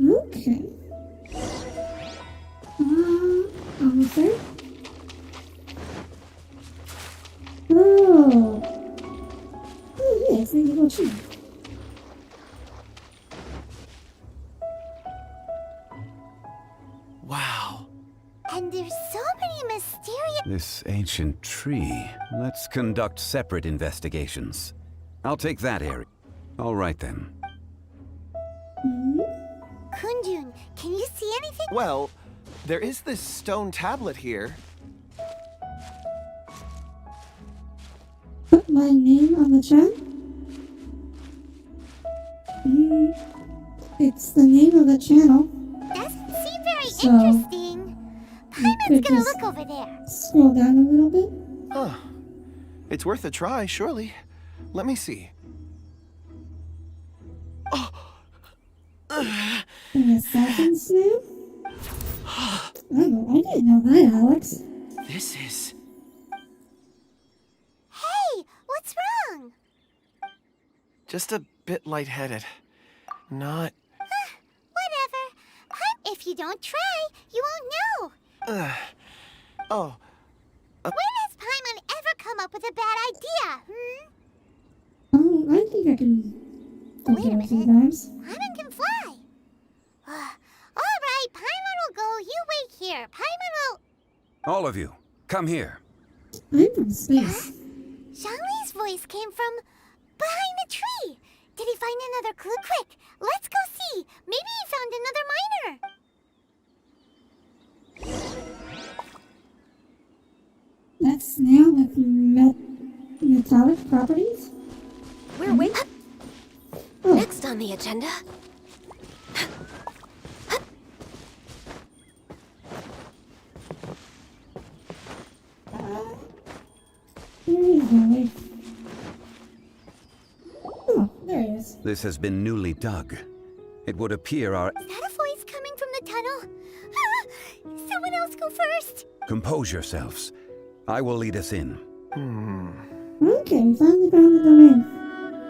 Okay. Almost there. Oh. Oh, yeah, it's the evil tree. Wow. And there's so many mysterious... This ancient tree. Let's conduct separate investigations. I'll take that area. All right then. Kunjun. Can you see anything? Well, there is this stone tablet here. Put my name on the chat? It's the name of the channel. Doesn't seem very So, interesting. you Paimon's could gonna just look over there. scroll down a little bit. Huh. It's worth a try, surely. Let me see. An assassin snail? Oh, I didn't know that, Alex. This is... Hey, what's wrong? just a bit lightheaded. Not... Whatever. If you don't try, you won't know. Oh. When has Paimon ever come up with a bad idea, Oh, I think I can take it a few times. Paimon can fly. All right, Paimon will go. You wait here. Paimon will... All of you, come here. I'm from space. Zhongli's voice came from behind the tree. Did he find another clue? Quick, let's go see. Maybe he found another miner. That snail with metallic properties? We're waiting. Next on the agenda. There he is. Oh, there he is. This has been newly dug. It would appear our... Is that a voice coming from the tunnel? Someone else go first. Compose yourselves. I will lead us in. Okay, we finally found the domain.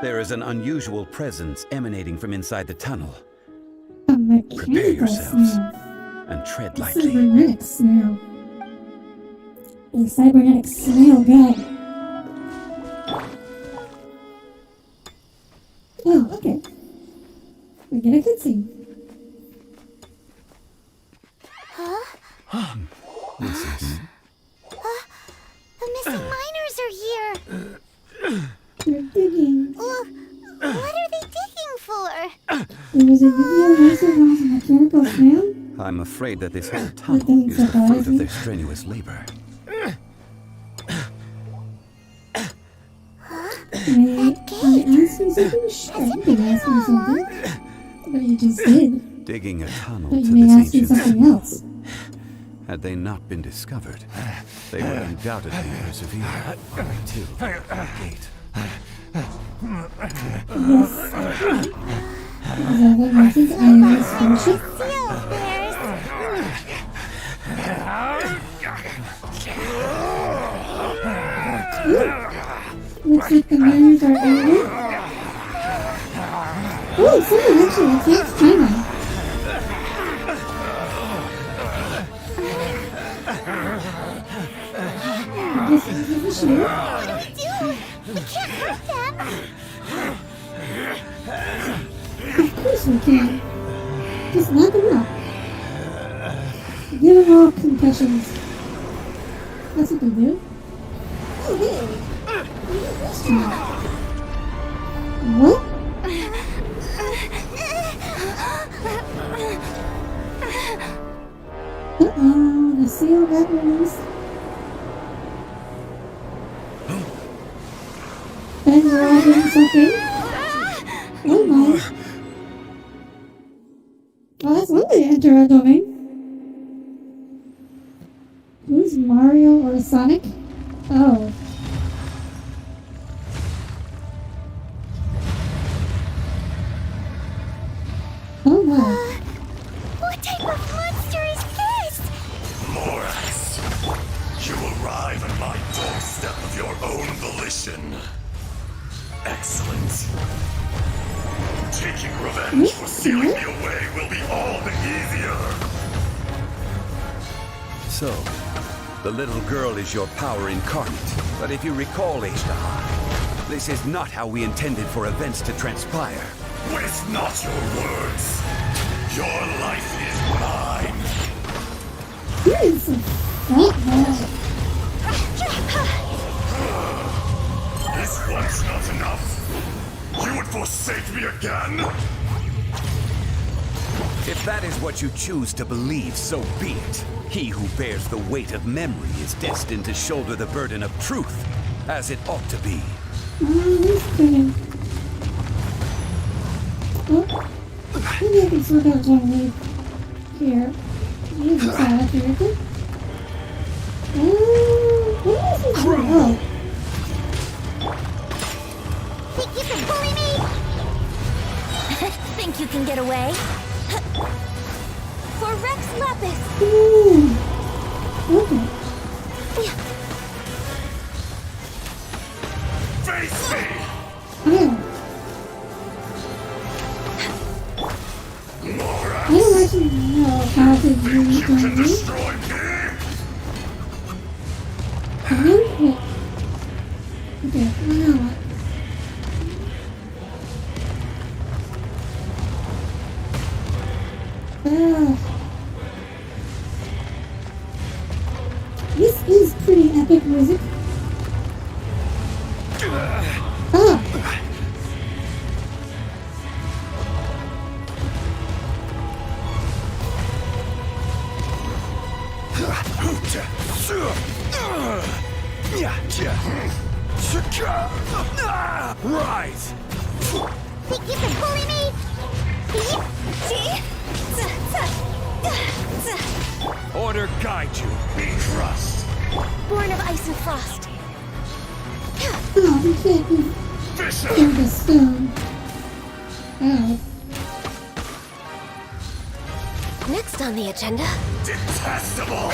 There is an unusual presence emanating from inside the tunnel. A Prepare mechanical yourselves snail. and tread A lightly. cybernetic snail. A cybernetic snail god. Oh, okay. We get a cutscene. Huh? This is... The missing miners are here. They're digging. What are they digging for? There was a Yu-Gi-Oh! Master House mechanical snail? I'm afraid that this whole tunnel is the fruit of their strenuous labor. May I ask you something? Sure, you can ask me something. But you just did. Digging a tunnel But to you may this ask me ancient something else. Had they not been discovered, they would undoubtedly persevere to the gate. Is that what you think I am his friendship? Looks like the miners are angry. Oh, someone actually attacks Paimon. I guess this is the shield. We can't hurt them. Of course we can. Just knock them out. Give them all concussions. That's what they do. Oh, hey. What? Uh-oh, the seal got released. And we're all doing something. Oh my. Well, that's one way to enter a domain. Who's Mario or Sonic? Oh. Oh my. What type of monster is this? Morax, you arrive at my doorstep of your own volition. Excellent. Taking revenge for sealing me away will be all the easier. So, the little girl is your power incarnate. But if you recall, Ishtar, this is not how we intended for events to transpire. Waste not your words. Your life is mine. He is a fat boy. Is once not enough? You would forsake me again? If that is what you choose to believe, so be it. He who bears the weight of memory is destined to shoulder the burden of truth, as it ought to be. He's pretty. Oh, maybe I can sort out Johnny here. Use the salad here. What else is there? Oh. Think you can bully me? Think you can get away? For Rex Lapis! Ooh. Okay. Face me! Oh. I don't actually know how to do Johnny. Destroy me! Okay, now what? This is pretty epic music. Rise! Think you can bully me? Order guide you. Be crushed. Born of ice and frost. Oh, he can't be in the stone. Oh. Next on the agenda. Detestable!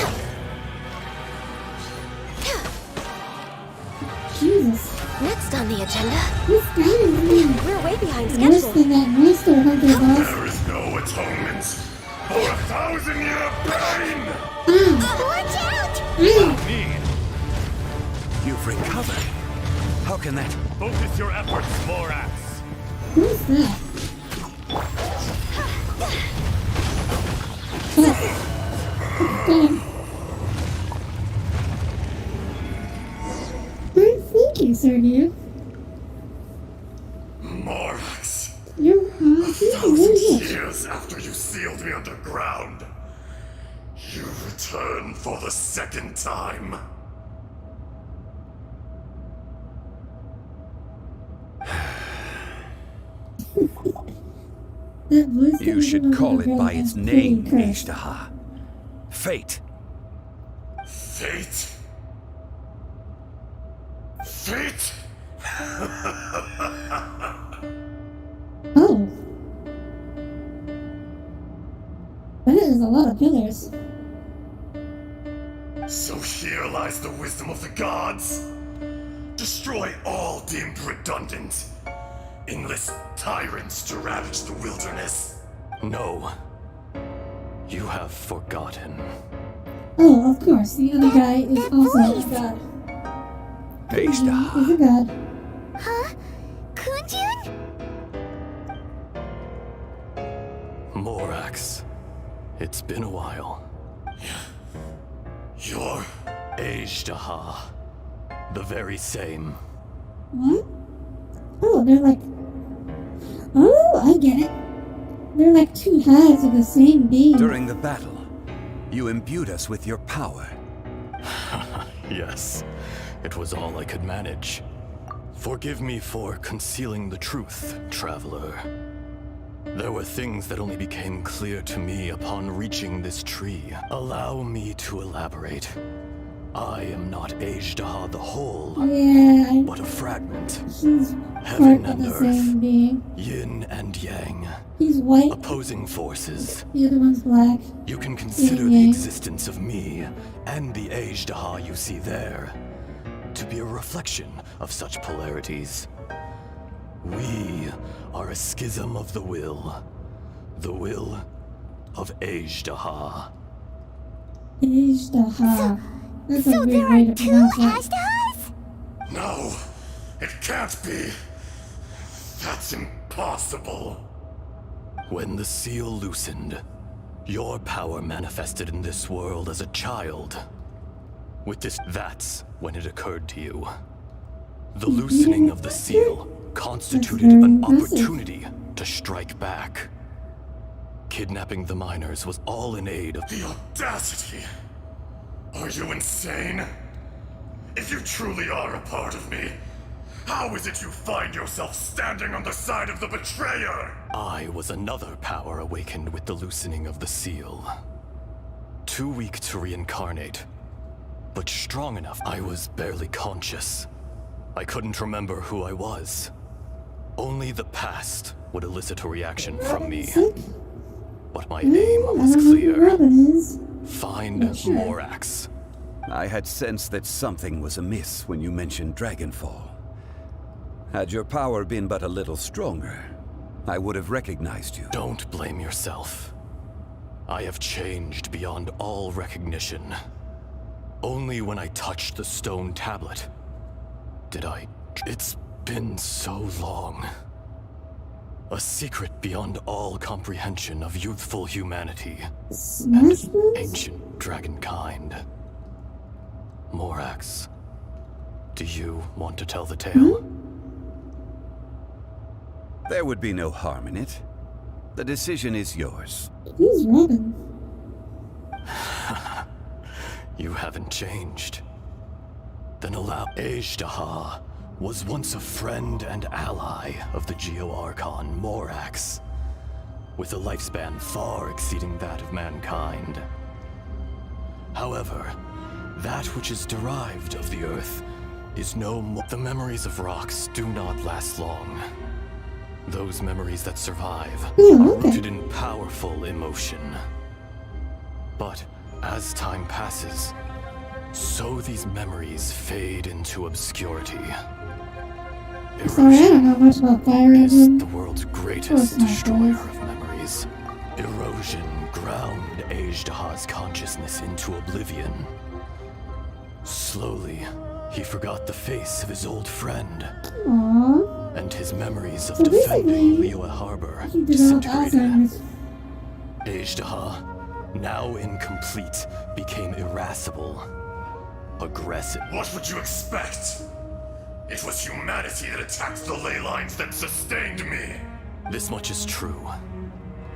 Jesus. Next on the agenda. This guy is mean. We're way behind Worse schedule. than that monster hunter boss. There is no atonement for 1,000-year pain! Watch out! You've recovered. How can that? Focus your efforts, Morax. Who's that? Thank you, Sergio. Morax. You're 1,000 years after you sealed me underground, you return for the second time. You should call it by its name, Ishtaha. Fate. Fate? Fate? Oh. That is a lot of pillars. So here lies the wisdom of the gods. Destroy all deemed redundant. Enlist tyrants to ravage the wilderness. No. You have forgotten. Oh, of course, the other guy is also a god. Ishtaha. He's a god. Huh? Kunjun? Morax. It's been a while. You're... Ishtaha. The very same. What? Oh, they're like... Oh, I get it. They're like two halves of the same being. During the battle, you imbued us with your power. Yes. It was all I could manage. Forgive me for concealing the truth, traveler. There were things that only became clear to me upon reaching this tree. Allow me to elaborate. I am not Ishtaha the whole, Yeah, but a fragment. He's Heaven part of and the earth, same being. yin and yang, He's white, opposing forces. the other one's black. You can consider the existence of me and the Ishtaha you see there to be a reflection of such polarities. We are a schism of the will of Ishtaha. Ishtaha. That's a So weird there way are to two pronounce that. Ashtahas? No, it can't be. That's impossible. When the seal loosened, your power manifested in this world as a child. That's when it occurred to you. The loosening of the seal constituted very an impressive. opportunity to strike back. Kidnapping the miners was all in aid of— The audacity! Are you insane? If you truly are a part of me, how is it you find yourself standing on the side of the betrayer? I was another power awakened with the loosening of the seal. Too weak to reincarnate, but strong enough. I was barely conscious. I couldn't remember who I was. Only the past would elicit a reaction from me. But my aim was clear. Find Morax. I had sensed that something was amiss when you mentioned Dragonfall. Had your power been but a little stronger, I would have recognized you. Don't blame yourself. I have changed beyond all recognition. Only when I touched the stone tablet did I... It's been so long. A secret beyond all comprehension of youthful humanity and ancient dragonkind. Morax, do you want to tell the tale? There would be no harm in it. The decision is yours. Who's Robin? You haven't changed. Then allow... Ejdaha was once a friend and ally of the Geo-Archon Morax, with a lifespan far exceeding that of mankind. However, that which is derived of the Earth is no more... The memories of rocks do not last long. Those memories that survive are rooted in powerful emotion. But as time passes, so these memories fade into obscurity. Sorry, I don't know much about Tyrant. Is the world's greatest destroyer of memories. Erosion ground Ejdaha's consciousness into oblivion. Slowly, he forgot the face of his old friend. Aww. And his memories of defending Liyue Harbor disintegrated. Ejdaha, now incomplete, became irascible, aggressive. What would you expect? It was humanity that attacked the ley lines that sustained me. This much is true,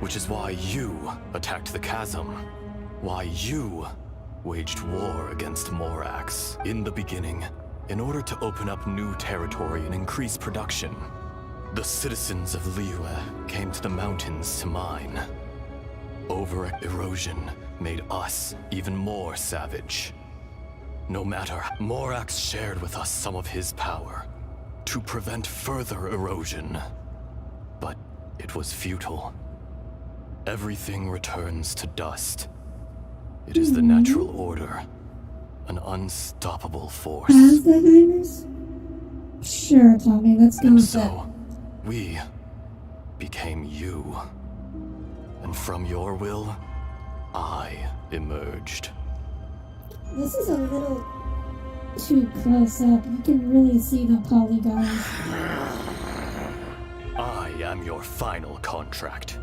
which is why you attacked the chasm. Why you waged war against Morax. In the beginning, in order to open up new territory and increase production, the citizens of Liyue came to the mountains to mine. Over-erosion made us even more savage. No matter, Morax shared with us some of his power to prevent further erosion. But it was futile. Everything returns to dust. It is the natural order. An unstoppable force. Alzheimer's? Sure, Tommy, let's go with that. So, we became you. And from your will, I emerged. This is a little too close up. You can really see the polygons. I am your final contract.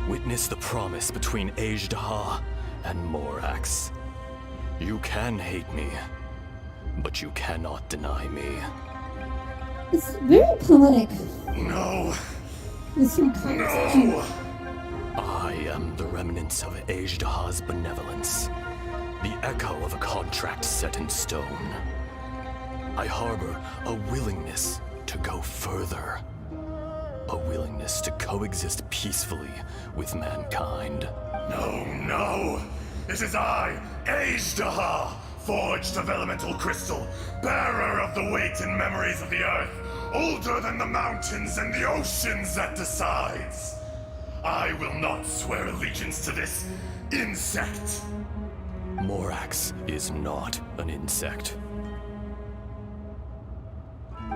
Witness the promise between Ejdaha and Morax. You can hate me, but you cannot deny me. It's very poetic. No. This whole conversation. No. I am the remnants of Ejdaha's benevolence. The echo of a contract set in stone. I harbor a willingness to go further. A willingness to coexist peacefully with mankind. No, no! It is I, Ejdaha, forged of elemental crystal, bearer of the weight and memories of the earth, older than the mountains and the oceans that decides. I will not swear allegiance to this insect. Morax is not an insect.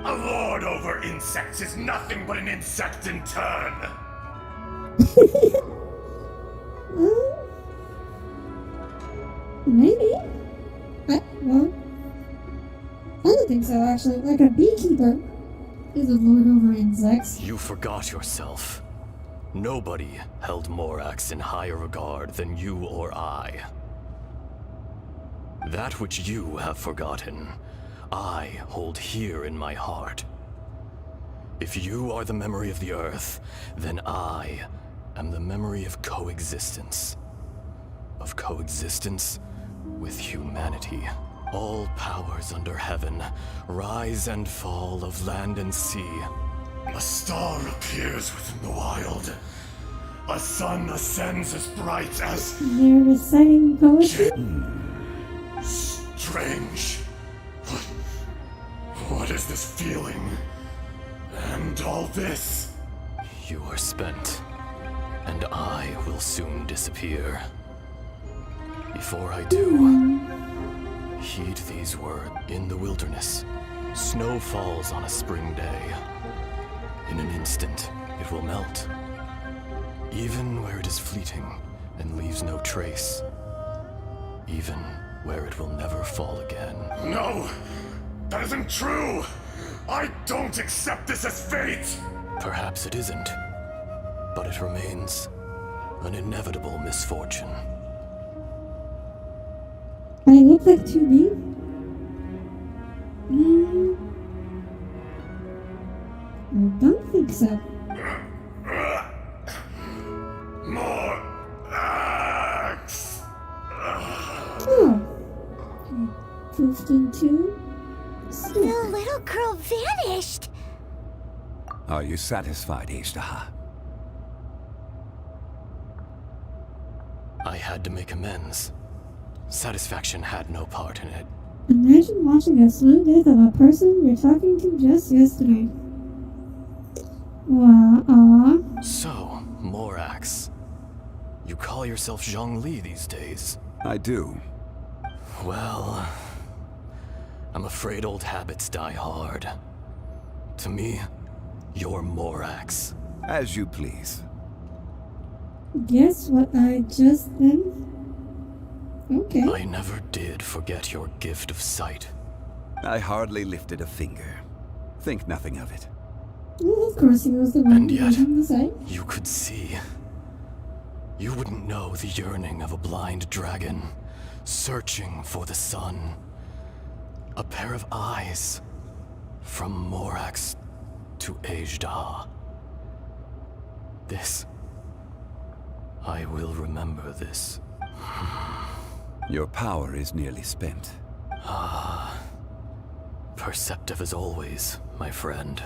A lord over insects is nothing but an insect in turn. Maybe. Well, I don't think so, actually. Like a beekeeper is a lord over insects. You forgot yourself. Nobody held Morax in higher regard than you or I. That which you have forgotten, I hold here in my heart. If you are the memory of the Earth, then I am the memory of coexistence. Of coexistence with humanity. All powers under heaven, rise and fall of land and sea. A star appears within the wild. A sun ascends as bright as... They're reciting poetry? Strange. What is this feeling? And all this? You are spent, and I will soon disappear. Before I do, heed these words. In the wilderness, snow falls on a spring day. In an instant, it will melt. Even where it is fleeting and leaves no trace. Even where it will never fall again. No! That isn't true! I don't accept this as fate! Perhaps it isn't, but it remains an inevitable misfortune. I look like 2D? I don't think so. More axe! Oh. Poofed into... The little girl vanished! Are you satisfied, Ishtaha? I had to make amends. Satisfaction had no part in it. Imagine watching a slow death of a person you're talking to just yesterday. Wow, So, Morax. You call yourself Zhongli these days? I do. Well, I'm afraid old habits die hard. To me, you're Morax. As you please. Guess what I just then? Okay. I never did forget your gift of sight. I hardly lifted a finger. Think nothing of it. Well, of course he was the one And who yet, gave him the sight. you could see. You wouldn't know the yearning of a blind dragon, searching for the sun. A pair of eyes, from Morax to Ajda. This. I will remember this. Your power is nearly spent. Ah. Perceptive as always, my friend.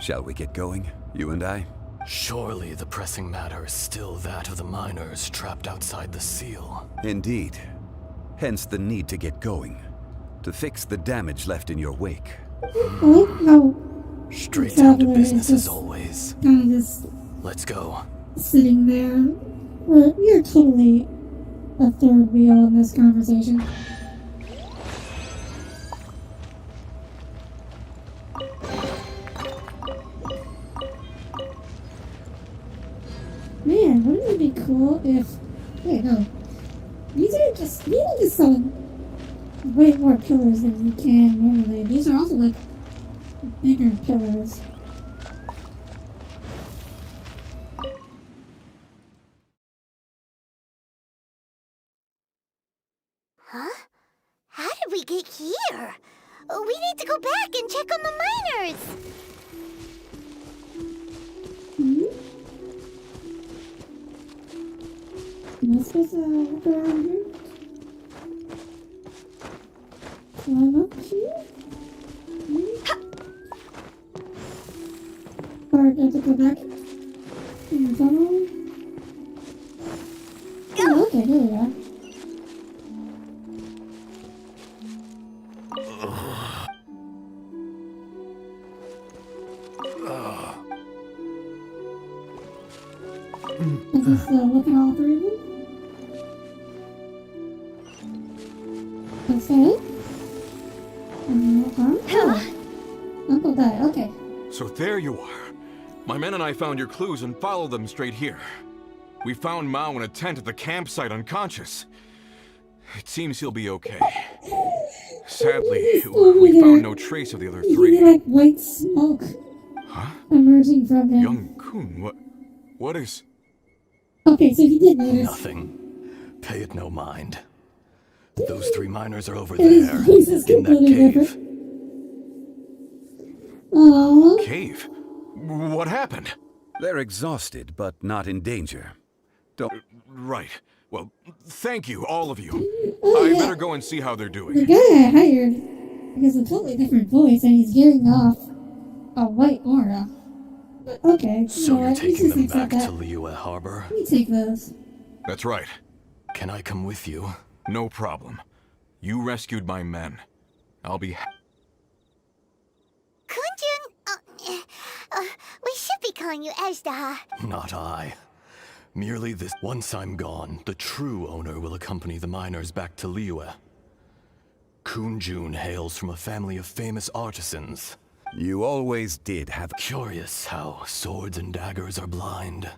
Shall we get going, you and I? Surely the pressing matter is still that of the miners trapped outside the seal. Indeed. Hence the need to get going. To fix the damage left in your wake. I like how Straight down to Traveler business is as always. kind of just Let's go. sitting there. You're totally a third wheel in this conversation. Man, wouldn't it be cool if... Wait, no. These are just selling way more pillars than you can normally. These are also like bigger pillars. Huh? How did we get here? We need to go back and check on the miners! Am I supposed to walk around here? Climb up here? Or do I have to go back in the tunnel? Oh, okay, there we go. Is this look at all three of them? Okay. Oh. Uncle died, okay. So there you are. My men and I found your clues and followed them straight here. We found Mao in a tent at the campsite unconscious. It seems he'll be okay. Sadly, we found no trace of the other You three. see like white smoke emerging from him. Young Kun, what is... Okay, so he did notice. Nothing. Pay it no mind. Those three miners are over His there, voice is in that completely cave. different. Aww. Cave? What happened? They're exhausted, but not in danger. Don't... Right. Well, thank you, all of you. Oh, I yeah. better go and see how they're doing. The guy I hired has a totally different voice, and he's giving off a white aura. But okay, So you're let's taking just them accept back that. to Liyue Harbor? Let me take those. That's right. Can I come with you? No problem. You rescued my men. I'll be Kunjun, we should be calling you Ajdaha. Not I. Merely this. Once I'm gone, the true owner will accompany the miners back to Liyue. Kunjun hails from a family of famous artisans. You always did have... Curious how swords and daggers are blind.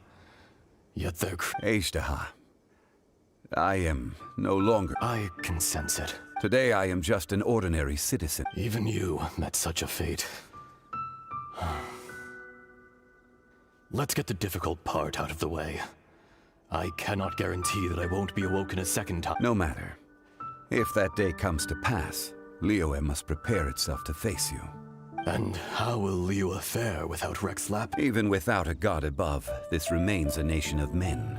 Yet they're... Ajdaha. I am no longer... I can sense it. Today I am just an ordinary citizen. Even you met such a fate. Let's get the difficult part out of the way. I cannot guarantee that I won't be awoken a second time. No matter. If that day comes to pass, Liyue must prepare itself to face you. And how will Liyue fare without Rex Lap? Even without a god above, this remains a nation of men.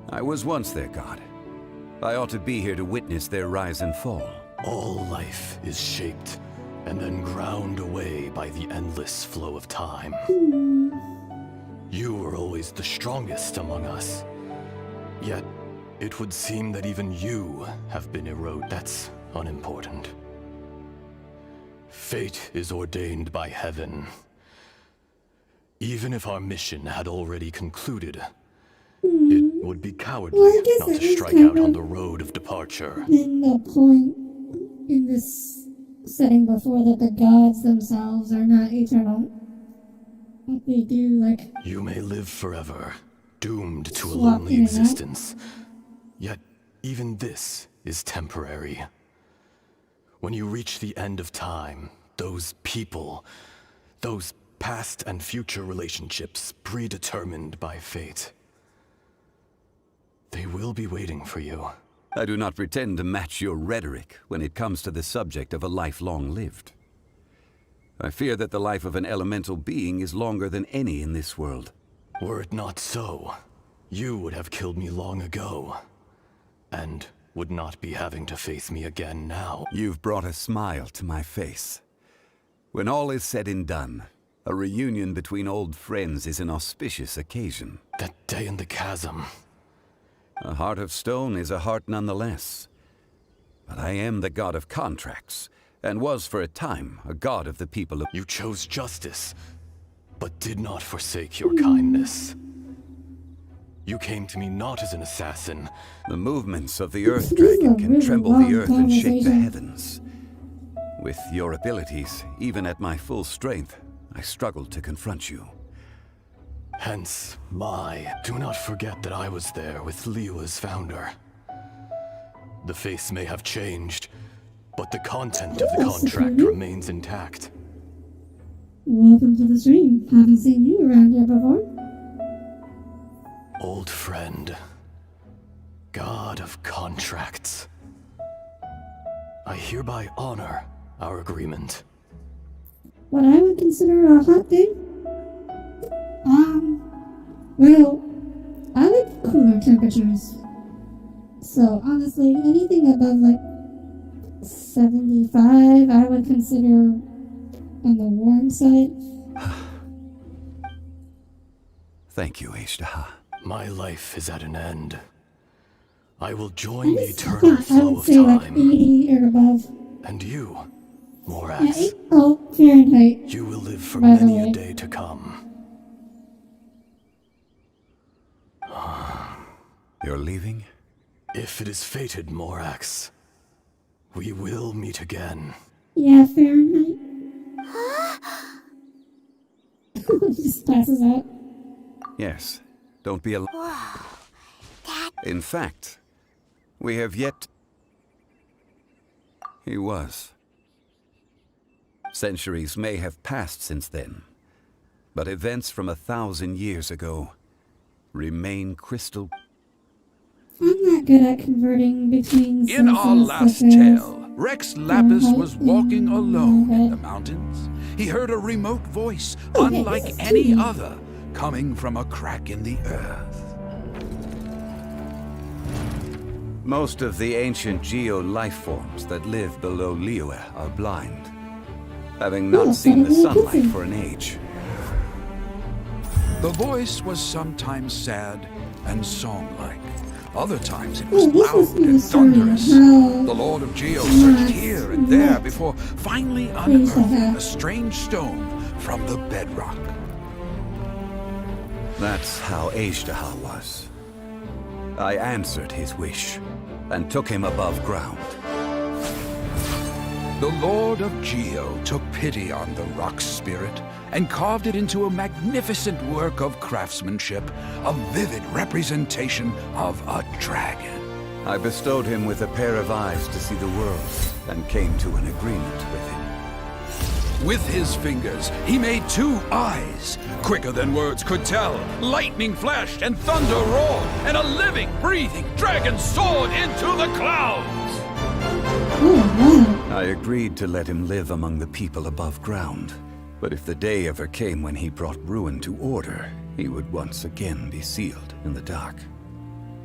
I was once their god. I ought to be here to witness their rise and fall. All life is shaped and then ground away by the endless flow of time. You were always the strongest among us. Yet, it would seem that even you have been eroded. That's unimportant. Fate is ordained by heaven. Even if our mission had already concluded, it would be cowardly not to strike out on the road of departure. In the point in this setting before that the gods themselves are not eternal. What they do, like... You may live forever, doomed to a swap lonely in and out. existence. Yet, even this is temporary. When you reach the end of time, those people, those past and future relationships predetermined by fate, they will be waiting for you. I do not pretend to match your rhetoric when it comes to the subject of a life long lived. I fear that the life of an elemental being is longer than any in this world. Were it not so, you would have killed me long ago, and would not be having to face me again now. You've brought a smile to my face. When all is said and done, a reunion between old friends is an auspicious occasion. That day in the chasm. A heart of stone is a heart nonetheless. But I am the god of contracts, and was for a time a god of the people of... You chose justice, but did not forsake your kindness. You came to me not as an assassin. The movements of the Earth Dragon can tremble the earth and shake the heavens. With your abilities, even at my full strength, I struggled to confront you. Hence, do not forget that I was there with Liyue's founder. The face may have changed, but the content of the contract remains intact. Welcome to the stream. Haven't seen you around here before. Old friend, god of contracts. I hereby honor our agreement. What I would consider a hot day? Well, I like cooler temperatures. So honestly, anything above like 75, I would consider on the warm side. Thank you, Ajdaha. My life is at an end. I will join the eternal I flow would of say like time. 80 or above. And you, Morax, Yeah, Fahrenheit. you will live for By the many way. a day to come. You're leaving? If it is fated, Morax, we will meet again. Yeah, Fahrenheit. Just passes out. Yes. Don't be alarmed. In fact, we have yet... He was. Centuries may have passed since then, but events from 1,000 years ago remain crystal... I'm not good at converting between In our sources last such as tale, Rex Lapis was Fahrenheit walking and alone in Fahrenheit. the mountains. He heard a remote voice, unlike any other, coming from a crack in the earth. Most of the ancient geo life forms that live below Liyue are blind, having not seen the sunlight for an age. The voice was sometimes sad and song-like. Other times it was loud and thunderous. The Lord of Geo searched here and there before finally unearthing a strange stone from the bedrock. That's how Aishtaha was. I answered his wish and took him above ground. The Lord of Geo took pity on the rock spirit and carved it into a magnificent work of craftsmanship, a vivid representation of a dragon. I bestowed him with a pair of eyes to see the world and came to an agreement with him. With his fingers, he made 2 eyes, quicker than words could tell. Lightning flashed and thunder roared, and a living, breathing dragon soared into the clouds. I agreed to let him live among the people above ground. But if the day ever came when he brought ruin to order, he would once again be sealed in the dark.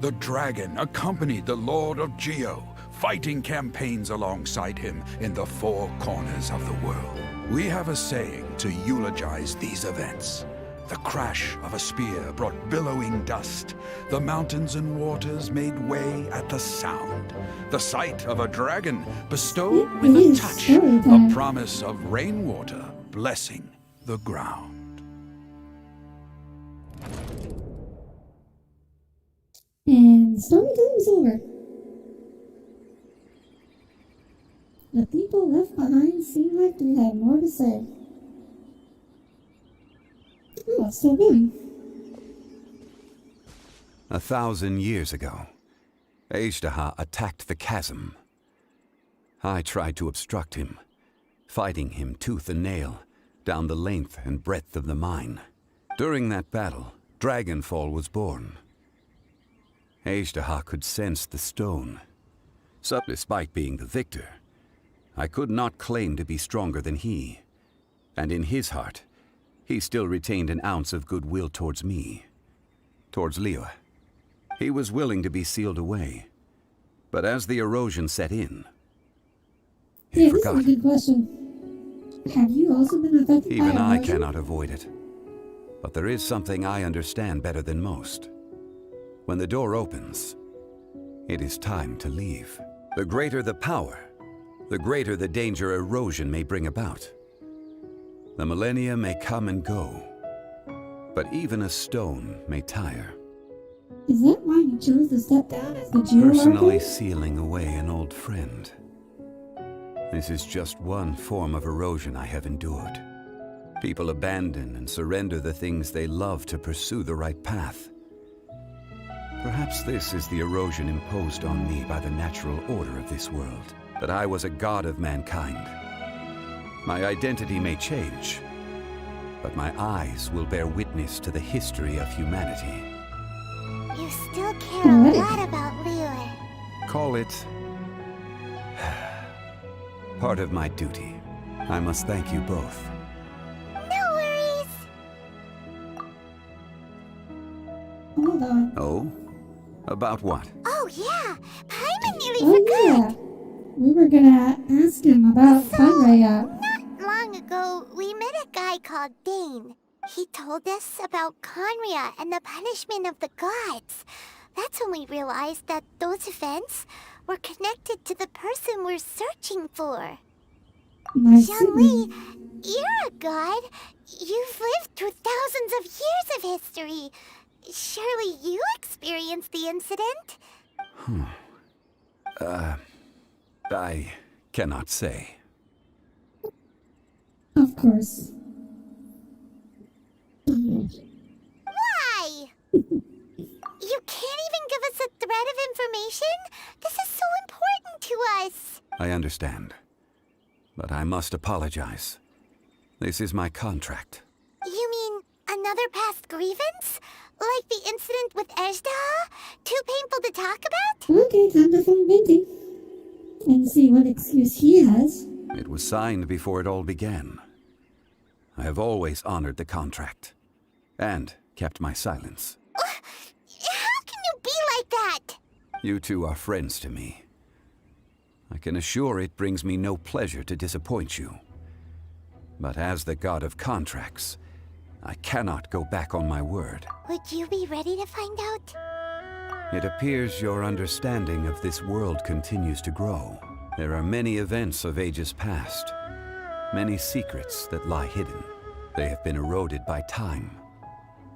The dragon accompanied the Lord of Geo, fighting campaigns alongside him in the 4 corners of the world. We have a saying to eulogize these events. The crash of a spear brought billowing dust. The mountains and waters made way at the sound. The sight of a dragon bestowed with a touch a promise of rainwater blessing the ground. And story time's over. The people left behind seemed like they had more to say. Oh, it's still going. 1,000 years ago, Aishtaha attacked the chasm. I tried to obstruct him, fighting him tooth and nail down the length and breadth of the mine. During that battle, Dragonfall was born. Aishtaha could sense the stone. So, despite being the victor, I could not claim to be stronger than he. And in his heart, he still retained an ounce of goodwill towards me, towards Liyue. He was willing to be sealed away, but as the erosion set in, he forgot. This is a good question. Have you also been affected by Even I erosion? cannot avoid it. But there is something I understand better than most. When the door opens, it is time to leave. The greater the power, the greater the danger erosion may bring about. The millennia may come and go, but even a stone may tire. Is that why you chose to step down as the Geo Personally Archon? sealing away an old friend. This is just one form of erosion I have endured. People abandon and surrender the things they love to pursue the right path. Perhaps this is the erosion imposed on me by the natural order of this world, that I was a god of mankind. My identity may change, but my eyes will bear witness to the history of humanity. You still care a lot about Liyue. Call it part of my duty. I must thank you both. No worries. Hold on. Oh? About what? Oh yeah, Paimon nearly forgot. Yeah. We were gonna ask him about Conraya. Not long ago, we met a guy called Dane. He told us about Conria and the punishment of the gods. That's when we realized that those events were connected to the person we're searching for. Xiangli, you're a god. You've lived through thousands of years of history. Surely you experienced the incident? I cannot say. Of course. Why? You can't even give us a thread of information? This is so important to us. I understand. But I must apologize. This is my contract. You mean another past grievance? Like the incident with Ejda? Too painful to talk about? Okay, time to phone Vinty. And see what excuse he has. It was signed before it all began. I have always honored the contract. and kept my silence. How can you be like that? You two are friends to me. I can assure it brings me no pleasure to disappoint you. But as the god of contracts, I cannot go back on my word. Would you be ready to find out? It appears your understanding of this world continues to grow. There are many events of ages past, many secrets that lie hidden. They have been eroded by time,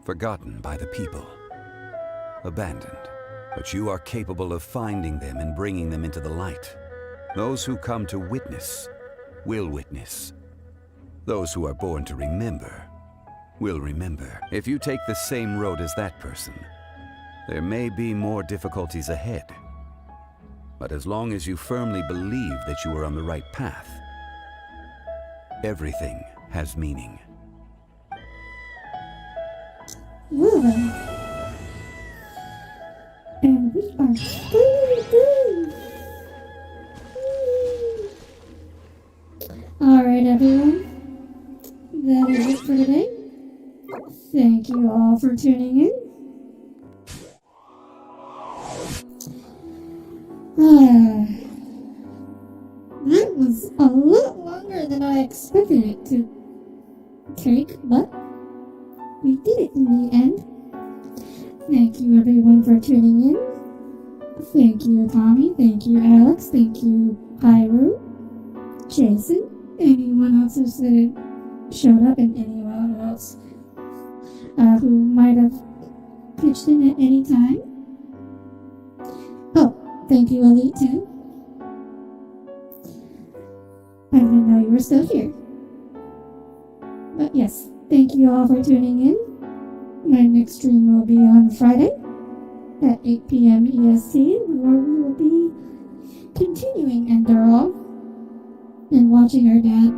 forgotten by the people, abandoned. But you are capable of finding them and bringing them into the light. Those who come to witness will witness. Those who are born to remember will remember. If you take the same road as that person, there may be more difficulties ahead. But as long as you firmly believe that you are on the right path, everything has meaning. Well then. And we are finally done. Alright, everyone. That is it for today. Thank you all for tuning in. That was a lot longer than I expected it to take, but we did it in the end. Thank you everyone for tuning in. Thank you Tommy, thank you Alex, thank you Pyro, Jason, anyone else who showed up, and anyone else who might have pitched in at any time. Oh, thank you Elite too. I didn't know you were still here. But yes, thank you all for tuning in. My next stream will be on Friday at 8 p.m. EST, where we will be continuing Enderall and watching our dad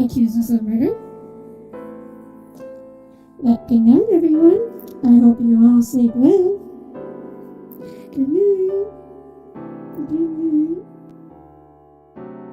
accuse us of murder. But good night, everyone. I hope you all sleep well. Good night. Good night.